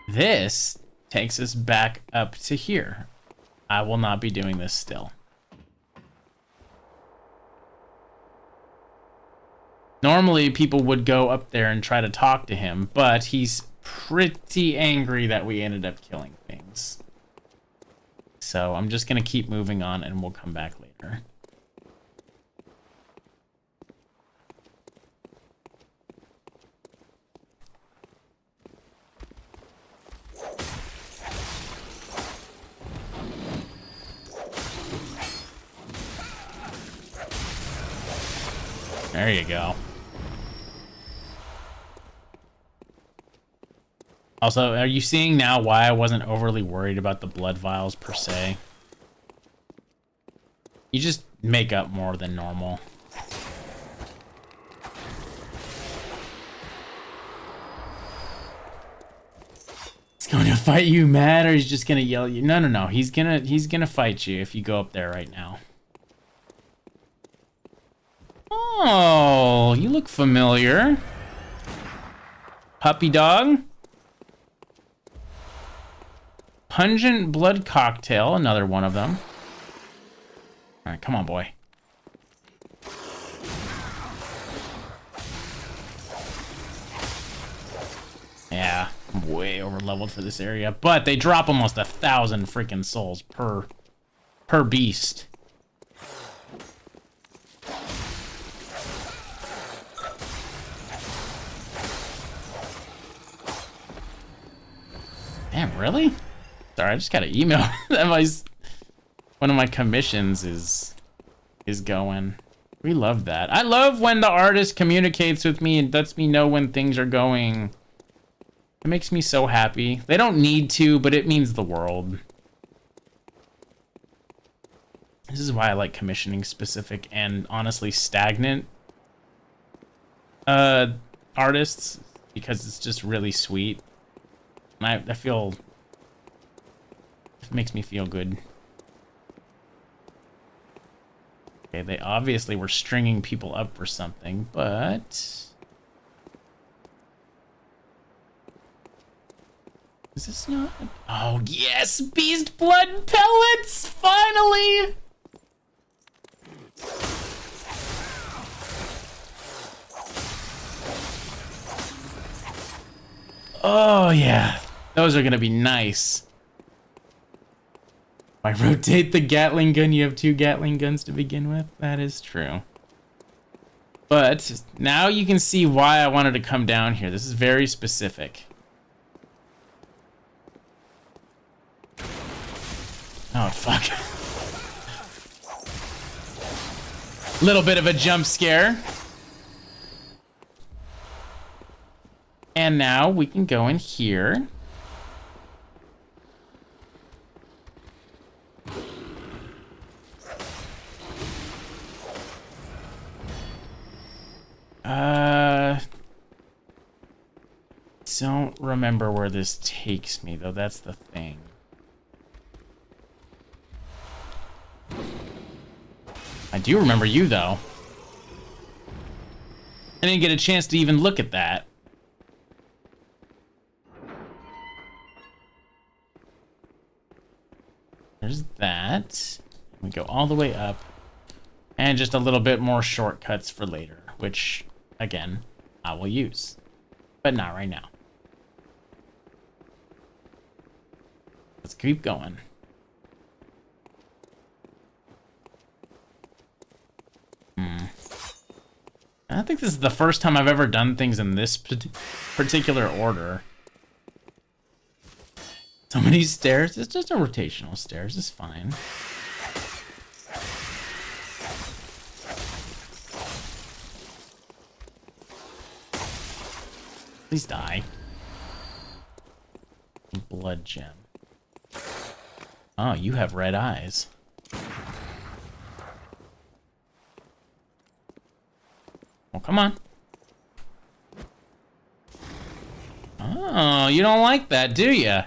This takes us back up to here. I will not be doing this still. Normally, people would go up there and try to talk to him, but he's pretty angry that we ended up killing things. So I'm just going to keep moving on, and we'll come back later. There you go. Also, are you seeing now why I wasn't overly worried about the blood vials per se? You just make up more than normal. He's going to fight you, Matt, or he's just gonna yell at you? No, no, no. He's gonna fight you if you go up there right now. Oh, you look familiar. Puppy dog. Pungent blood cocktail, another one of them. All right, come on, boy. Yeah, I'm way over leveled for this area, but they drop almost 1,000 freaking souls per beast. Damn, really? Sorry, I just got an email that one of my commissions is going. We love that. I love when the artist communicates with me and lets me know when things are going. It makes me so happy. They don't need to, but it means the world. This is why I like commissioning specific and honestly stagnant artists, because it's just really sweet. And I feel it makes me feel good. Okay, they obviously were stringing people up for something, but is this not? Oh, yes! Beast blood pellets! Finally! Oh, yeah. Those are gonna be nice. Why rotate the Gatling gun? You have 2 Gatling guns to begin with? That is true. But now you can see why I wanted to come down here. This is very specific. Oh, fuck. Little bit of a jump scare. And now we can go in here. Don't remember where this takes me, though. That's the thing. I do remember you, though. I didn't get a chance to even look at that. There's that. We go all the way up. And just a little bit more shortcuts for later, which, again, I will use. But not right now. Let's keep going. I think this is the first time I've ever done things in this particular order. So many stairs. It's just a rotational stairs. It's fine. Please die. Blood gem. Oh, you have red eyes. Well, come on. Oh, you don't like that, do you?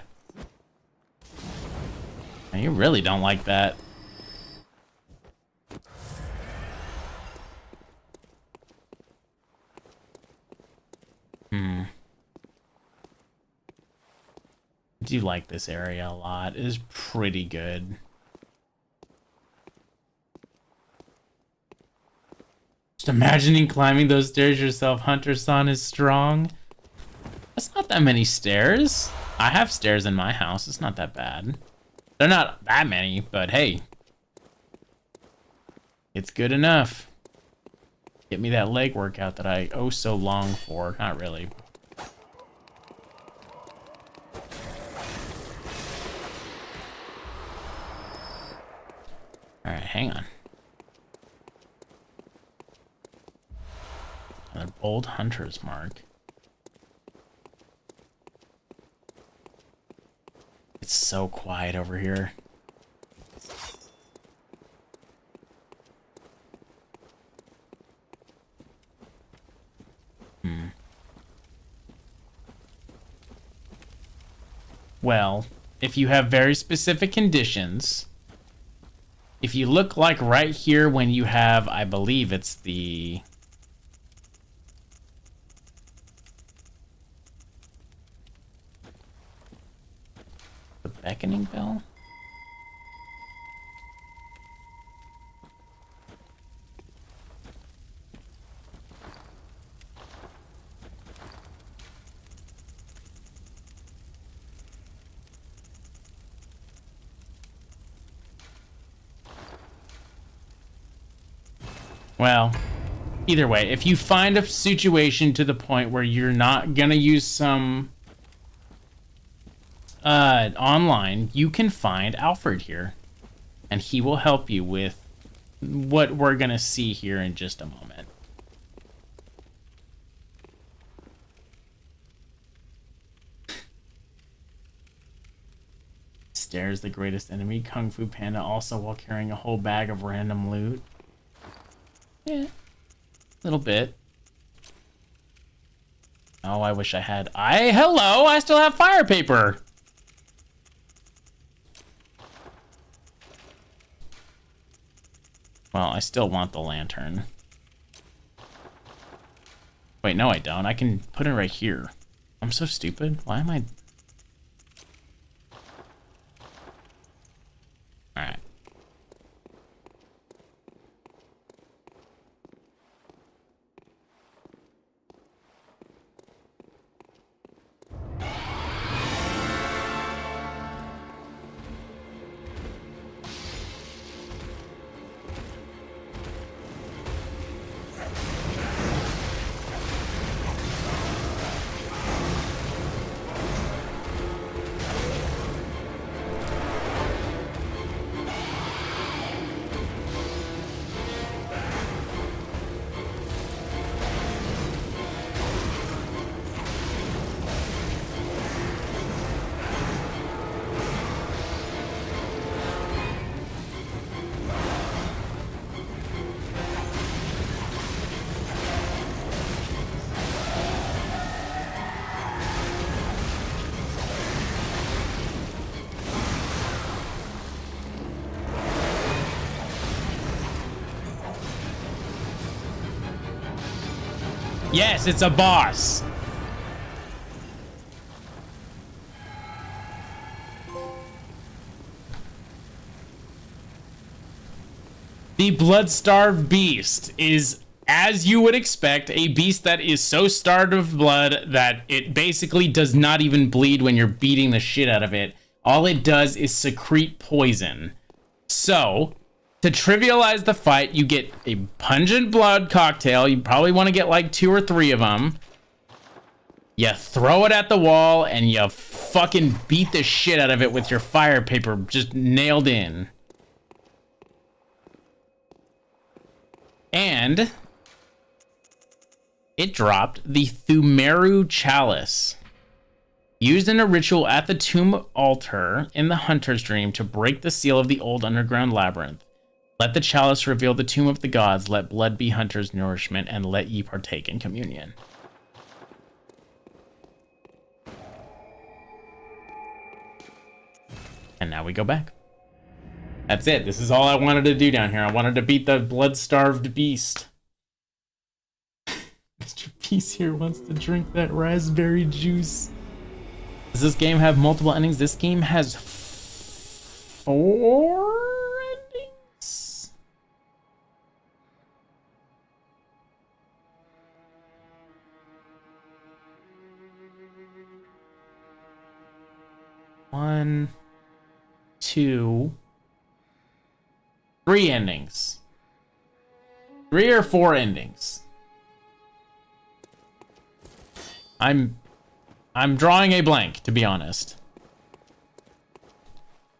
You really don't like that. I do like this area a lot. It is pretty good. Just imagining climbing those stairs yourself, Hunter-san, is strong. That's not that many stairs. I have stairs in my house. It's not that bad. They're not that many, but hey. It's good enough. Get me that leg workout that I oh so long for. Not really. Alright, hang on. Another bold hunter's mark. It's so quiet over here. Well, if you have very specific conditions, if you look like right here when you have, I believe it's the beckoning bell. Well, either way, if you find a situation to the point where you're not gonna use some online, you can find Alfred here, and he will help you with what we're gonna see here in just a moment. Stares the greatest enemy, Kung Fu Panda, also while carrying a whole bag of random loot. Yeah, a little bit. Oh, I wish I had. Hello, I still have fire paper. Well, I still want the lantern. Wait, no, I don't. I can put it right here. I'm so stupid. Why am I? All right. Yes, it's a boss. The blood-starved beast is, as you would expect, a beast that is so starved of blood that it basically does not even bleed when you're beating the shit out of it. All it does is secrete poison. So, to trivialize the fight, you get a pungent blood cocktail. You probably want to get like 2 or 3 of them. You throw it at the wall and you fucking beat the shit out of it with your fire paper just nailed in. And it dropped the Thumeru Chalice, used in a ritual at the tomb altar in the Hunter's Dream to break the seal of the old underground labyrinth. Let the chalice reveal the tomb of the gods, let blood be hunter's nourishment, and let ye partake in communion. And now we go back. That's it. This is all I wanted to do down here. I wanted to beat the blood-starved beast. Mr. Peace here wants to drink that raspberry juice. Does this game have multiple endings? This game has 4 endings? One, 2, 3 endings. 3 or 4 endings. I'm drawing a blank, to be honest.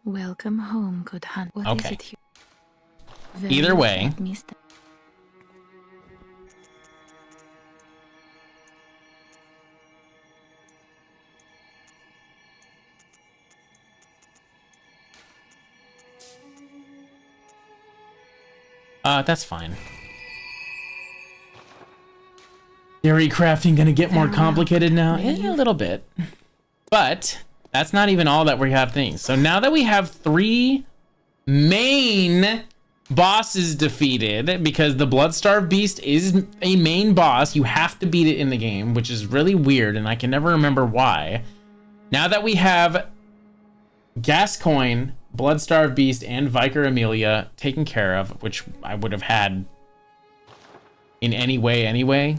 Welcome home, good hunt. What Okay. is it here? Either way, Mister. that's fine. Theory crafting gonna get more complicated now? A little bit. But that's not even all that we have things. So now that we have 3 main bosses defeated, because the Bloodstarved Beast is a main boss, you have to beat it in the game, which is really weird, and I can never remember why. Now that we have Gascoigne, Bloodstarved Beast, and Vicar Amelia taken care of, which I would have had in any way anyway,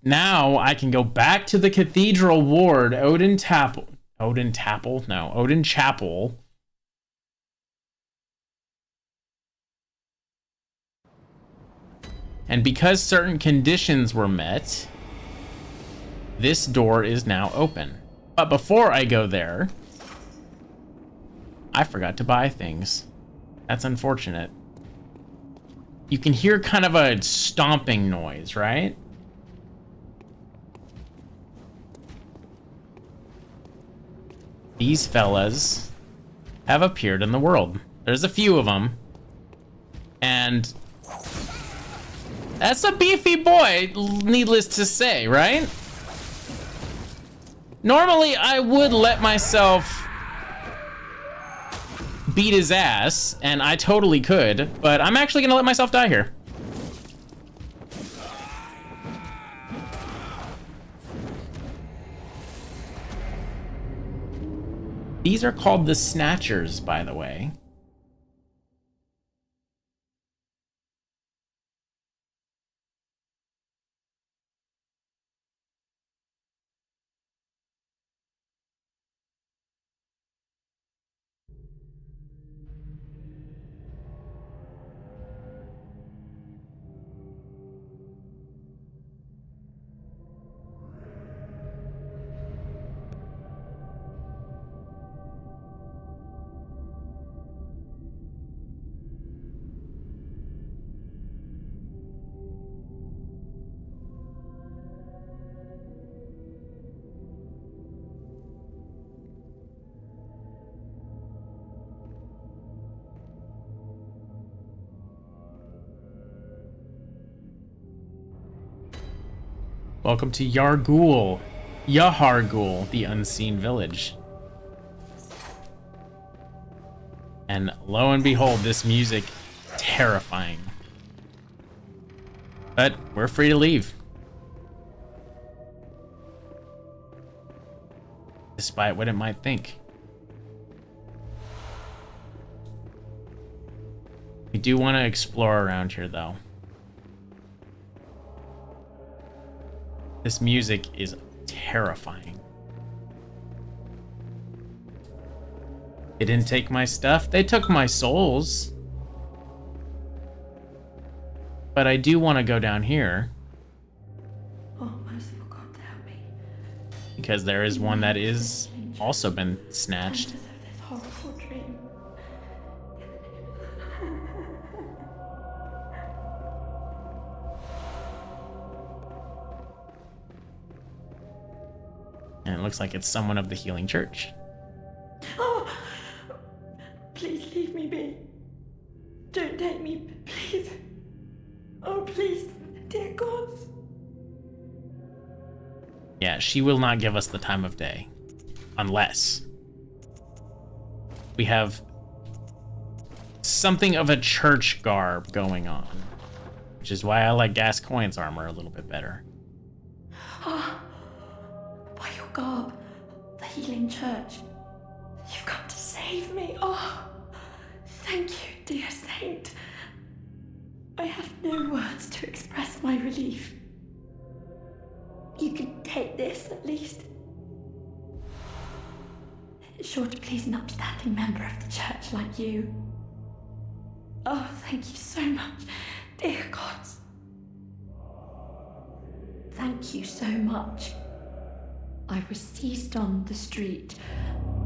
now I can go back to the Cathedral Ward, Odin Chapel. And because certain conditions were met, this door is now open. But before I go there, I forgot to buy things. That's unfortunate. You can hear kind of a stomping noise, right? These fellas have appeared in the world. There's a few of them. And that's a beefy boy, needless to say, right? Normally, I would let myself beat his ass, and I totally could, but I'm actually gonna let myself die here. These are called the Snatchers, by the way. Welcome to Yargul, Yahargul, the unseen village. And lo and behold, this music, terrifying. But we're free to leave. Despite what it might think. We do want to explore around here, though. This music is terrifying. They didn't take my stuff. They took my souls. But I do want to go down here. Oh, merciful God, help me. Because there is one that is also been snatched. This horrible dream. And it looks like it's someone of the Healing Church. Oh, please leave me be. Don't take me, please. Oh, please, dear gods. Yeah, she will not give us the time of day. Unless we have something of a church garb going on. Which is why I like Gascoigne's armor a little bit better. Oh, by your garb, the healing church. You've come to save me. Oh, thank you, dear saint. I have no words to express my relief. You can take this, at least. It's sure to please an upstanding member of the church like you. Oh, thank you so much, dear gods. Thank you so much. I was seized on the street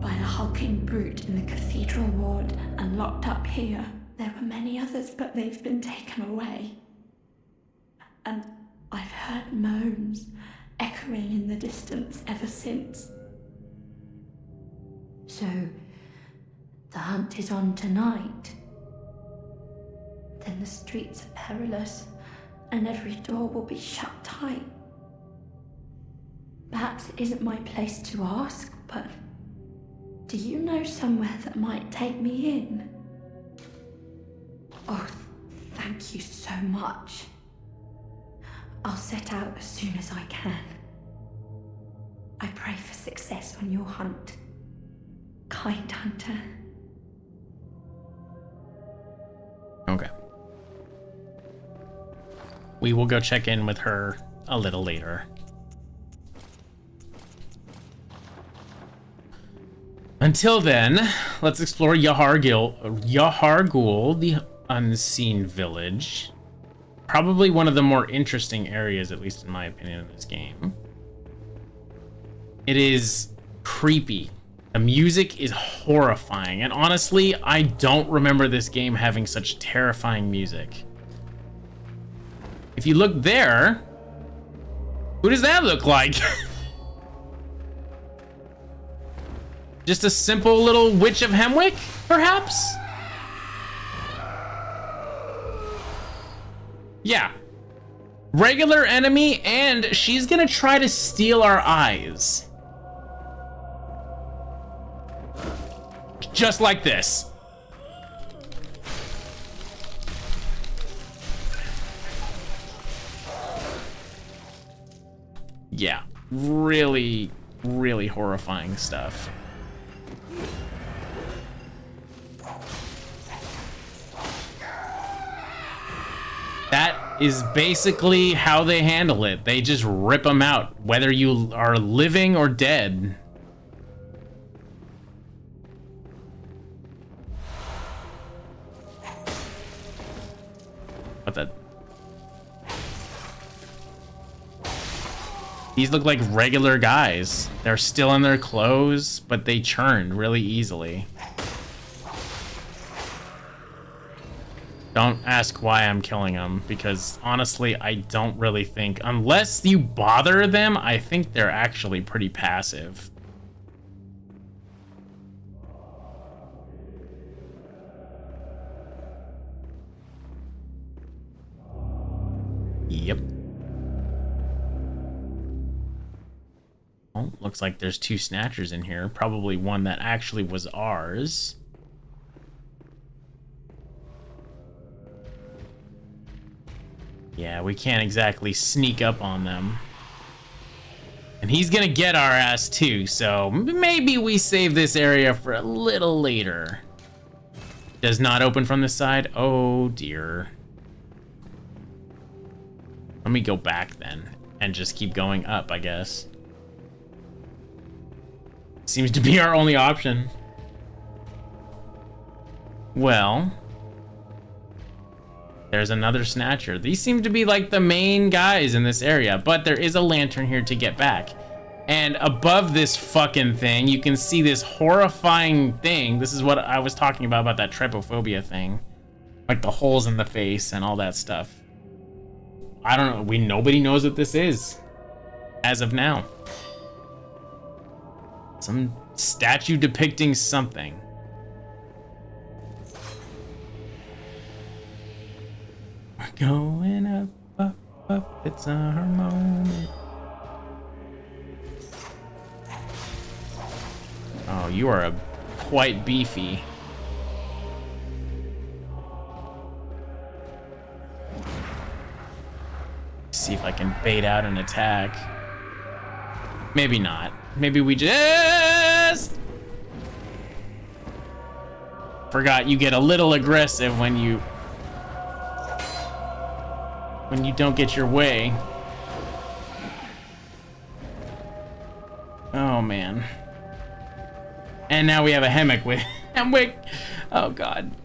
by a hulking brute in the cathedral ward and locked up here. There were many others, but they've been taken away. And I've heard moans echoing in the distance ever since. So, the hunt is on tonight. then the streets are perilous, and every door will be shut tight. Perhaps it isn't my place to ask, but do you know somewhere that might take me in? Oh, thank you so much. I'll set out as soon as I can. I pray for success on your hunt, kind hunter. Okay. We will go check in with her a little later. Until then, let's explore Yahargul, the Unseen Village. Probably one of the more interesting areas, at least in my opinion, in this game. It is creepy. The music is horrifying, and honestly, I don't remember this game having such terrifying music. If you look there, who does that look like? Just a simple little Witch of Hemwick, perhaps? Yeah. Regular enemy, and she's gonna try to steal our eyes. Just like this. Yeah, really, really horrifying stuff. That is basically how they handle it. They just rip them out, whether you are living or dead. What the? These look like regular guys. They're still in their clothes, but they churn really easily. Don't ask why I'm killing them, because honestly, I don't really think, unless you bother them, I think they're actually pretty passive. Yep. Oh, looks like there's two snatchers in here. Probably one that actually was ours. Yeah, we can't exactly sneak up on them. And he's gonna get our ass too, so maybe we save this area for a little later. Does not open from this side? Oh dear. Let me go back then and just keep going up, I guess. Seems to be our only option. Well, there's another snatcher. These seem to be like the main guys in this area, but there is a lantern here to get back. And above this fucking thing, you can see this horrifying thing. This is what I was talking about that trypophobia thing. Like the holes in the face and all that stuff. I don't know. Nobody knows what this is as of now. Some statue depicting something. We're going up, up, up. It's our moment. Oh, you are quite beefy. See if I can bait out an attack. Maybe not. Maybe we just... Forgot you get a little aggressive when you don't get your way. Oh man. And now we have a Hemwick with Hemwick. Oh god.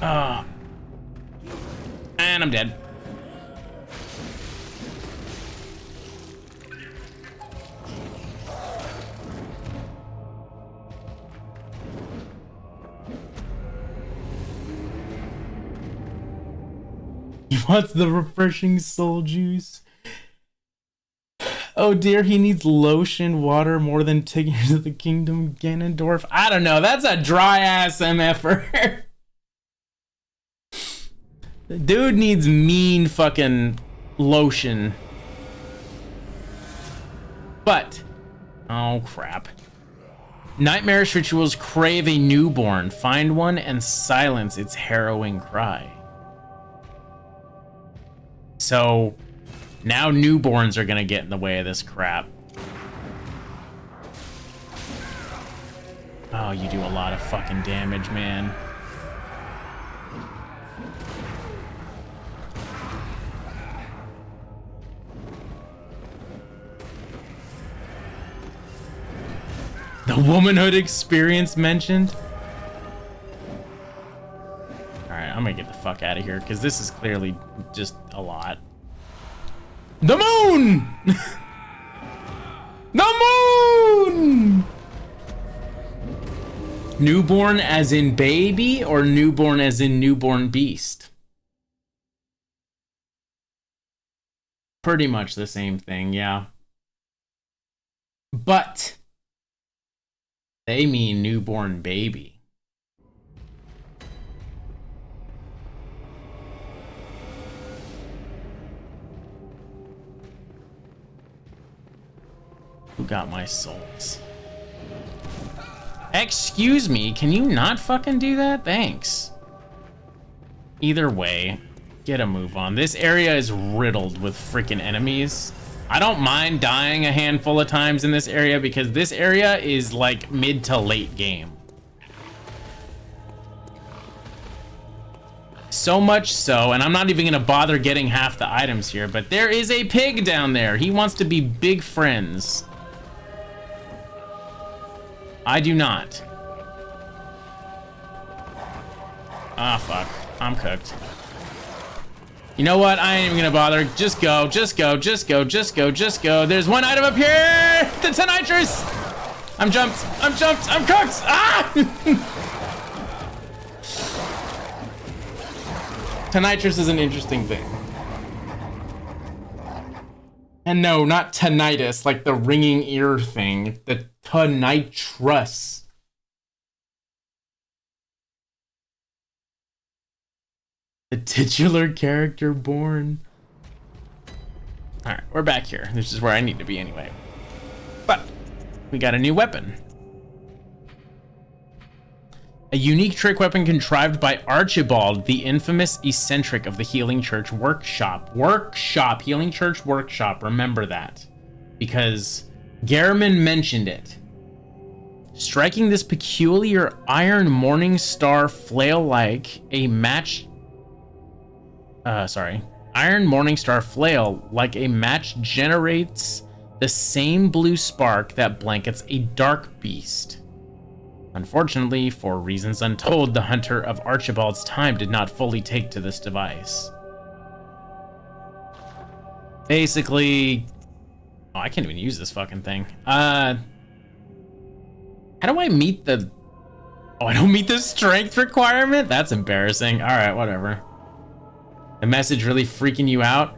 Oh. And I'm dead. He wants the refreshing soul juice. Oh dear, he needs lotion, water more than Tears of the Kingdom, Ganondorf. I don't know. That's a dry ass MFer. The dude needs mean fucking lotion. But, oh crap. Nightmarish rituals crave a newborn. Find one and silence its harrowing cry. So, now newborns are gonna get in the way of this crap. Oh, you do a lot of fucking damage, man. The womanhood experience mentioned? Alright, I'm gonna get the fuck out of here, because this is clearly just a lot. The moon! The moon! Newborn as in baby, or newborn as in newborn beast? Pretty much the same thing, yeah. But they mean newborn baby. Who got my souls? Excuse me, can you not fucking do that? Thanks. Either way, get a move on. This area is riddled with freaking enemies. I don't mind dying a handful of times in this area because this area is like mid to late game. So much so, and I'm not even gonna bother getting half the items here, but there is a pig down there. He wants to be big friends. I do not. Ah, fuck. I'm cooked. You know what? I ain't even gonna bother. Just go, just go, just go, just go, just go. There's one item up here! The Tonitrus! I'm jumped, I'm jumped, I'm cooked! Ah! Tonitrus is an interesting thing. And no, not tinnitus, like the ringing ear thing. The Tonitrus. The titular character born. Alright, we're back here. This is where I need to be anyway. But we got a new weapon. A unique trick weapon contrived by Archibald, the infamous eccentric of the Healing Church Workshop. Healing Church Workshop, remember that. Because Gehrman mentioned it. Striking this peculiar iron morning star flail like a match... Iron Morningstar flail like a match generates the same blue spark that blankets a dark beast. Unfortunately, for reasons untold, the hunter of Archibald's time did not fully take to this device. Basically... Oh, I can't even use this fucking thing. How do I meet the... Oh, I don't meet the strength requirement? That's embarrassing. Alright, whatever. The message really freaking you out?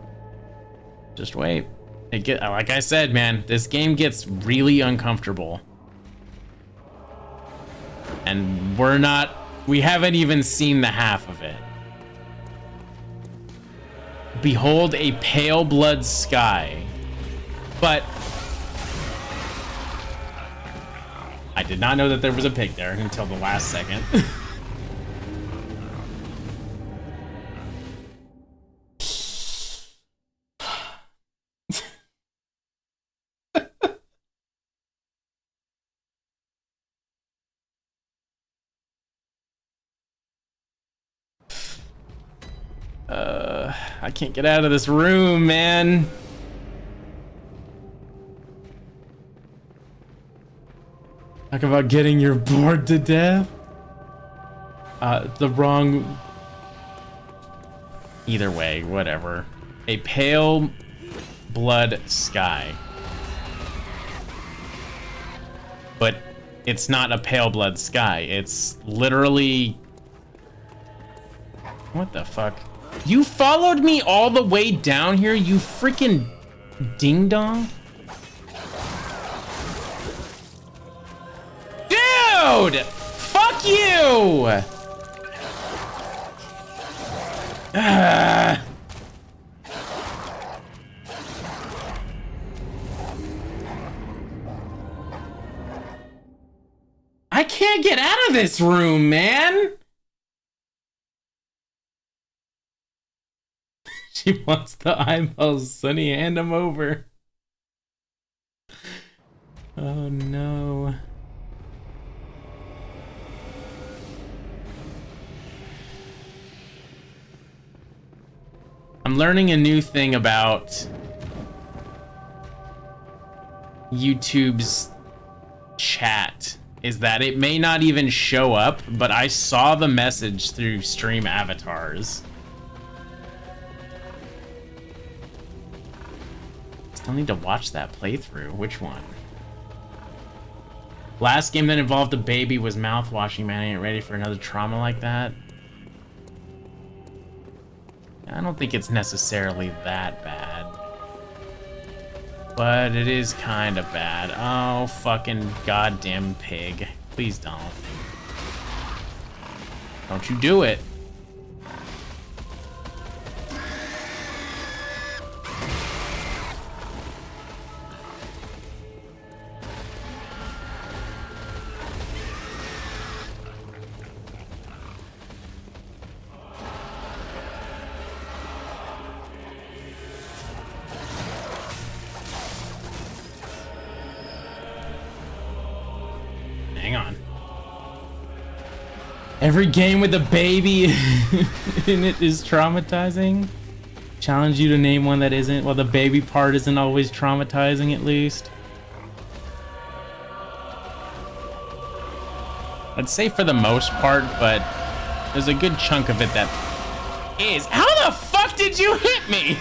Just wait. Like I said, man, this game gets really uncomfortable. And we haven't even seen the half of it. Behold a pale blood sky. But I did not know that there was a pig there until the last second. I can't get out of this room, man. Talk about getting your bored to death. The wrong... Either way, whatever. A pale blood sky. But it's not a pale blood sky. It's literally... What the fuck? You followed me all the way down here, you freaking ding dong? Dude! Fuck you! I can't get out of this room, man! She wants the eyeballs, Sonny. Hand them over. Oh no. I'm learning a new thing about YouTube's chat, is that it may not even show up, but I saw the message through stream avatars. Still need to watch that playthrough. Which one? Last game that involved a baby was mouthwashing, man. I ain't ready for another trauma like that. I don't think it's necessarily that bad. But it is kind of bad. Oh, fucking goddamn pig. Please don't. Don't you do it. Hang on. Every game with a baby in it is traumatizing. Challenge you to name one that isn't. Well, the baby part isn't always traumatizing, at least. I'd say for the most part, but there's a good chunk of it that is. How the fuck did you hit me?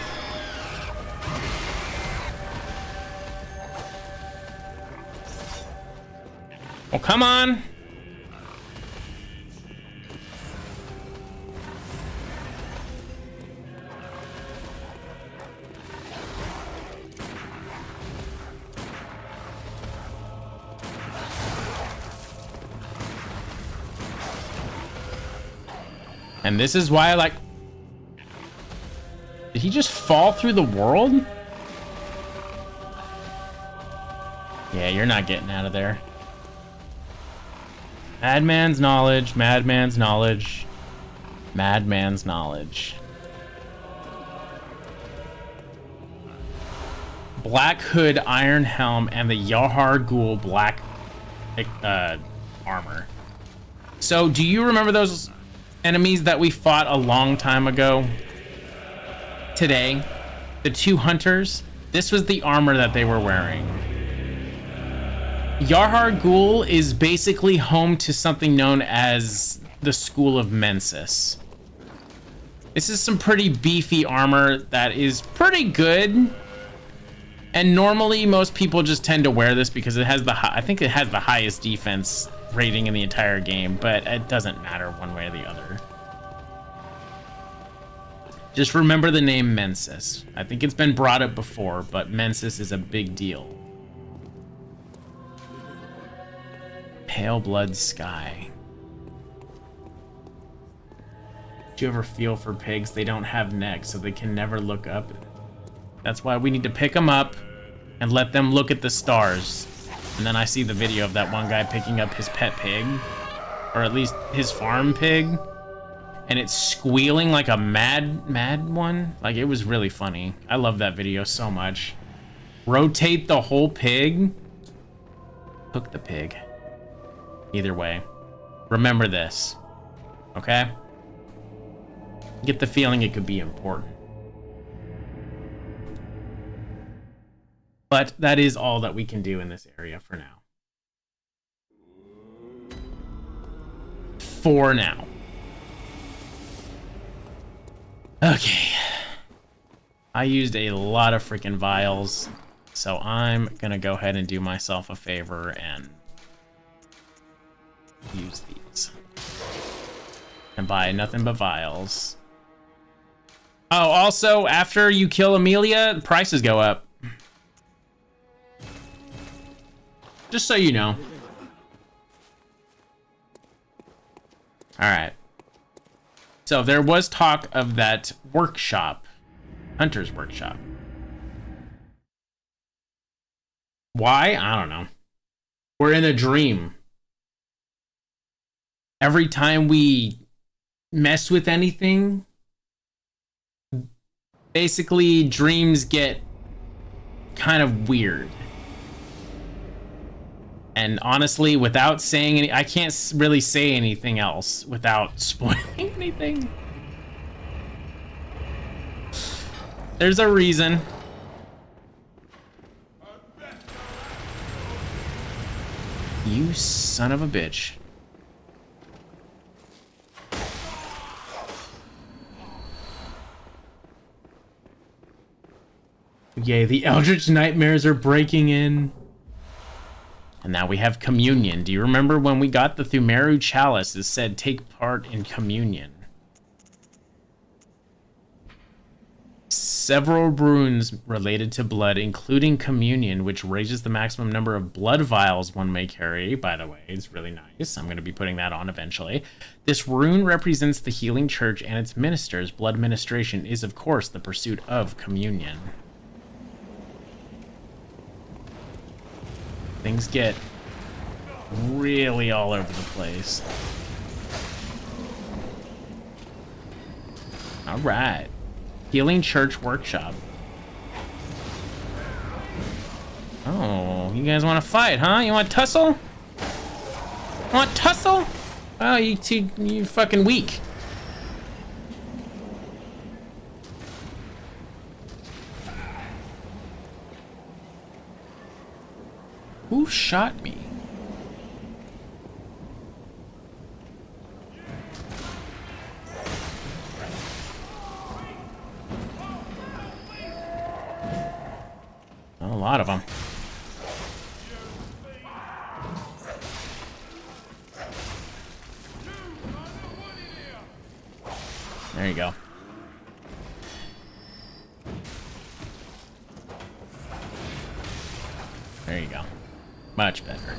Oh, come on. And this is why I like... Did he just fall through the world? Yeah, you're not getting out of there. Madman's knowledge, madman's knowledge, madman's knowledge. Black Hood, Iron Helm, and the Yahar Ghul black armor. So, do you remember those enemies that we fought a long time ago? Today, the two hunters. This was the armor that they were wearing. Yahar Ghul is basically home to something known as the School of Mensis. This is some pretty beefy armor that is pretty good. And normally most people just tend to wear this because it has I think it has the highest defense rating in the entire game, but it doesn't matter one way or the other. Just remember the name Mensis. I think it's been brought up before, but Mensis is a big deal. Pale Blood Sky. Do you ever feel for pigs? They don't have necks, so they can never look up. That's why we need to pick them up and let them look at the stars. And then I see the video of that one guy picking up his pet pig, or at least his farm pig, and it's squealing like a mad one. Like, it was really funny. I love that video so much. Rotate the whole pig. Cook the pig. Either way, remember this, okay? Get the feeling it could be important. But that is all that we can do in this area for now. For now. Okay. I used a lot of freaking vials, so I'm gonna go ahead and do myself a favor and use these. And buy nothing but vials. Oh, also, after you kill Amelia, prices go up. Just so you know. Alright. So there was talk of that workshop. Hunter's workshop. Why? I don't know. We're in a dream. Every time we mess with anything, basically dreams get kind of weird. And honestly, without saying any, I can't really say anything else without spoiling anything. There's a reason. You son of a bitch. Yay, the Eldritch Nightmares are breaking in. And now we have communion. Do you remember when we got the Thumeru Chalice? It said take part in communion. Several runes related to blood, including communion, which raises the maximum number of blood vials one may carry. By the way, it's really nice. I'm going to be putting that on eventually. This rune represents the healing church and its ministers. Blood ministration is, of course, the pursuit of communion. Things get really all over the place. All right. Healing Church Workshop. Oh, you guys want to fight, huh? You want to tussle? Want tussle? Oh, you fucking weak. Who shot me? A lot of them. There you go. There you go. Much better.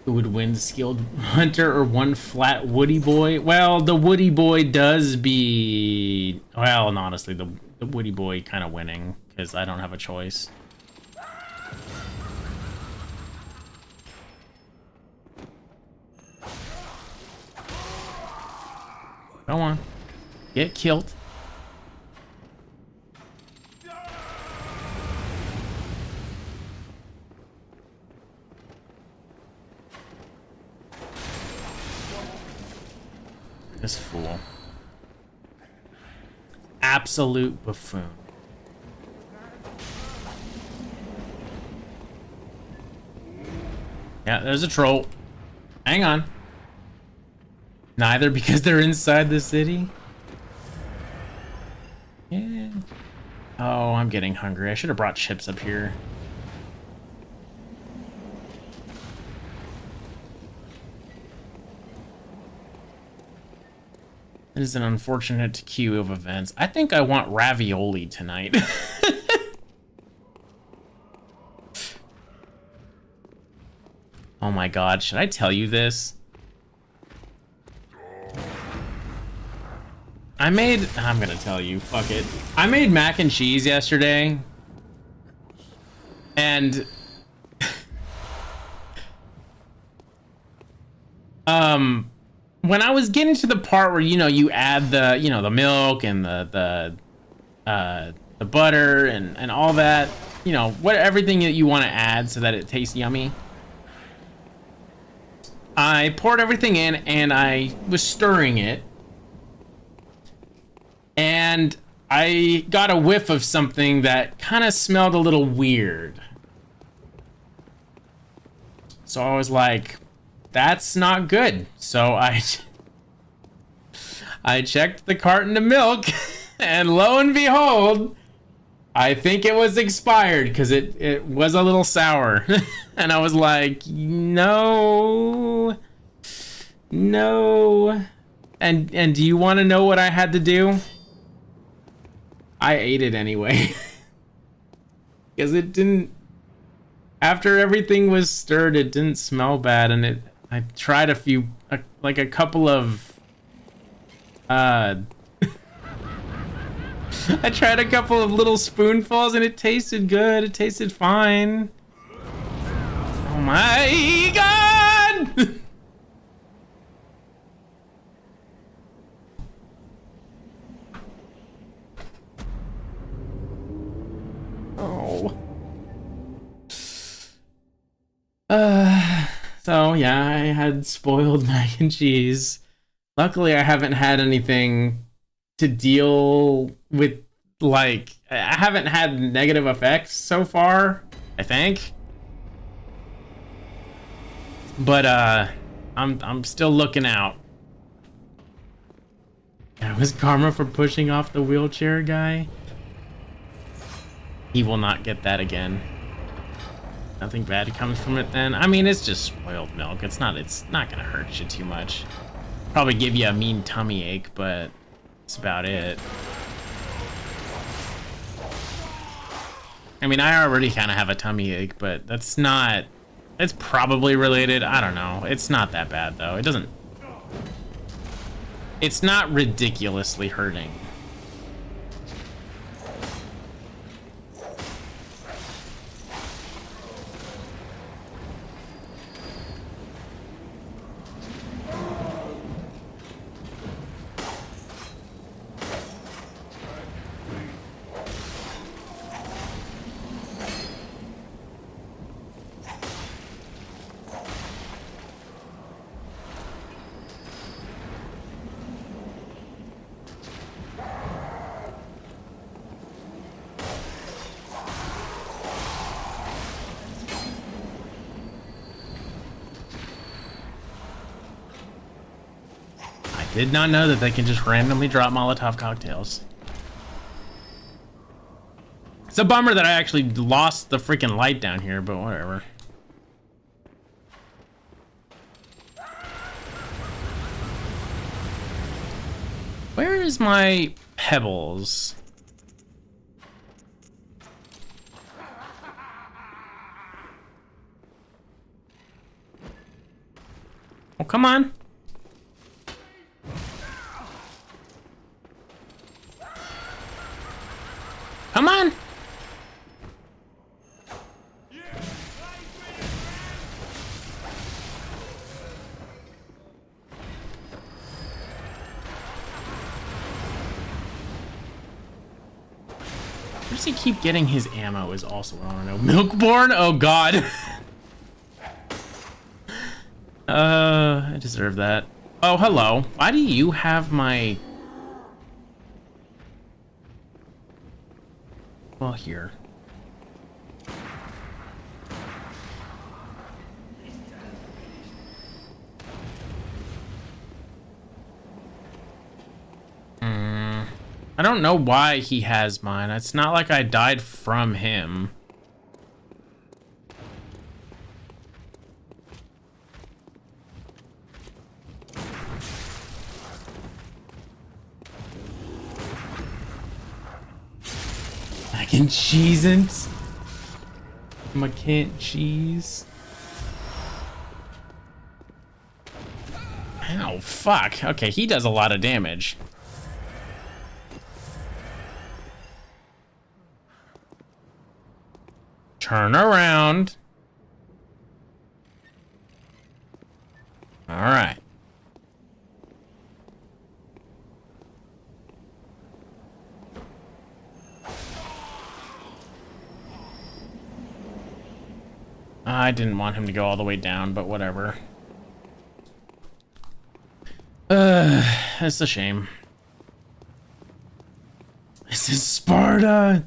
Who would win, skilled hunter or one flat woody boy? Well, the woody boy does be... Well, and honestly, the woody boy kind of winning, because I don't have a choice. Go on. Get killed. This fool. Absolute buffoon. Yeah, there's a troll. Hang on. Neither because they're inside the city? Yeah. Oh, I'm getting hungry. I should have brought chips up here. It is an unfortunate queue of events. I think I want ravioli tonight. Oh my god, should I tell you this? I'm gonna tell you, fuck it. I made mac and cheese yesterday. And... when I was getting to the part where, you know, you add the, you know, the milk and the butter and all that, you know, everything that you want to add so that it tastes yummy. I poured everything in and I was stirring it. And I got a whiff of something that kind of smelled a little weird. So I was like, that's not good. So I checked the carton of milk and lo and behold, I think it was expired because it was a little sour. And I was like, no. And do you want to know what I had to do? I ate it anyway. Because it didn't, after everything was stirred, it didn't smell bad, and I tried like a couple of, I tried a couple of little spoonfuls and it tasted good. It tasted fine. Oh my god! Oh. So yeah, I had spoiled mac and cheese. Luckily, I haven't had anything to deal with, like, I haven't had negative effects so far, I think. But I'm still looking out. That was karma for pushing off the wheelchair guy. He will not get that again. Nothing bad comes from it then. I mean, it's just spoiled milk. It's not gonna hurt you too much. Probably give you a mean tummy ache, but that's about it. I mean, I already kind of have a tummy ache, but that's not... It's probably related. I don't know. It's not that bad, though. It doesn't... It's not ridiculously hurting. Did not know that they can just randomly drop Molotov cocktails. It's a bummer that I actually lost the freaking light down here, but whatever. Where is my pebbles? Oh, come on. Come on! Where does he keep getting his ammo is also what I want to know. Milkborn? Oh god. I deserve that. Oh, hello. Why do you have my... Well, here. I don't know why he has mine. It's not like I died from him. Mac and cheese and mac and cheese. Ow, fuck. Okay, he does a lot of damage. Turn around. All right. I didn't want him to go all the way down, but whatever. It's a shame. This is Sparta.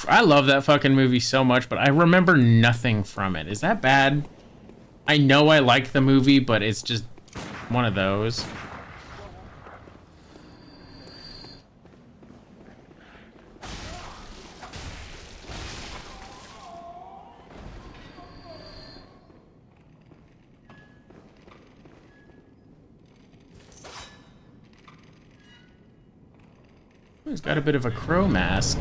I love that fucking movie so much, but I remember nothing from it. Is that bad? I know I like the movie, but it's just one of those. He's got a bit of a crow mask.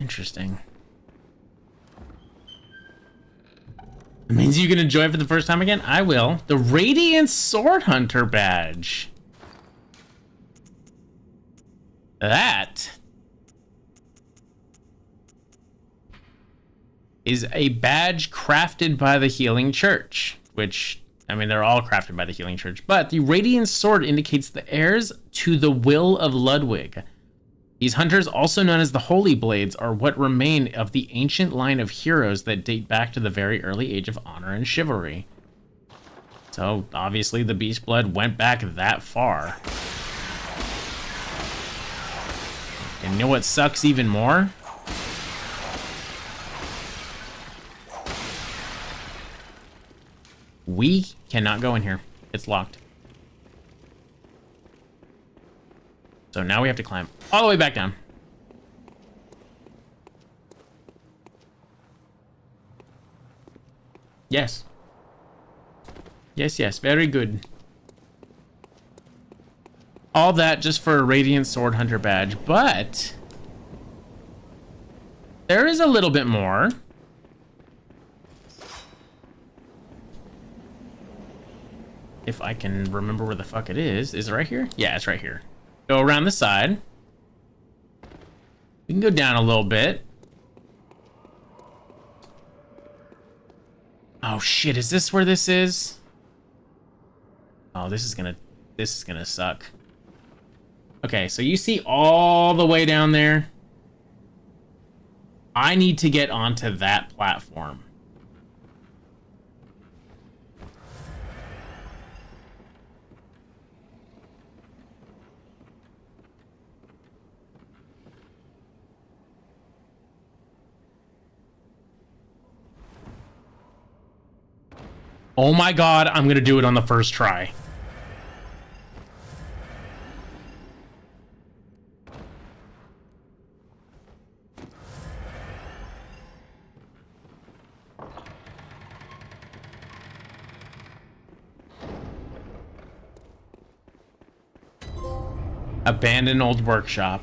Interesting. It means you can enjoy it for the first time again? I will. The Radiant Sword Hunter badge. That is a badge crafted by the Healing Church, which, I mean, they're all crafted by the Healing Church, but the Radiant Sword indicates the heirs to the will of Ludwig. These hunters, also known as the Holy Blades, are what remain of the ancient line of heroes that date back to the very early age of honor and chivalry. So, obviously, the Beast Blood went back that far. And you know what sucks even more? We cannot go in here. It's locked. So now we have to climb all the way back down. Yes. Yes, yes. Very good. All that just for a Radiant Sword Hunter badge, but there is a little bit more. If I can remember where the fuck it is. Is it right here? Yeah, it's right here. Go around the side. We can go down a little bit. Oh shit, is this where this is? Oh, this is gonna suck. Okay, so you see all the way down there? I need to get onto that platform. Oh my god, I'm gonna do it on the first try. Abandoned old workshop.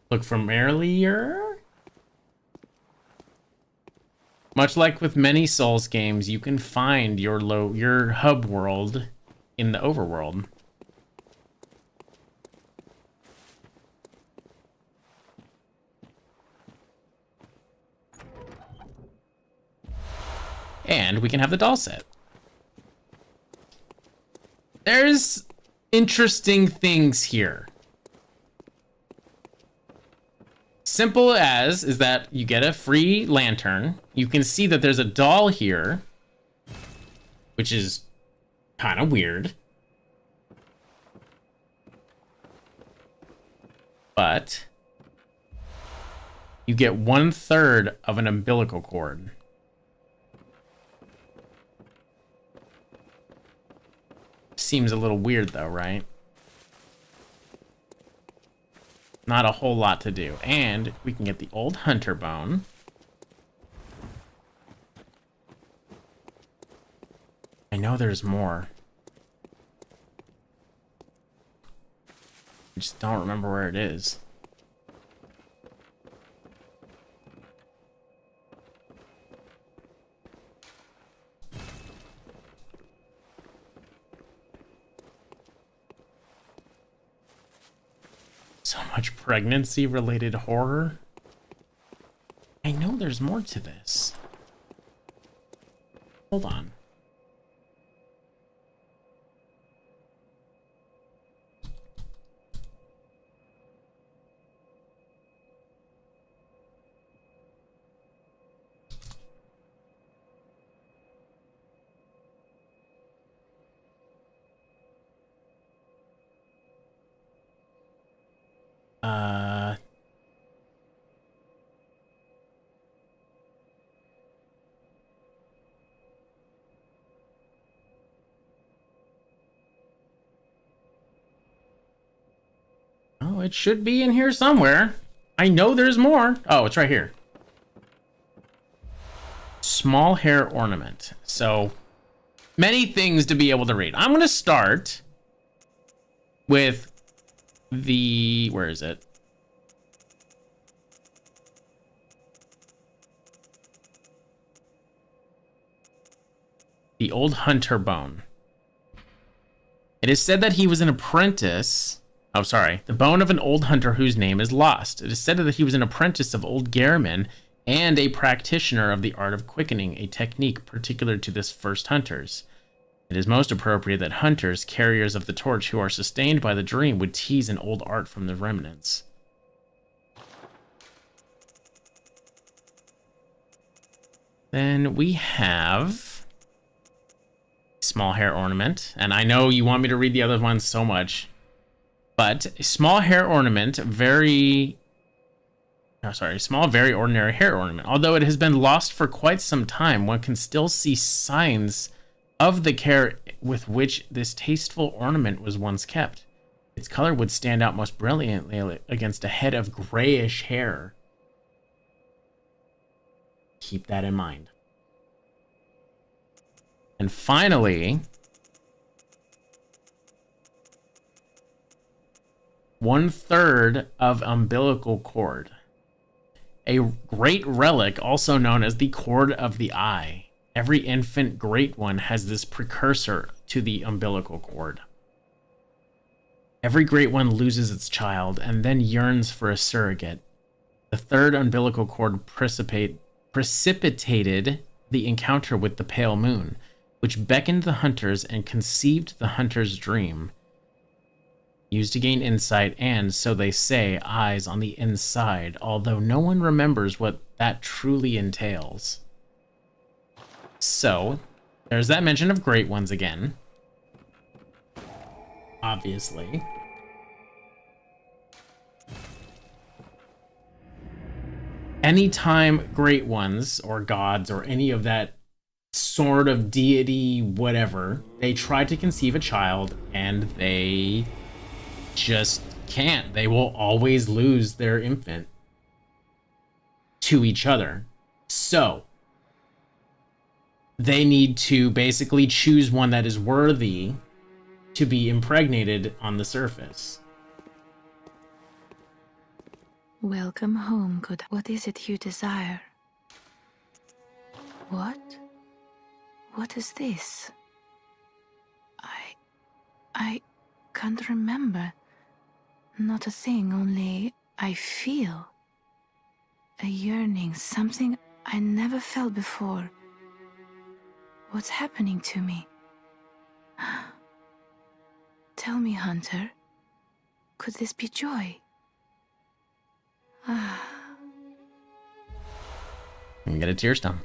Look from earlier. Much like with many Souls games, you can find your hub world in the overworld. And we can have the doll set. There's interesting things here. Simple as is that you get a free lantern. You can see that there's a doll here, which is kind of weird. But you get 1/3 of an umbilical cord. Seems a little weird though, right? Not a whole lot to do. And we can get the old hunter bone. I know there's more. I just don't remember where it is. So much pregnancy-related horror. I know there's more to this. Hold on. Oh, it should be in here somewhere. I know there's more. Oh, it's right here. Small hair ornament. So, many things to be able to read. I'm going to start with Where is it? The old hunter bone. It is said that he was an apprentice. Oh, sorry. The bone of an old hunter whose name is lost. It is said that he was an apprentice of old Gehrman and a practitioner of the art of quickening, a technique particular to this first hunters. It is most appropriate that hunters, carriers of the torch who are sustained by the dream, would tease an old art from the remnants. Then we have small hair ornament, and I know you want me to read the other ones so much, but a small hair ornament, very ordinary hair ornament. Although it has been lost for quite some time, one can still see signs of the care with which this tasteful ornament was once kept. Its color would stand out most brilliantly against a head of grayish hair. Keep that in mind. And finally, 1/3 of umbilical cord. A great relic, also known as the cord of the eye. Every infant great one has this precursor to the umbilical cord. Every great one loses its child and then yearns for a surrogate. The third umbilical cord precipitated the encounter with the pale moon, which beckoned the hunters and conceived the hunter's dream. Used to gain insight and, so they say, eyes on the inside, although no one remembers what that truly entails. So, there's that mention of great ones again. Obviously. Anytime great ones, or gods, or any of that sort of deity, whatever, they try to conceive a child, and they just can't. They will always lose their infant to each other. So, they need to basically choose one that is worthy to be impregnated on the surface. Welcome home, good. What is it you desire? What? What is this? I can't remember. Not a thing, only I feel a yearning, something I never felt before. What's happening to me? Tell me, Hunter, could this be joy? And get a tear stone.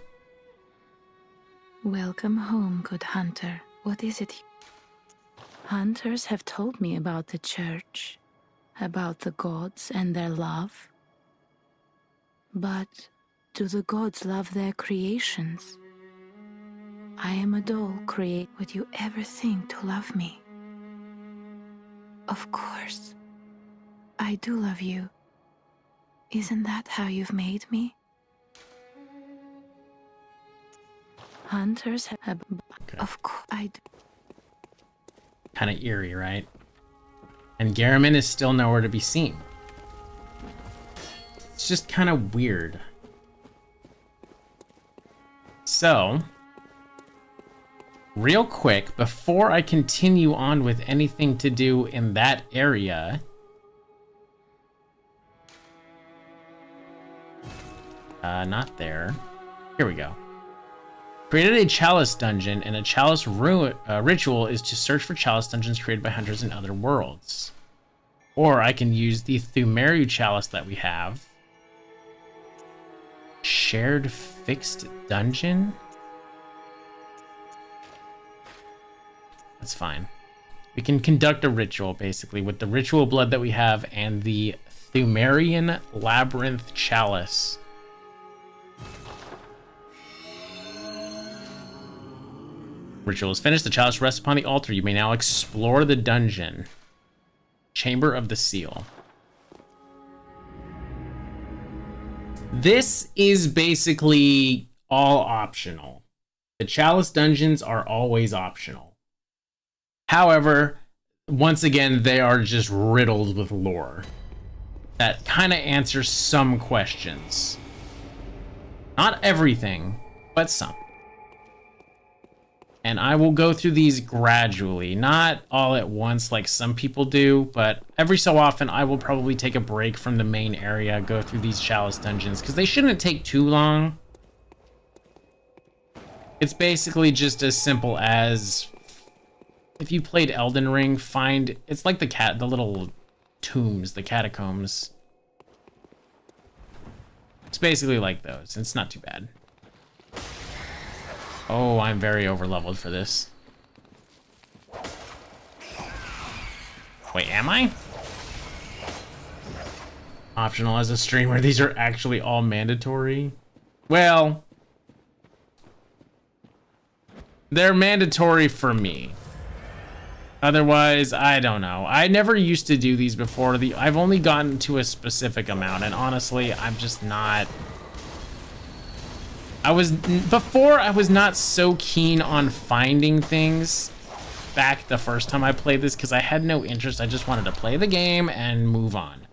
Welcome home, good hunter. What is it? Hunters have told me about the church, about the gods and their love. But do the gods love their creations? I am a doll. Would you ever think to love me? Of course. I do love you. Isn't that how you've made me? Hunters have... Okay. Of course I do. Kind of eerie, right? And Gehrman is still nowhere to be seen. It's just kind of weird. So, real quick, before I continue on with anything to do in that area, not there. Here we go. Created a chalice dungeon, and a chalice ritual is to search for chalice dungeons created by hunters in other worlds. Or I can use the Thumeru chalice that we have. Shared fixed dungeon? That's fine. We can conduct a ritual, basically, with the ritual blood that we have and the Thumerian labyrinth chalice. Ritual is finished. The chalice rests upon the altar. You may now explore the dungeon. Chamber of the Seal. This is basically all optional. The chalice dungeons are always optional. However, once again, they are just riddled with lore that kind of answers some questions. Not everything, but some. And I will go through these gradually, not all at once like some people do, but every so often I will probably take a break from the main area, go through these chalice dungeons, because they shouldn't take too long. It's basically just as simple as, if you played Elden Ring, find, it's like the little tombs, the catacombs. It's basically like those. It's not too bad. Oh, I'm very over-leveled for this. Wait, am I? Optional as a streamer. These are actually all mandatory. Well, they're mandatory for me. Otherwise, I don't know. I never used to do these before. I've only gotten to a specific amount, and honestly, I'm just not... Before, I was not so keen on finding things back the first time I played this because I had no interest. I just wanted to play the game and move on.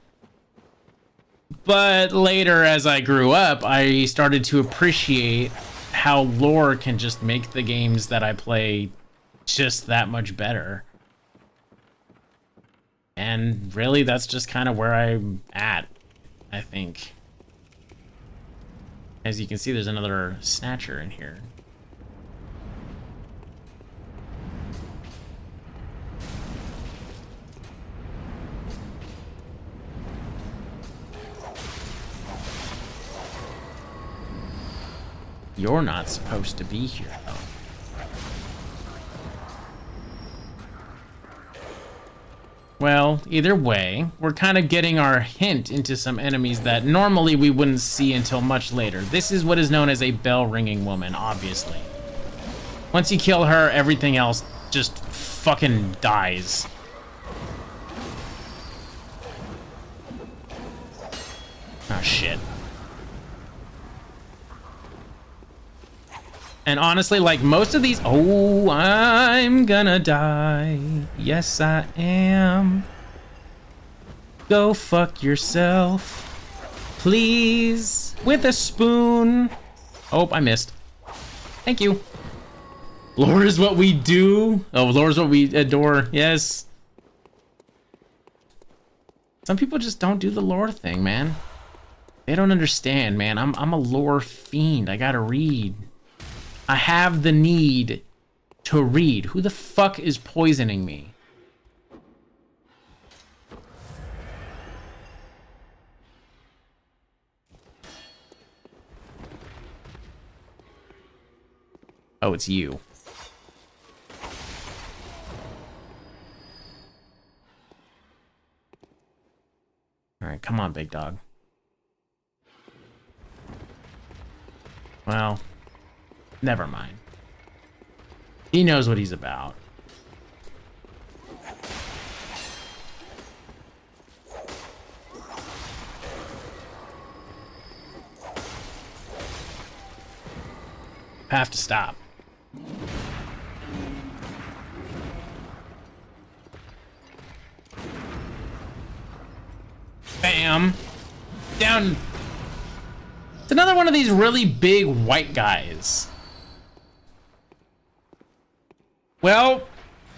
But later, as I grew up, I started to appreciate how lore can just make the games that I play just that much better. And really, that's just kind of where I'm at, I think. As you can see, there's another snatcher in here. You're not supposed to be here, though. Well, either way, we're kind of getting our hint into some enemies that normally we wouldn't see until much later. This is what is known as a bell-ringing woman, obviously. Once you kill her, everything else just fucking dies. Oh, shit. And honestly, like most of these, oh, I'm gonna die. Yes, I am. Go fuck yourself, please, with a spoon. Oh, I missed. Thank you. Lore is what we do. Oh, lore is what we adore. Yes. Some people just don't do the lore thing, man. They don't understand, man. I'm a lore fiend. I gotta read. I have the need to read. Who the fuck is poisoning me? Oh, it's you. All right, come on, big dog. Well, never mind. He knows what he's about. Have to stop. Bam. Down. It's another one of these really big white guys. Well,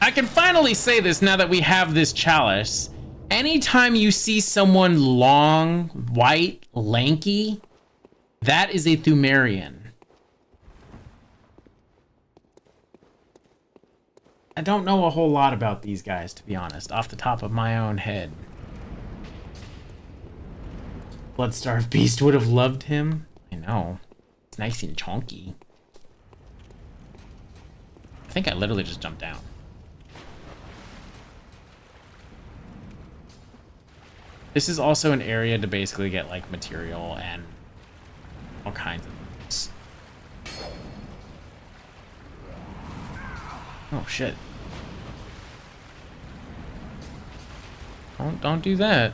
I can finally say this now that we have this chalice. Anytime you see someone long, white, lanky, that is a Thumerian. I don't know a whole lot about these guys, to be honest, off the top of my own head. Bloodstarved Beast would have loved him. I know. It's nice and chunky. I think I literally just jumped down. This is also an area to basically get like material and all kinds of things. Oh shit. Don't do that.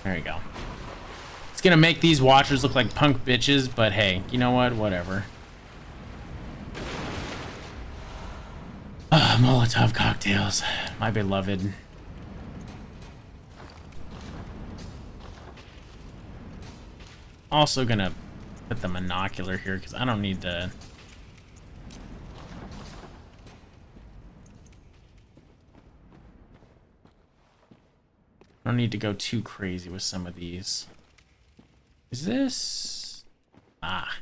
There you go. It's gonna make these watchers look like punk bitches, but hey, you know what? Whatever. Molotov cocktails. My beloved. Also gonna put the monocular here because I don't need to. I don't need to go too crazy with some of these. Is this? Ah.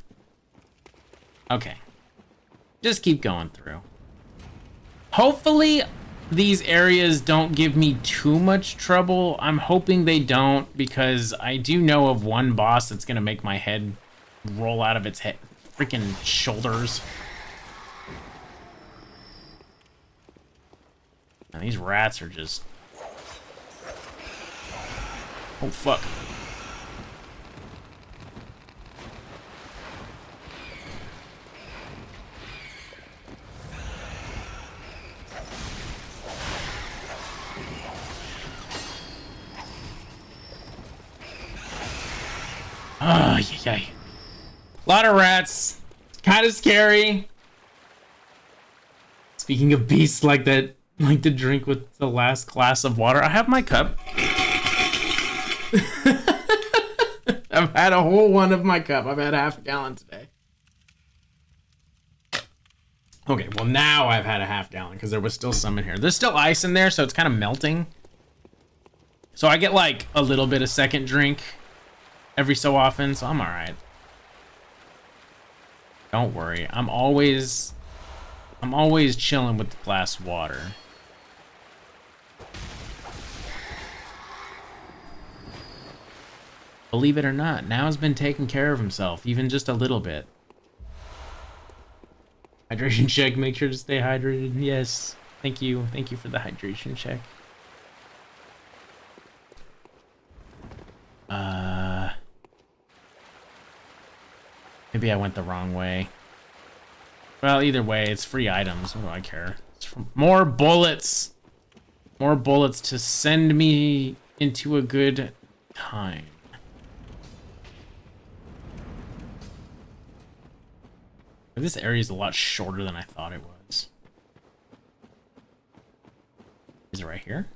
Okay. Just keep going through. Hopefully these areas don't give me too much trouble. I'm hoping they don't, because I do know of one boss that's gonna make my head roll out of its head, freaking shoulders. And these rats are just... Oh, fuck. Oh, yeah. A lot of rats. Kind of scary. Speaking of beasts like that, like to drink with the last glass of water, I have my cup. I've had a whole one of my cup. I've had half a gallon today. Okay, well now I've had a half gallon because there was still some in here. There's still ice in there, so it's kind of melting. So I get like a little bit of second drink every so often, so I'm all right. Don't worry. I'm always chilling with the glass water. Believe it or not, Now's been taking care of himself, even just a little bit. Hydration check, make sure to stay hydrated. Yes, thank you for the hydration check. Maybe I went the wrong way. Well, either way, it's free items. What do I care? It's more bullets! More bullets to send me into a good time. This area is a lot shorter than I thought it was. Is it right here?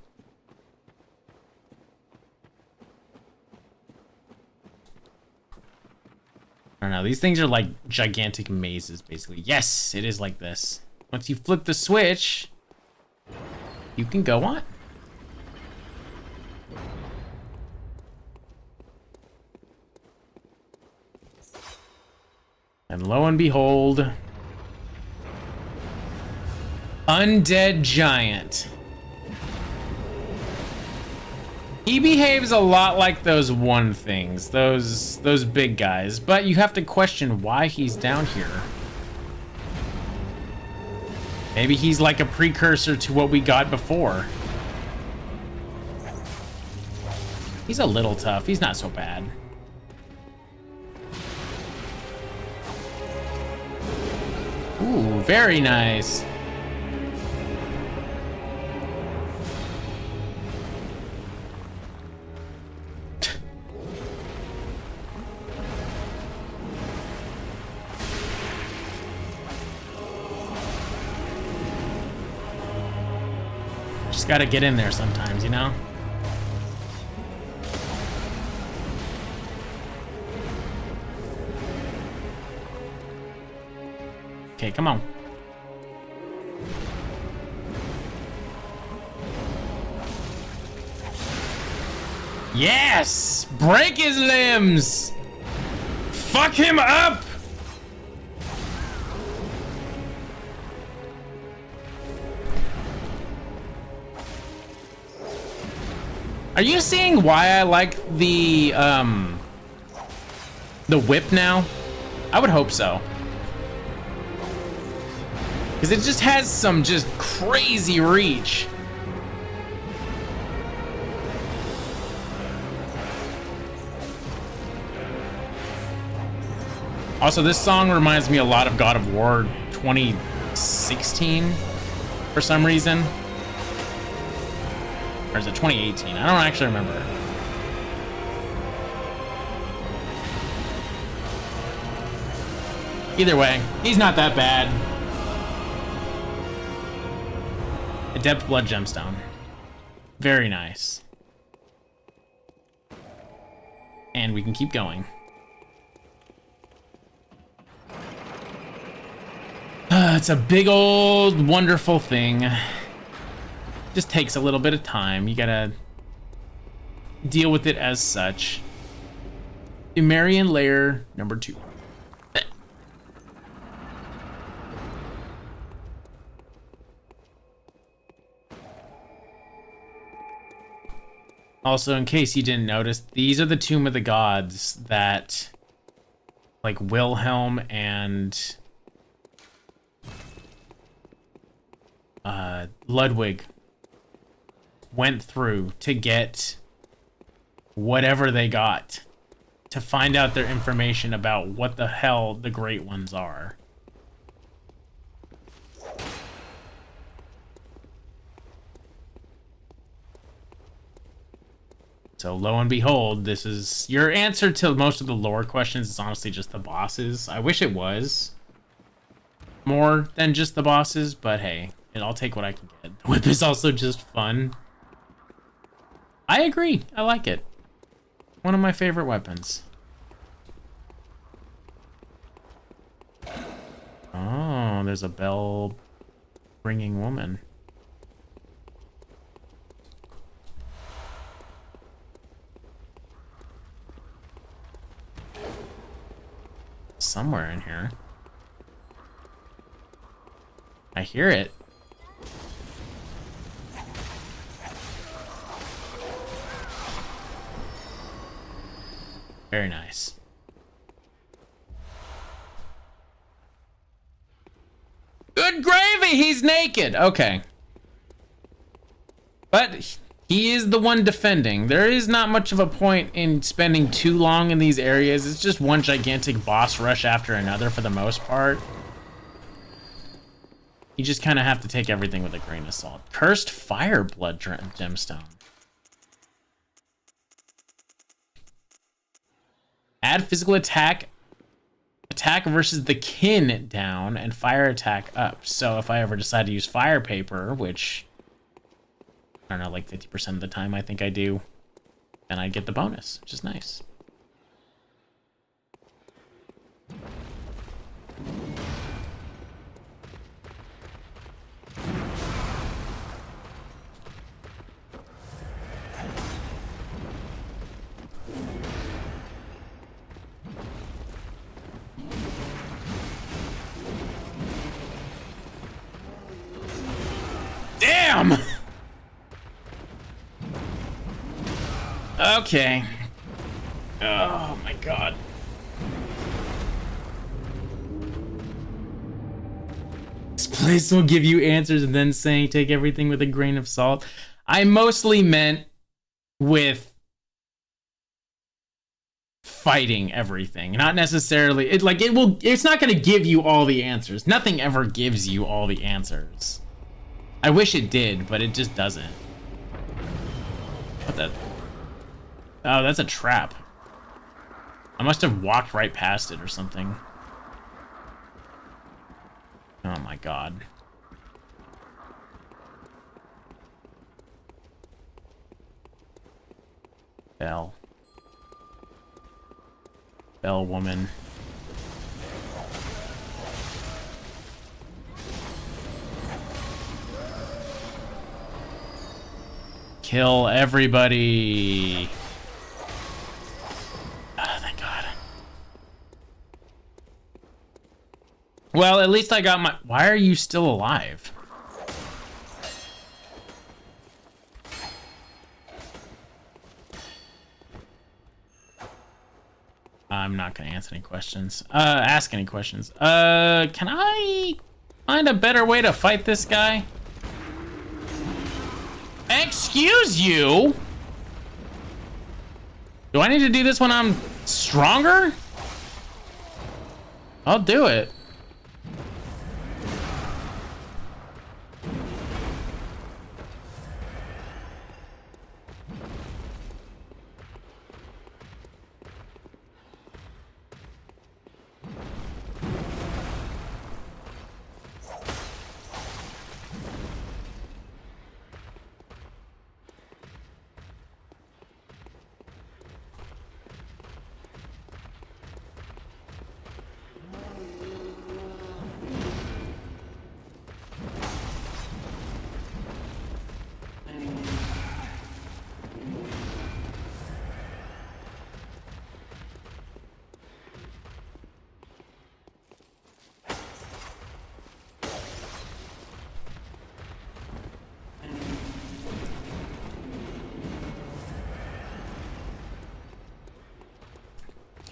I don't know. These things are like gigantic mazes, basically. Yes, it is like this. Once you flip the switch, you can go on. And lo and behold, undead giant. He behaves a lot like those one things, those big guys, but you have to question why he's down here. Maybe he's like a precursor to what we got before. He's a little tough. He's not so bad. Ooh, very nice. Just gotta get in there sometimes, you know? Okay, come on. Yes! Break his limbs! Fuck him up! Are you seeing why I like the whip now? I would hope so. Because it just has some just crazy reach. Also, this song reminds me a lot of God of War 2016 for some reason. Or is it 2018? I don't actually remember. Either way, he's not that bad. Adept Blood Gemstone. Very nice. And we can keep going. It's a big old wonderful thing. Just takes a little bit of time. You gotta deal with it as such. Umarian layer number 2. Also, in case you didn't notice, these are the Tomb of the Gods that, like, Wilhelm and Ludwig went through to get whatever they got, to find out their information about what the hell the Great Ones are. So lo and behold, this is your answer to most of the lore questions. Is honestly just the bosses. I wish it was more than just the bosses, but hey, I'll take what I can get. The whip is also just fun. I agree. I like it. One of my favorite weapons. Oh, there's a bell-ringing woman. Somewhere in here. I hear it. Very nice. Good gravy, he's naked. Okay. But he is the one defending. There is not much of a point in spending too long in these areas. It's just one gigantic boss rush after another for the most part. You just kind of have to take everything with a grain of salt. Cursed Fire Blood Gemstone. Add physical attack versus the kin down and fire attack up. So if I ever decide to use fire paper, which I don't know, like 50% of the time I think I do, then I get the bonus, which is nice. Damn! Okay. Oh my god. This place will give you answers and then saying take everything with a grain of salt. I mostly meant with fighting everything, not necessarily it's not going to give you all the answers. Nothing ever gives you all the answers. I wish it did, but it just doesn't. What the? Oh, that's a trap. I must have walked right past it or something. Oh my god. Bell. Bell woman. Kill everybody. Oh, thank God. Well, at least I got my... Why are you still alive? I'm not gonna answer any questions. Ask any questions. Can I find a better way to fight this guy? Excuse you? Do I need to do this when I'm stronger? I'll do it.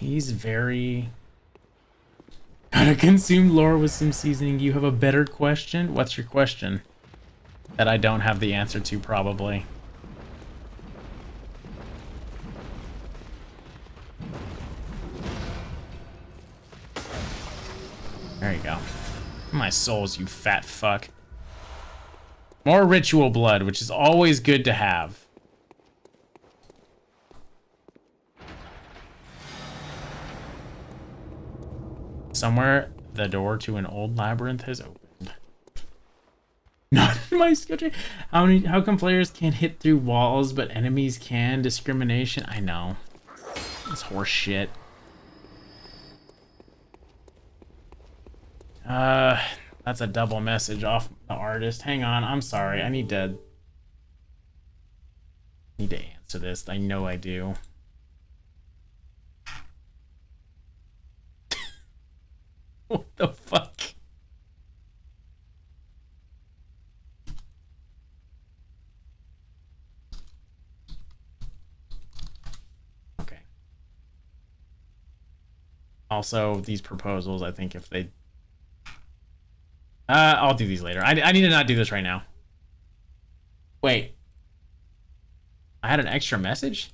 He's very... Gotta consume lore with some seasoning. You have a better question? What's your question? That I don't have the answer to, probably. There you go. My souls, you fat fuck. More ritual blood, which is always good to have. Somewhere, the door to an old labyrinth has opened. Not in my schedule. How come players can't hit through walls, but enemies can? Discrimination? I know. It's horse shit. That's a double message off the artist. Hang on, I'm sorry. I need to answer this. I know I do. What the fuck? Okay. Also, these proposals, I think if they... I'll do these later. I need to not do this right now. Wait. I had an extra message?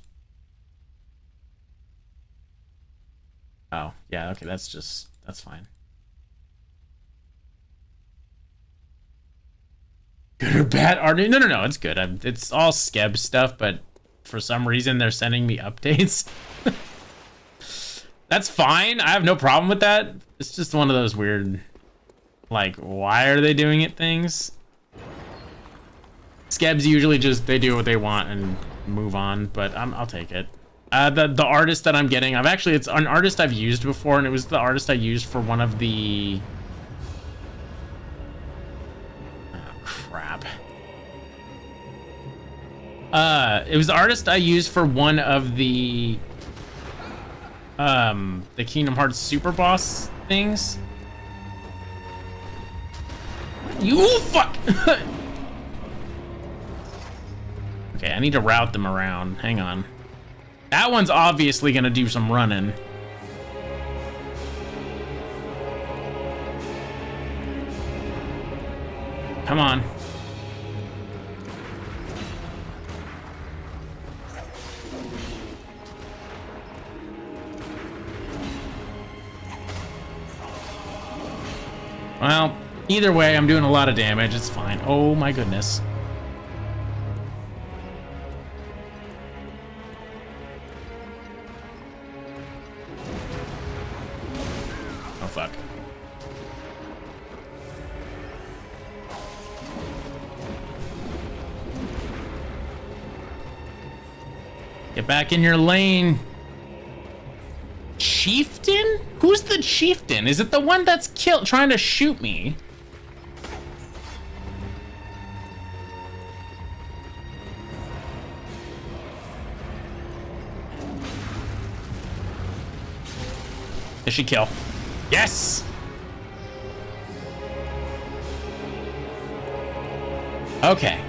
Oh, yeah, okay, that's fine. Good or bad art? No, it's good. It's all Skeb stuff, but for some reason they're sending me updates. That's fine. I have no problem with that. It's just one of those weird... Like, why are they doing it things? Skebs usually just, they do what they want and move on, but I'll take it. The artist that I'm getting, it's an artist I've used before, and it was the artist I used for one of the... Oh, crap. It was the artist I used for one of the Kingdom Hearts Super Boss things. You fuck! Okay, I need to route them around. Hang on. That one's obviously gonna do some running. Come on. Well, either way, I'm doing a lot of damage. It's fine. Oh my goodness. Oh fuck. Get back in your lane. Chieftain? Who's the chieftain? Is it the one that's trying to shoot me? Did she kill? Yes! Okay.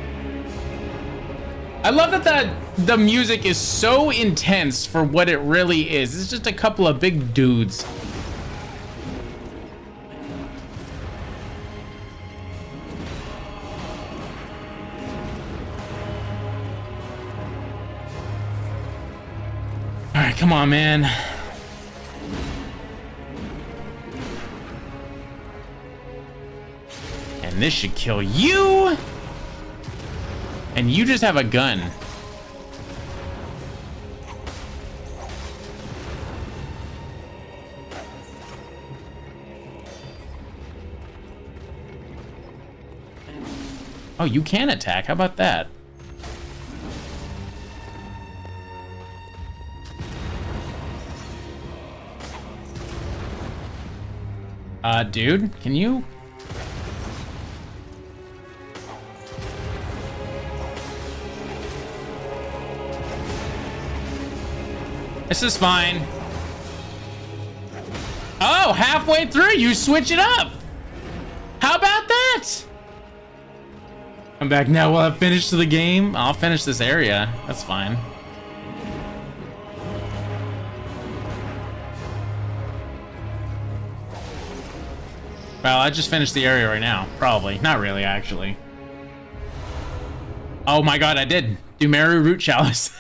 I love that the music is so intense for what it really is. It's just a couple of big dudes. All right, come on, man. And this should kill you. And you just have a gun. Oh, you can attack. How about that? Dude, can you? This is fine. Oh, halfway through, you switch it up. How about that? I'm back now. Will I finish the game? I'll finish this area. That's fine. Well, I just finished the area right now. Probably. Not really, actually. Oh my god, I did. Do Mary Root Chalice.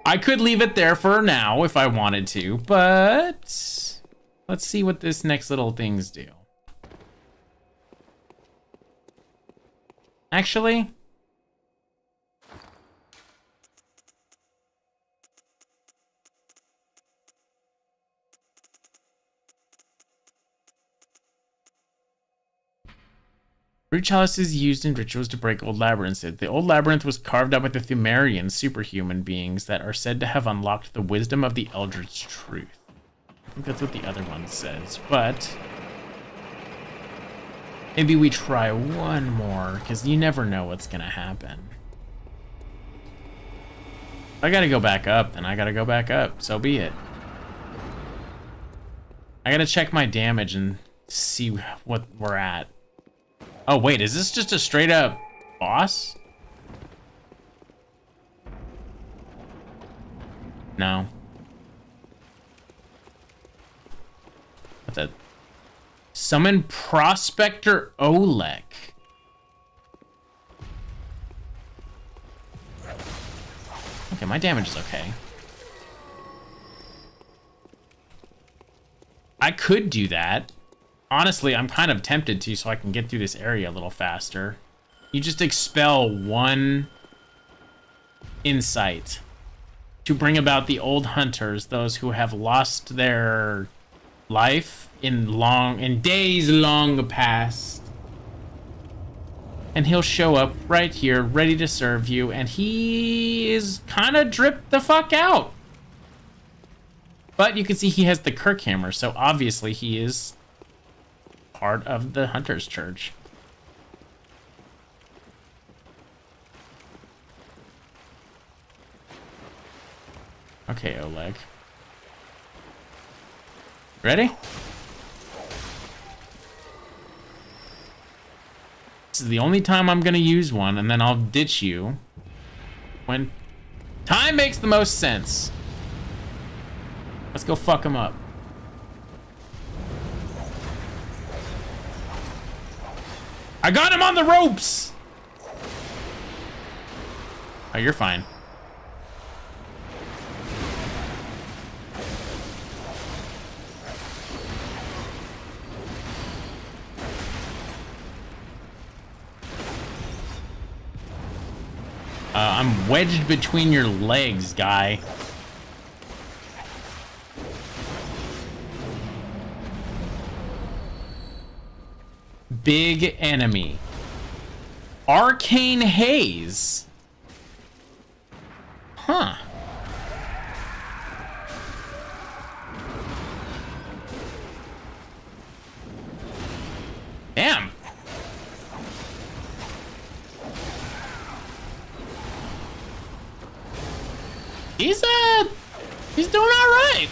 I could leave it there for now if I wanted to, but let's see what this next little things do. Actually, root chalice is used in rituals to break old labyrinths. The old labyrinth was carved out by the Thumerian superhuman beings that are said to have unlocked the wisdom of the Eldritch Truth. I think that's what the other one says, but maybe we try one more, because you never know what's going to happen. I gotta go back up, then I gotta go back up. So be it. I gotta check my damage and see what we're at. Oh, wait, is this just a straight up boss? No. What's that? Summon Prospector Oleg. Okay, my damage is okay. I could do that. Honestly, I'm kind of tempted to so I can get through this area a little faster. You just expel one insight to bring about the old hunters, those who have lost their life in days long past. And he'll show up right here, ready to serve you, and he is kind of dripped the fuck out. But you can see he has the Kirk hammer, so obviously he is part of the Hunter's Church. Okay, Oleg. Ready? This is the only time I'm gonna use one, and then I'll ditch you when time makes the most sense. Let's go fuck him up. I got him on the ropes! Oh, you're fine. I'm wedged between your legs, guy. Big enemy. Arcane Haze. Huh. Damn. He's doing all right.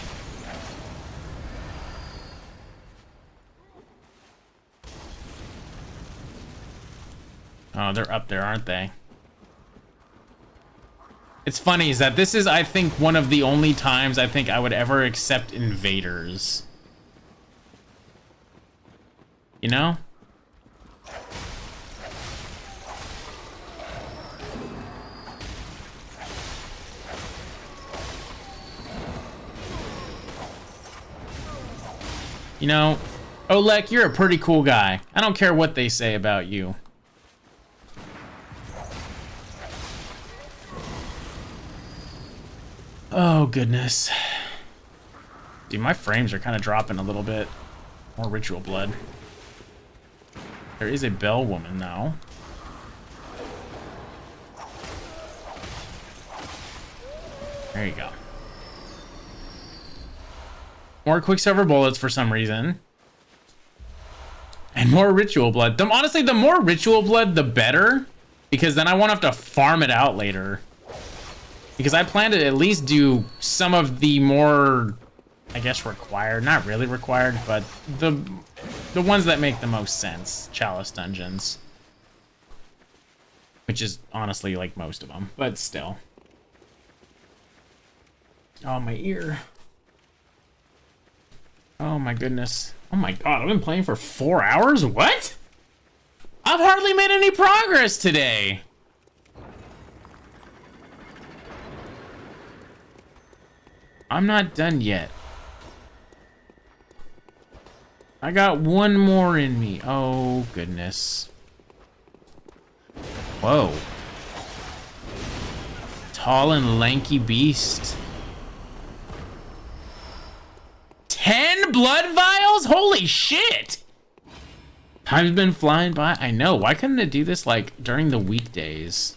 Oh, they're up there, aren't they? It's funny is that this is, I think, one of the only times I think I would ever accept invaders. You know? You know, Oleg, you're a pretty cool guy. I don't care what they say about you. Oh, goodness. Dude, my frames are kind of dropping a little bit. More ritual blood. There is a bell woman, though. There you go. More Quicksilver bullets for some reason. And more ritual blood. Honestly, the more ritual blood, the better. Because then I won't have to farm it out later. Because I plan to at least do some of the more, I guess, required. Not really required, but the ones that make the most sense. Chalice dungeons. Which is honestly like most of them, but still. Oh, my ear. Oh my goodness. Oh my god, I've been playing for 4 hours? What? I've hardly made any progress today. I'm not done yet. I got one more in me. Oh goodness. Whoa. Tall and lanky beast. 10 blood vials? Holy shit! Time's been flying by. I know. Why couldn't it do this like during the weekdays?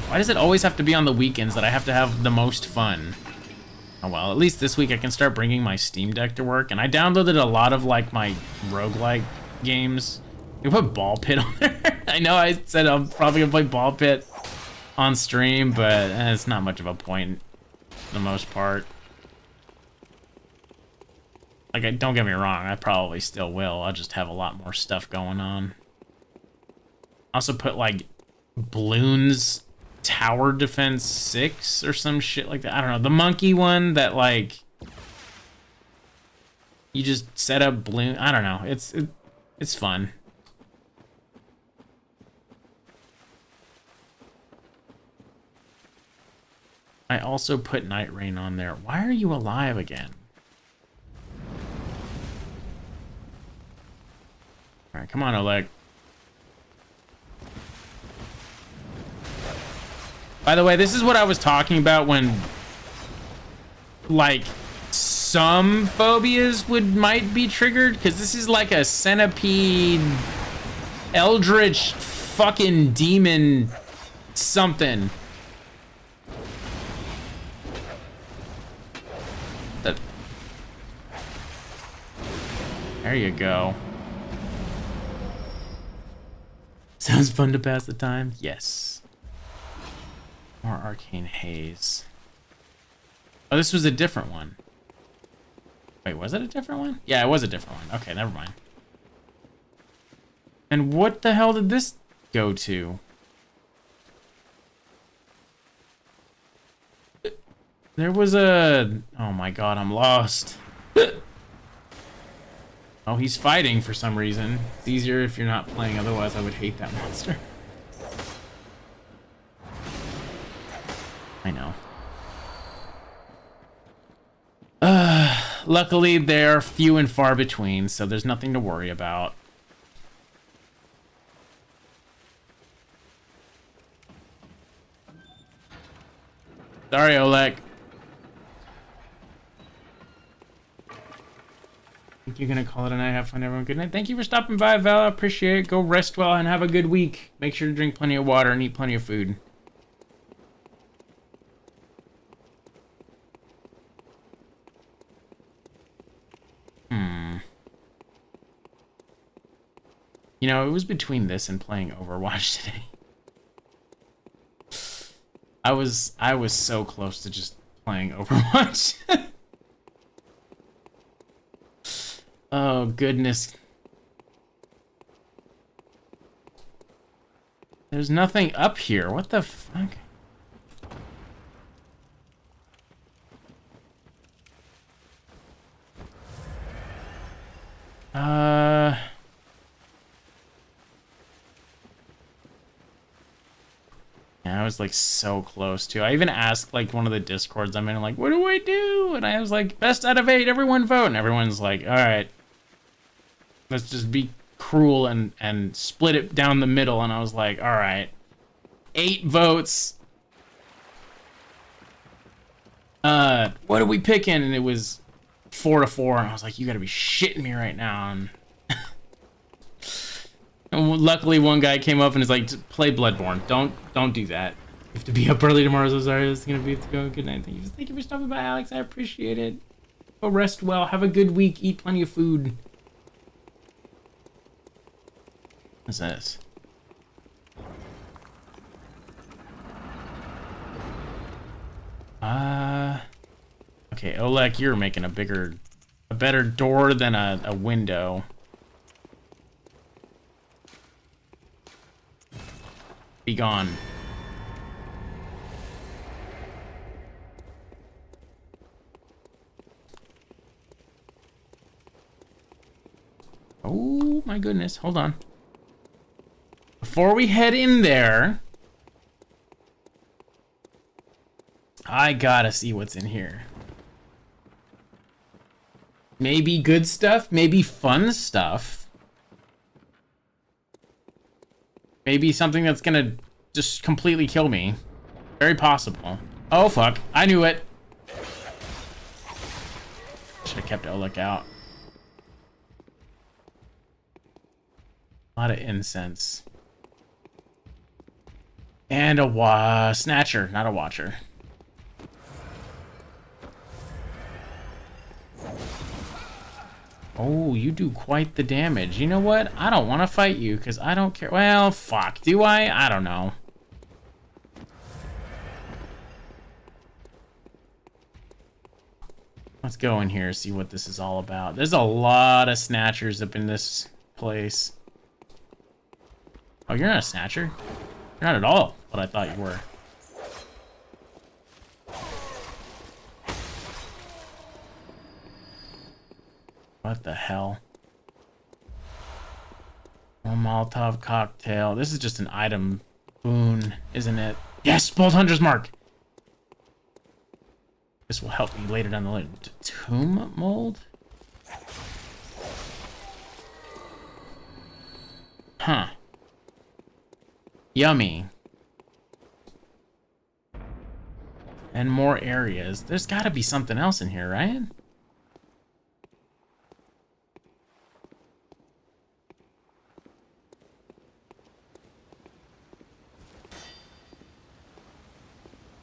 Why does it always have to be on the weekends that I have to have the most fun? Oh well, at least this week I can start bringing my Steam Deck to work. And I downloaded a lot of like my roguelike games. You put Ball Pit on there? I know I said I'm probably gonna play Ball Pit on stream, but it's not much of a point for the most part. Like, don't get me wrong, I probably still will. I'll just have a lot more stuff going on. Also put like Bloons Tower Defense 6 or some shit like that. I don't know, the monkey one that like you just set up balloon. I don't know. It's fun. I also put Night Rain on there. Why are you alive again? All right, come on, Oleg. By the way, this is what I was talking about when, like, some phobias might be triggered, because this is like a centipede, eldritch, fucking demon, something. There you go. Sounds fun to pass the time? Yes. More arcane haze. Oh, this was a different one. Wait, was it a different one? Yeah, it was a different one. Okay, never mind. And what the hell did this go to? There was a... Oh my god, I'm lost. Oh, he's fighting for some reason. It's easier if you're not playing, otherwise I would hate that monster. I know. Luckily, they're few and far between, so there's nothing to worry about. Sorry, Oleg. I think you're gonna call it a night. Have fun, everyone. Good night. Thank you for stopping by, Val. I appreciate it. Go rest well and have a good week. Make sure to drink plenty of water and eat plenty of food. You know, it was between this and playing Overwatch today. I was so close to just playing Overwatch. Oh, goodness. There's nothing up here. What the fuck? Yeah, I was like so close to. I even asked like one of the Discords I'm in, like, what do I do? And I was like, best out of 8, everyone vote. And everyone's like, all right, let's just be cruel and split it down the middle. And I was like, all right, 8 votes. What are we picking? And it was 4-4. And I was like, you gotta be shitting me right now. And luckily one guy came up and is like, play Bloodborne. Don't do that. You have to be up early tomorrow, so sorry. It's gonna be have to go. Good night. Thank you for stopping by, Alex. I appreciate it. Go rest well. Have a good week. Eat plenty of food. What's this? Okay, Oleg, you're making a better door than a window. Be gone. Oh my goodness, hold on. Before we head in there, I gotta see what's in here. Maybe good stuff, maybe fun stuff. Maybe something that's gonna just completely kill me. Very possible. Oh fuck, I knew it. Should have kept a lookout. A lot of incense. And a snatcher, not a watcher. Oh, you do quite the damage. You know what? I don't want to fight you because I don't care. Well, fuck. Do I? I don't know. Let's go in here, see what this is all about. There's a lot of snatchers up in this place. Oh, you're not a snatcher? You're not at all what I thought you were. What the hell? A Molotov cocktail. This is just an item boon, isn't it? Yes, Bolt Hunter's Mark! This will help me later down the line. Tomb mold? Huh. Yummy. And more areas. There's gotta be something else in here, right?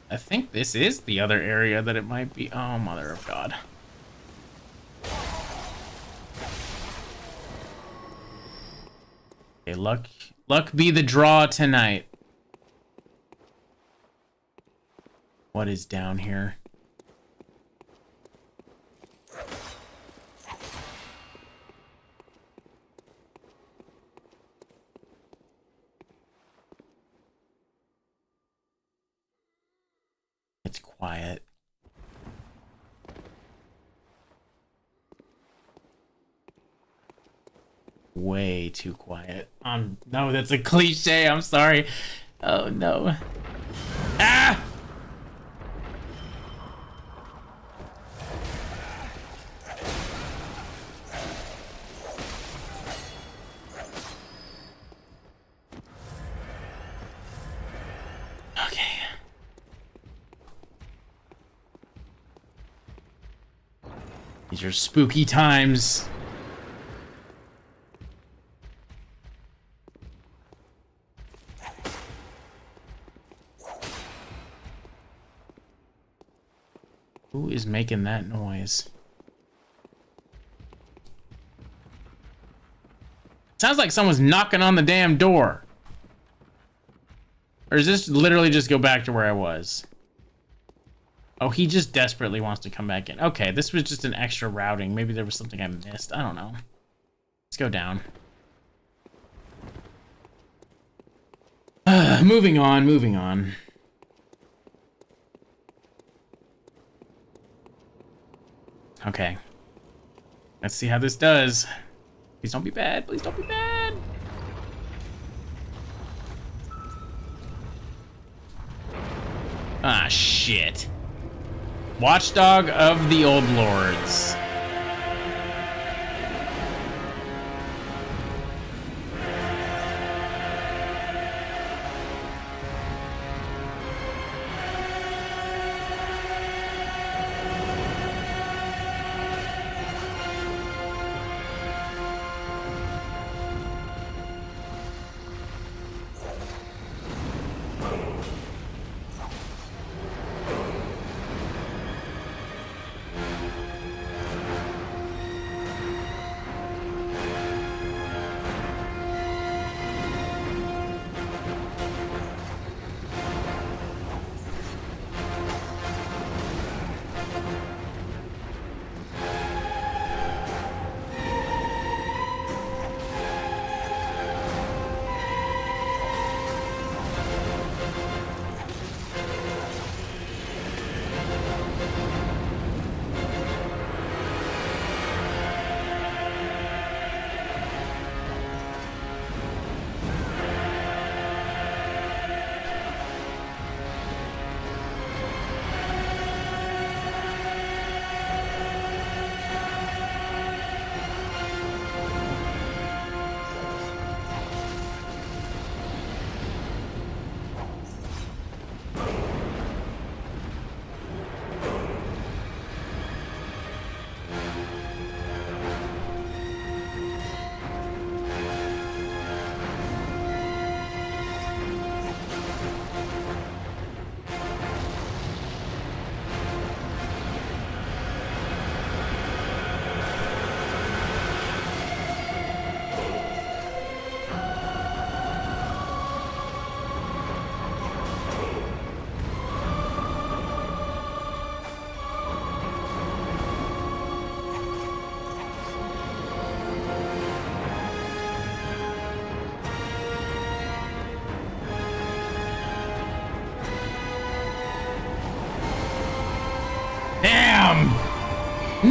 I think this is the other area that it might be. Oh, mother of God. Okay, luck be the draw tonight. What is down here? It's quiet. Way too quiet. No, that's a cliche. I'm sorry. Oh no. Ah! Okay. These are spooky times. Who is making that noise? Sounds like someone's knocking on the damn door. Or does this literally just go back to where I was? Oh, he just desperately wants to come back in. Okay, this was just an extra routing. Maybe there was something I missed. I don't know. Let's go down. Moving on, moving on. Okay. Let's see how this does. Please don't be bad. Please don't be bad. Ah, shit. Watchdog of the Old Lords.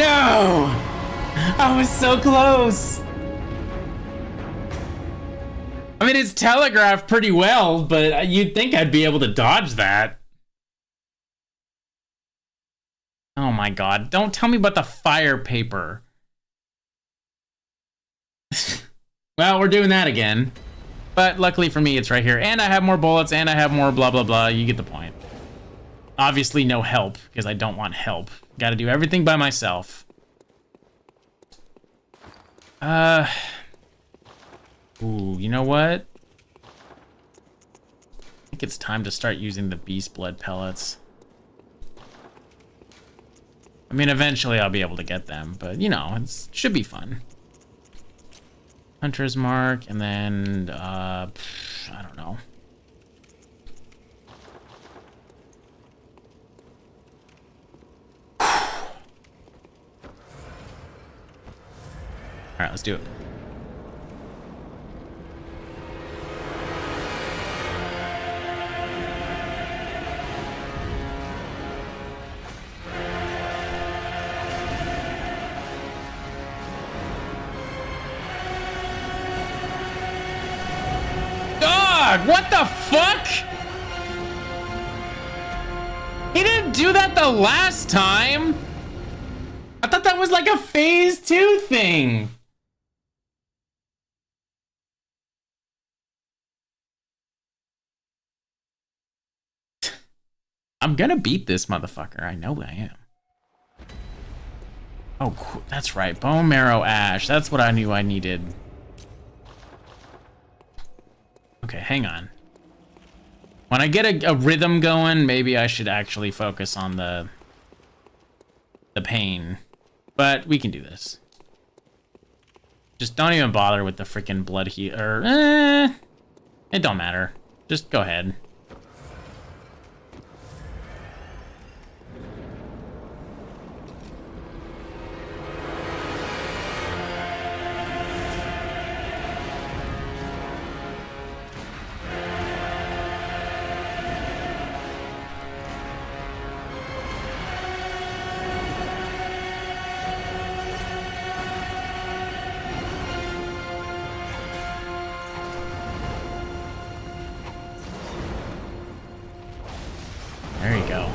No! I was so close. I mean, it's telegraphed pretty well, but you'd think I'd be able to dodge that. Oh my god, don't tell me about the fire paper. Well, we're doing that again. But luckily for me, it's right here. And I have more bullets, and I have more blah, blah, blah. You get the point. Obviously, no help, because I don't want help. Gotta do everything by myself. Ooh, you know what? I think it's time to start using the beast blood pellets. I mean, eventually I'll be able to get them, but, you know, it should be fun. Hunter's Mark, and then, I don't know. Alright, let's do it. What the fuck? He didn't do that the last time. I thought that was like a phase 2 thing. I'm gonna beat this motherfucker. I know I am. Oh, cool. That's right. Bone marrow ash. That's what I knew I needed. Okay, hang on. When I get a rhythm going, maybe I should actually focus on the pain. But we can do this. Just don't even bother with the freaking blood heal. It don't matter. Just go ahead. There you go.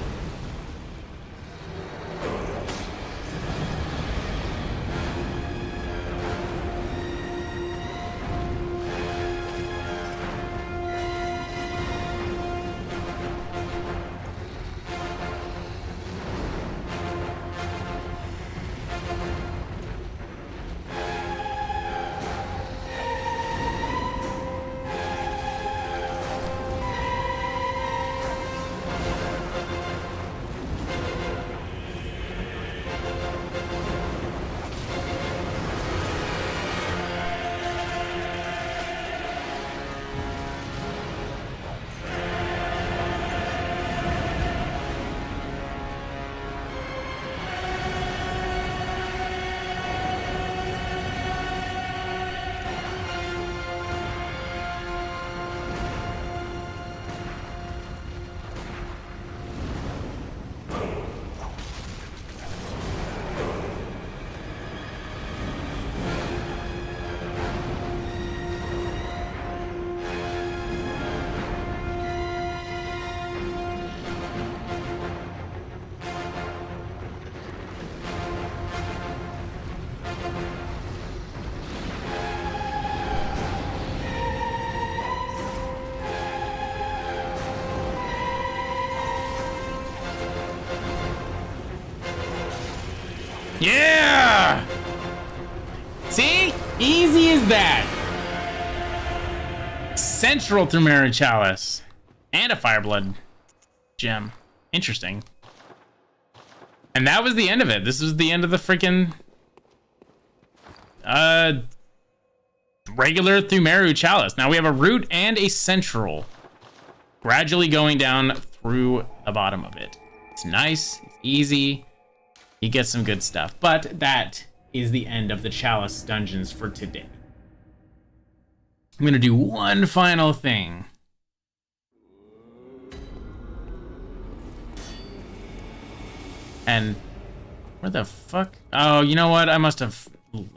Yeah! See? Easy as that. Central Thumeru Chalice. And a Fireblood gem. Interesting. And that was the end of it. This was the end of the freaking regular Thumeru Chalice. Now we have a root and a central. Gradually going down through the bottom of it. It's nice, it's easy. You get some good stuff, but that is the end of the Chalice dungeons for today. I'm gonna do one final thing. And Where the fuck? Oh, you know what? I must have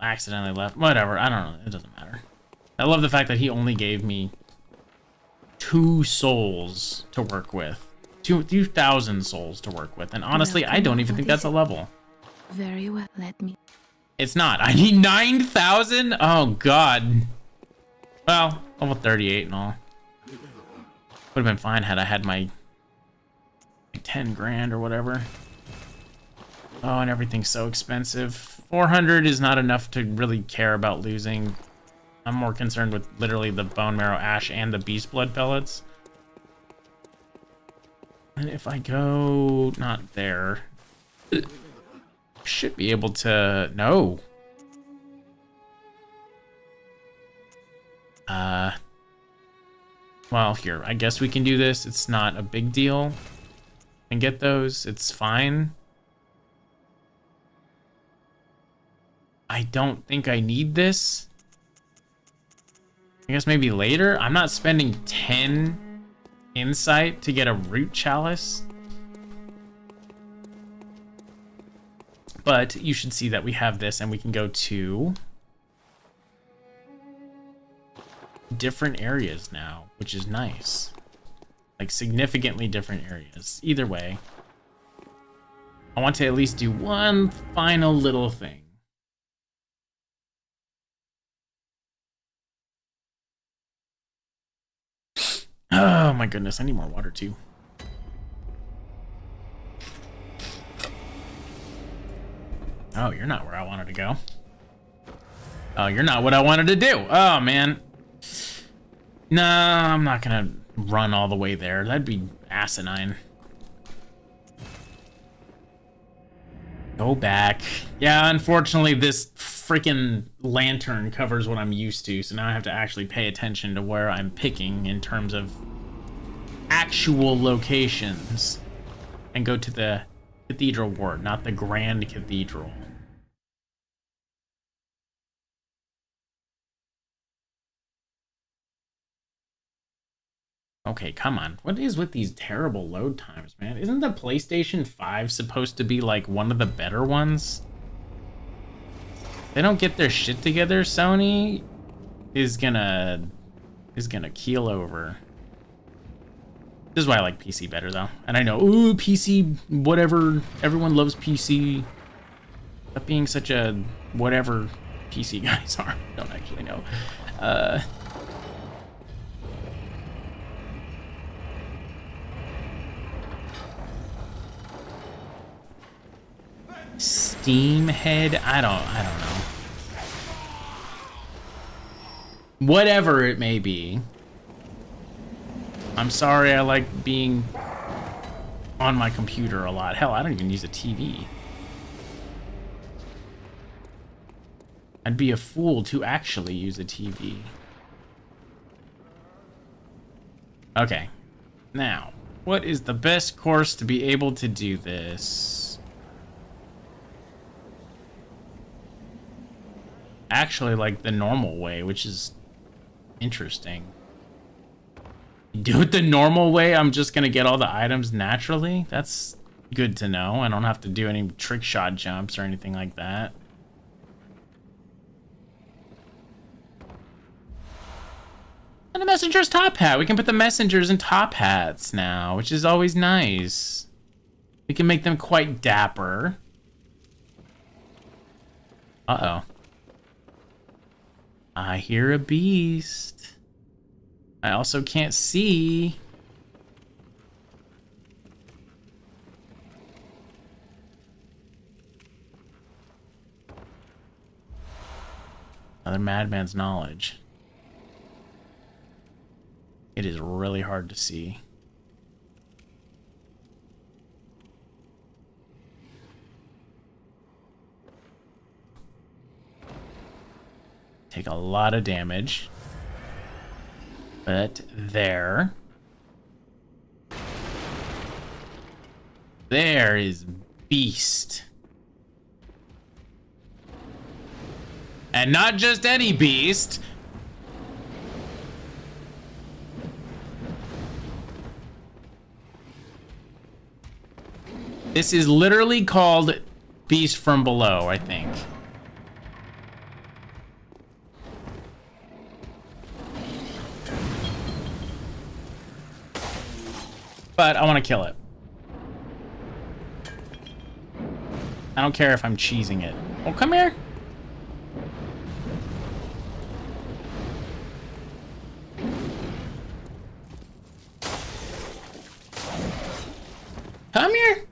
accidentally left. Whatever. I don't know. It doesn't matter. I love the fact that he only gave me 2 souls to work with. 2,000 souls to work with. And honestly, I don't even think that's a level. Very well, let me... It's not. I need 9,000? Oh, God. Well, level 38 and all. Would have been fine had I had my 10 grand or whatever. Oh, and everything's so expensive. 400 is not enough to really care about losing. I'm more concerned with literally the bone marrow ash and the beast blood pellets. And if I go not there, should be able to... No. Well, here, I guess we can do this. It's not a big deal. And get those, it's fine. I don't think I need this. I guess maybe later. I'm not spending 10 insight to get a root chalice. But you should see that we have this and we can go to different areas now, which is nice. Like significantly different areas. Either way, I want to at least do one final little thing. Oh my goodness, I need more water too. Oh, you're not where I wanted to go. Oh, you're not what I wanted to do. Oh, man. No, I'm not gonna run all the way there. That'd be asinine. Go back. Yeah, unfortunately, this freaking lantern covers what I'm used to, so now I have to actually pay attention to where I'm picking in terms of actual locations. And go to the Cathedral Ward, not the Grand Cathedral. Okay, come on. What is with these terrible load times, man? Isn't the PlayStation 5 supposed to be like one of the better ones? They don't get their shit together, Sony is gonna keel over. This is why I like PC better though. And I know, ooh, PC, whatever, everyone loves PC. But being such a whatever PC guys are, don't actually know. Steam head? I don't know. Whatever it may be. I'm sorry I like being on my computer a lot. Hell, I don't even use a TV. I'd be a fool to actually use a TV. Okay. Now, what is the best course to be able to do this? Actually, like the normal way, which is interesting. Do it the normal way, I'm just gonna get all the items naturally? That's good to know. I don't have to do any trick shot jumps or anything like that. And the messenger's top hat. We can put the messengers in top hats now, which is always nice. We can make them quite dapper. Uh-oh. I hear a beast. I also can't see. Another madman's knowledge. It is really hard to see. Take a lot of damage. But there. There is beast. And not just any beast. This is literally called beast from below, I think. But I want to kill it. I don't care if I'm cheesing it. Oh, come here. Come here.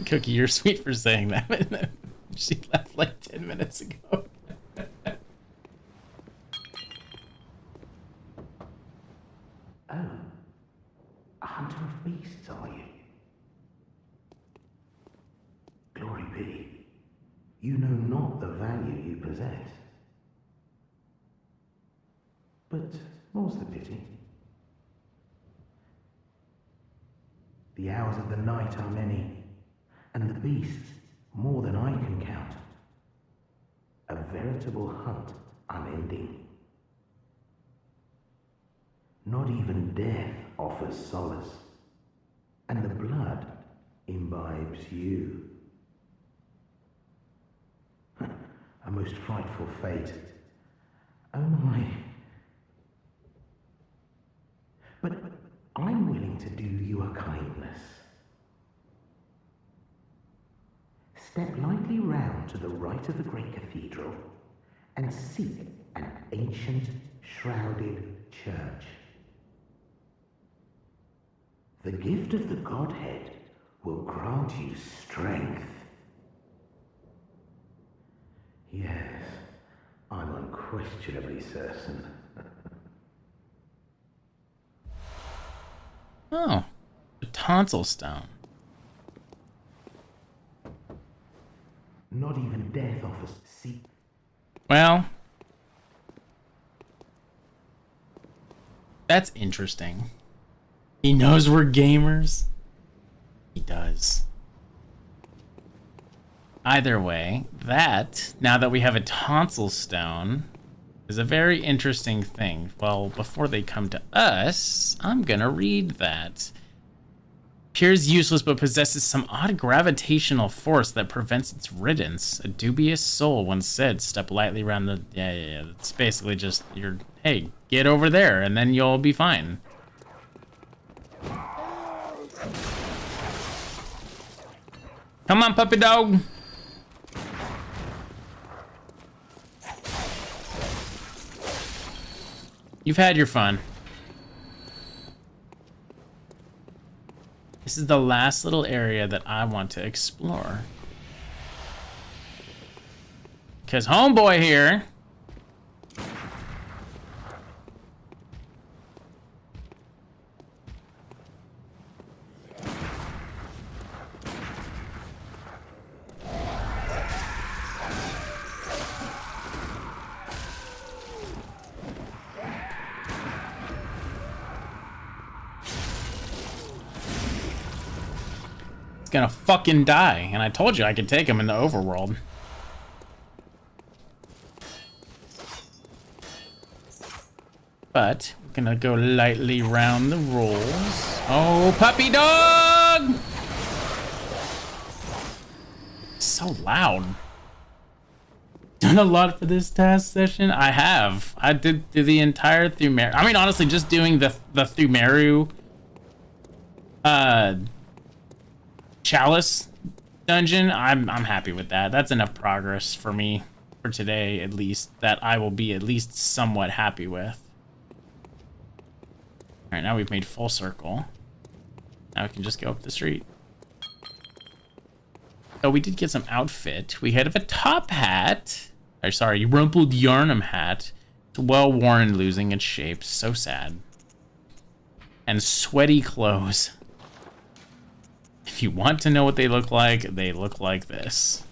Cookie, you're sweet for saying that. She left like 10 minutes ago. Oh, a hunter of beasts, are you? Glory be, you know not the value you possess. But more's the pity. The hours of the night are many, and the beasts more than I can count. A veritable hunt unending. Not even death offers solace, and the blood imbibes you. A most frightful fate. Oh my. But I'm willing to do you a kindness. Step lightly round to the right of the great cathedral and seek an ancient, shrouded church. The gift of the Godhead will grant you strength. Yes, I'm unquestionably certain. Oh, the tonsil stone. Not even death offers see. Well, that's interesting. He knows we're gamers. He does. Either way, that, now that we have a tonsil stone, is a very interesting thing. Well, before they come to us, I'm gonna read that. Appears useless but possesses some odd gravitational force that prevents its riddance. A dubious soul once said, step lightly around the... Yeah. It's basically just, hey, get over there and then you'll be fine. Come on, puppy dog. You've had your fun. This is the last little area that I want to explore. Because homeboy here... gonna fucking die, and I told you I could take him in the overworld. But we're gonna go lightly round the rolls. Oh, puppy dog! So loud. Done a lot for this task session. I have. I did the entire Thumeru. I mean, honestly, just doing the Thumeru Chalice dungeon, I'm happy with that. That's enough progress for me for today, at least, that I will be at least somewhat happy with. All right, now we've made full circle. Now we can just go up the street. Oh, we did get some outfit. We had a top hat. Or sorry, rumpled Yarnum hat. It's well worn and losing its shape. So sad. And sweaty clothes. If you want to know what they look like this.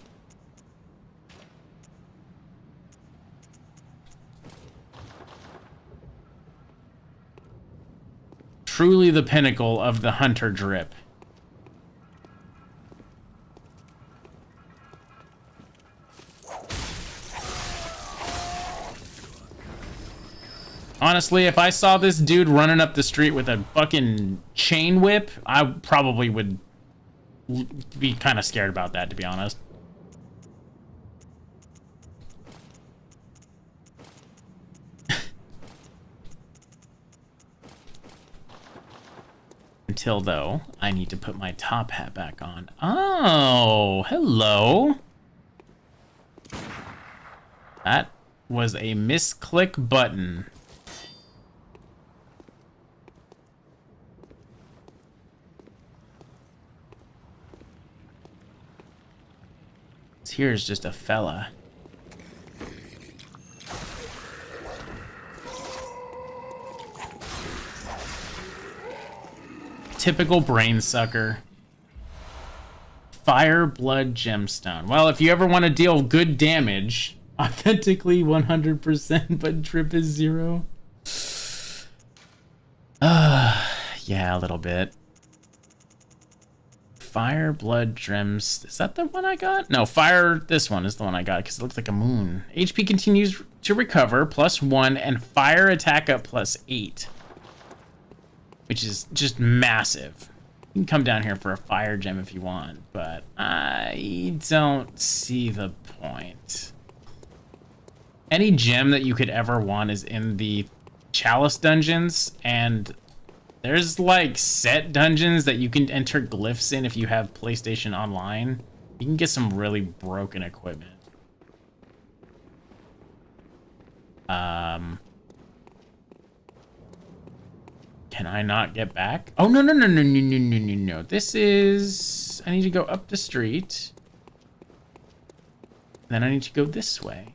Truly the pinnacle of the hunter drip. Honestly, if I saw this dude running up the street with a fucking chain whip, I probably would be kind of scared about that, to be honest. Until, though, I need to put my top hat back on. Oh, hello. That was a misclick button. Here's just a fella. Typical brain sucker. Fire Blood Gemstone. Well, if you ever want to deal good damage, authentically 100%, but drip is 0. Yeah, a little bit. Fire Blood Gems. Is that the one I got? No, Fire. This one is the one I got because it looks like a moon. HP continues to recover +1 and fire attack up +8, which is just massive. You can come down here for a fire gem if you want, but I don't see the point. Any gem that you could ever want is in the Chalice dungeons, and there's like set dungeons that you can enter glyphs in if you have PlayStation Online. You can get some really broken equipment. Can I not get back? Oh, no. This is... I need to go up the street. Then I need to go this way.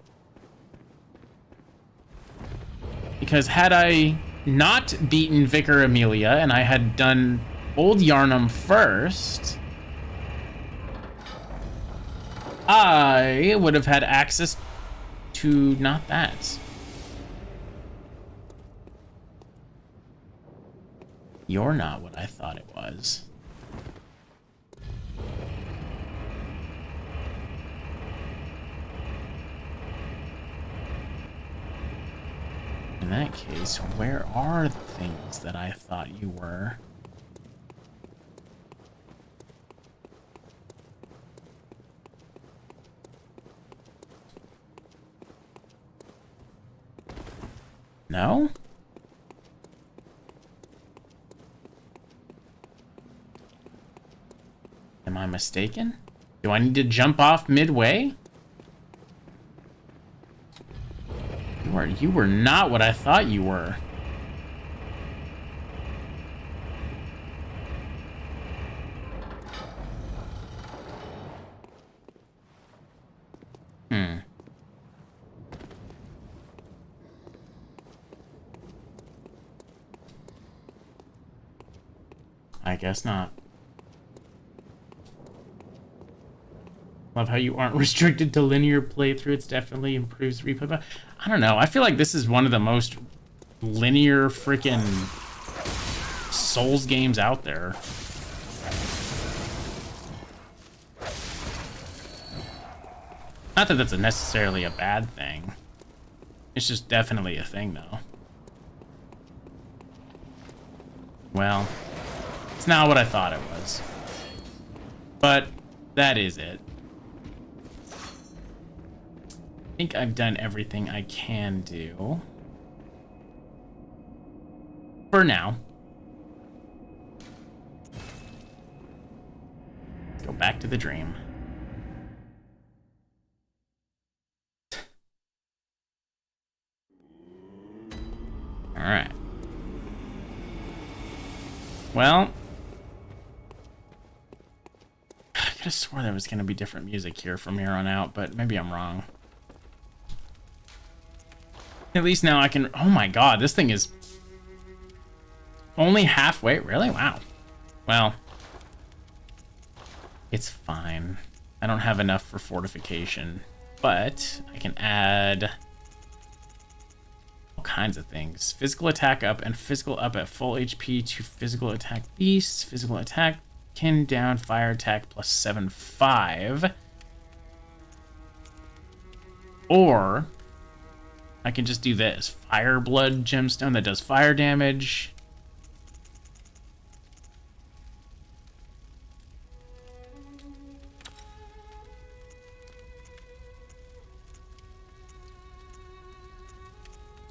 Because had I not beaten Vicar Amelia and I had done Old Yarnum first, I would have had access to not that. You're not what I thought it was. In that case, where are the things that I thought you were? No? Am I mistaken? Do I need to jump off midway? You were not what I thought you were. I guess not. Love how you aren't restricted to linear playthrough. It's definitely improves replay. But I don't know. I feel like this is one of the most linear freaking Souls games out there. Not that that's necessarily a bad thing. It's just definitely a thing, though. Well, it's not what I thought it was. But that is it. I think I've done everything I can do. For now. Let's go back to the dream. Alright. Well, I could have swore there was going to be different music here from here on out, but maybe I'm wrong. At least now I can... Oh my god, this thing is only halfway. Really? Wow. Well, it's fine. I don't have enough for fortification, but I can add all kinds of things. Physical attack up and physical up at full HP to physical attack beasts. Physical attack kin down, fire attack plus 7/5. Or I can just do this. Fire blood gemstone that does fire damage.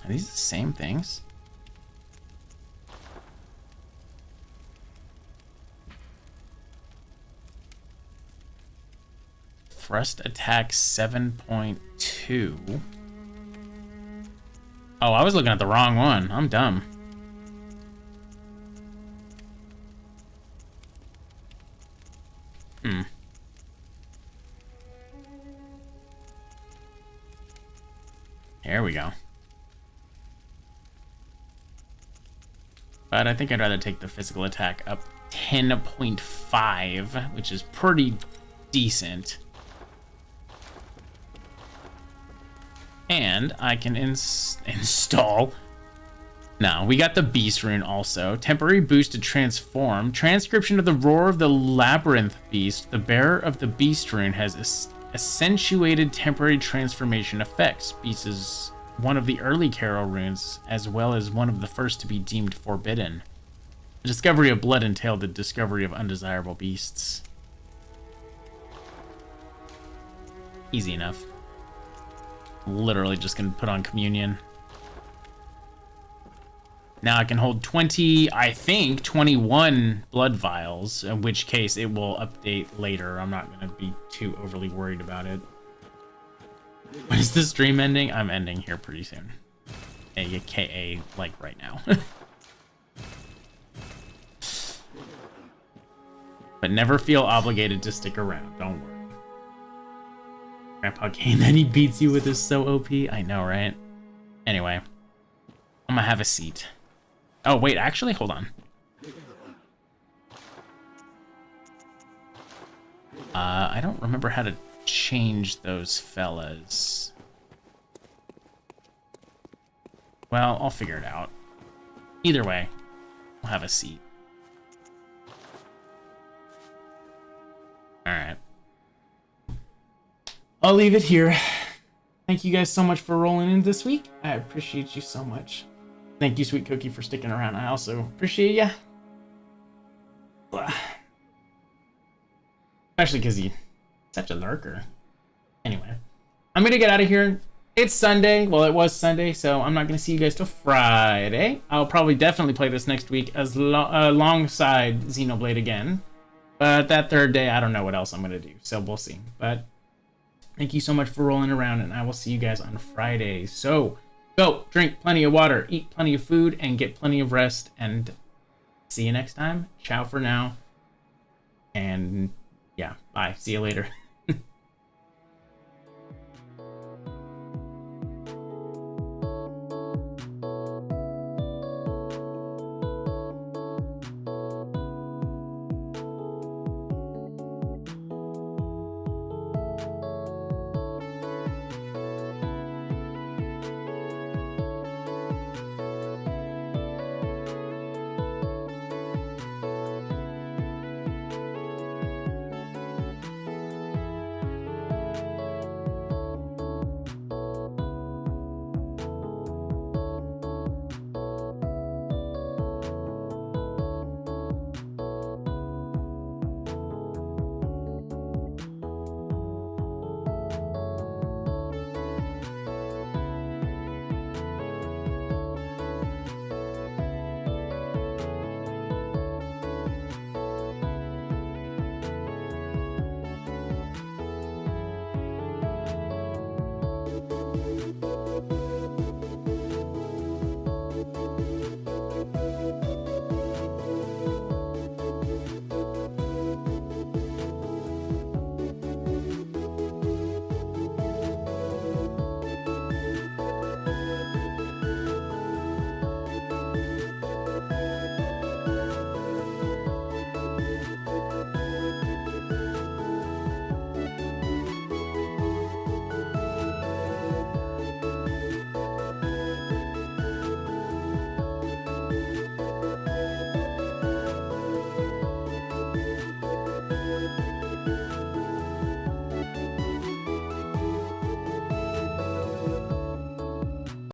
Are these the same things? Thrust attack 7.2. Oh, I was looking at the wrong one. I'm dumb. There we go. But I think I'd rather take the physical attack up 10.5, which is pretty decent. And I can install... No, we got the Beast Rune also. Temporary boost to transform. Transcription of the Roar of the Labyrinth Beast. The bearer of the Beast Rune has accentuated temporary transformation effects. Beast is one of the early Carol runes, as well as one of the first to be deemed forbidden. The discovery of blood entailed the discovery of undesirable beasts. Easy enough. Literally just gonna put on communion. Now I can hold 20, I think 21 blood vials, in which case it will update later. I'm not gonna be too overly worried about it. When is the stream ending? I'm ending here pretty soon. AKA like right now. But never feel obligated to stick around, don't worry. Grandpa Kane that he beats you with is so OP. I know, right? Anyway, I'm gonna have a seat. Oh, wait, actually, hold on. I don't remember how to change those fellas. Well, I'll figure it out. Either way, I'll have a seat. Alright. I'll leave it here. Thank you guys so much for rolling in this week. I appreciate you so much. Thank you, Sweet Cookie, for sticking around. I also appreciate ya. Especially because you're such a lurker. Anyway, I'm going to get out of here. It's Sunday. Well, it was Sunday, so I'm not going to see you guys till Friday. I'll probably definitely play this next week alongside Xenoblade again. But that third day, I don't know what else I'm going to do, so we'll see. But thank you so much for rolling around, and I will see you guys on Friday. So go drink plenty of water, eat plenty of food, and get plenty of rest. And see you next time. Ciao for now. And yeah, bye. See you later.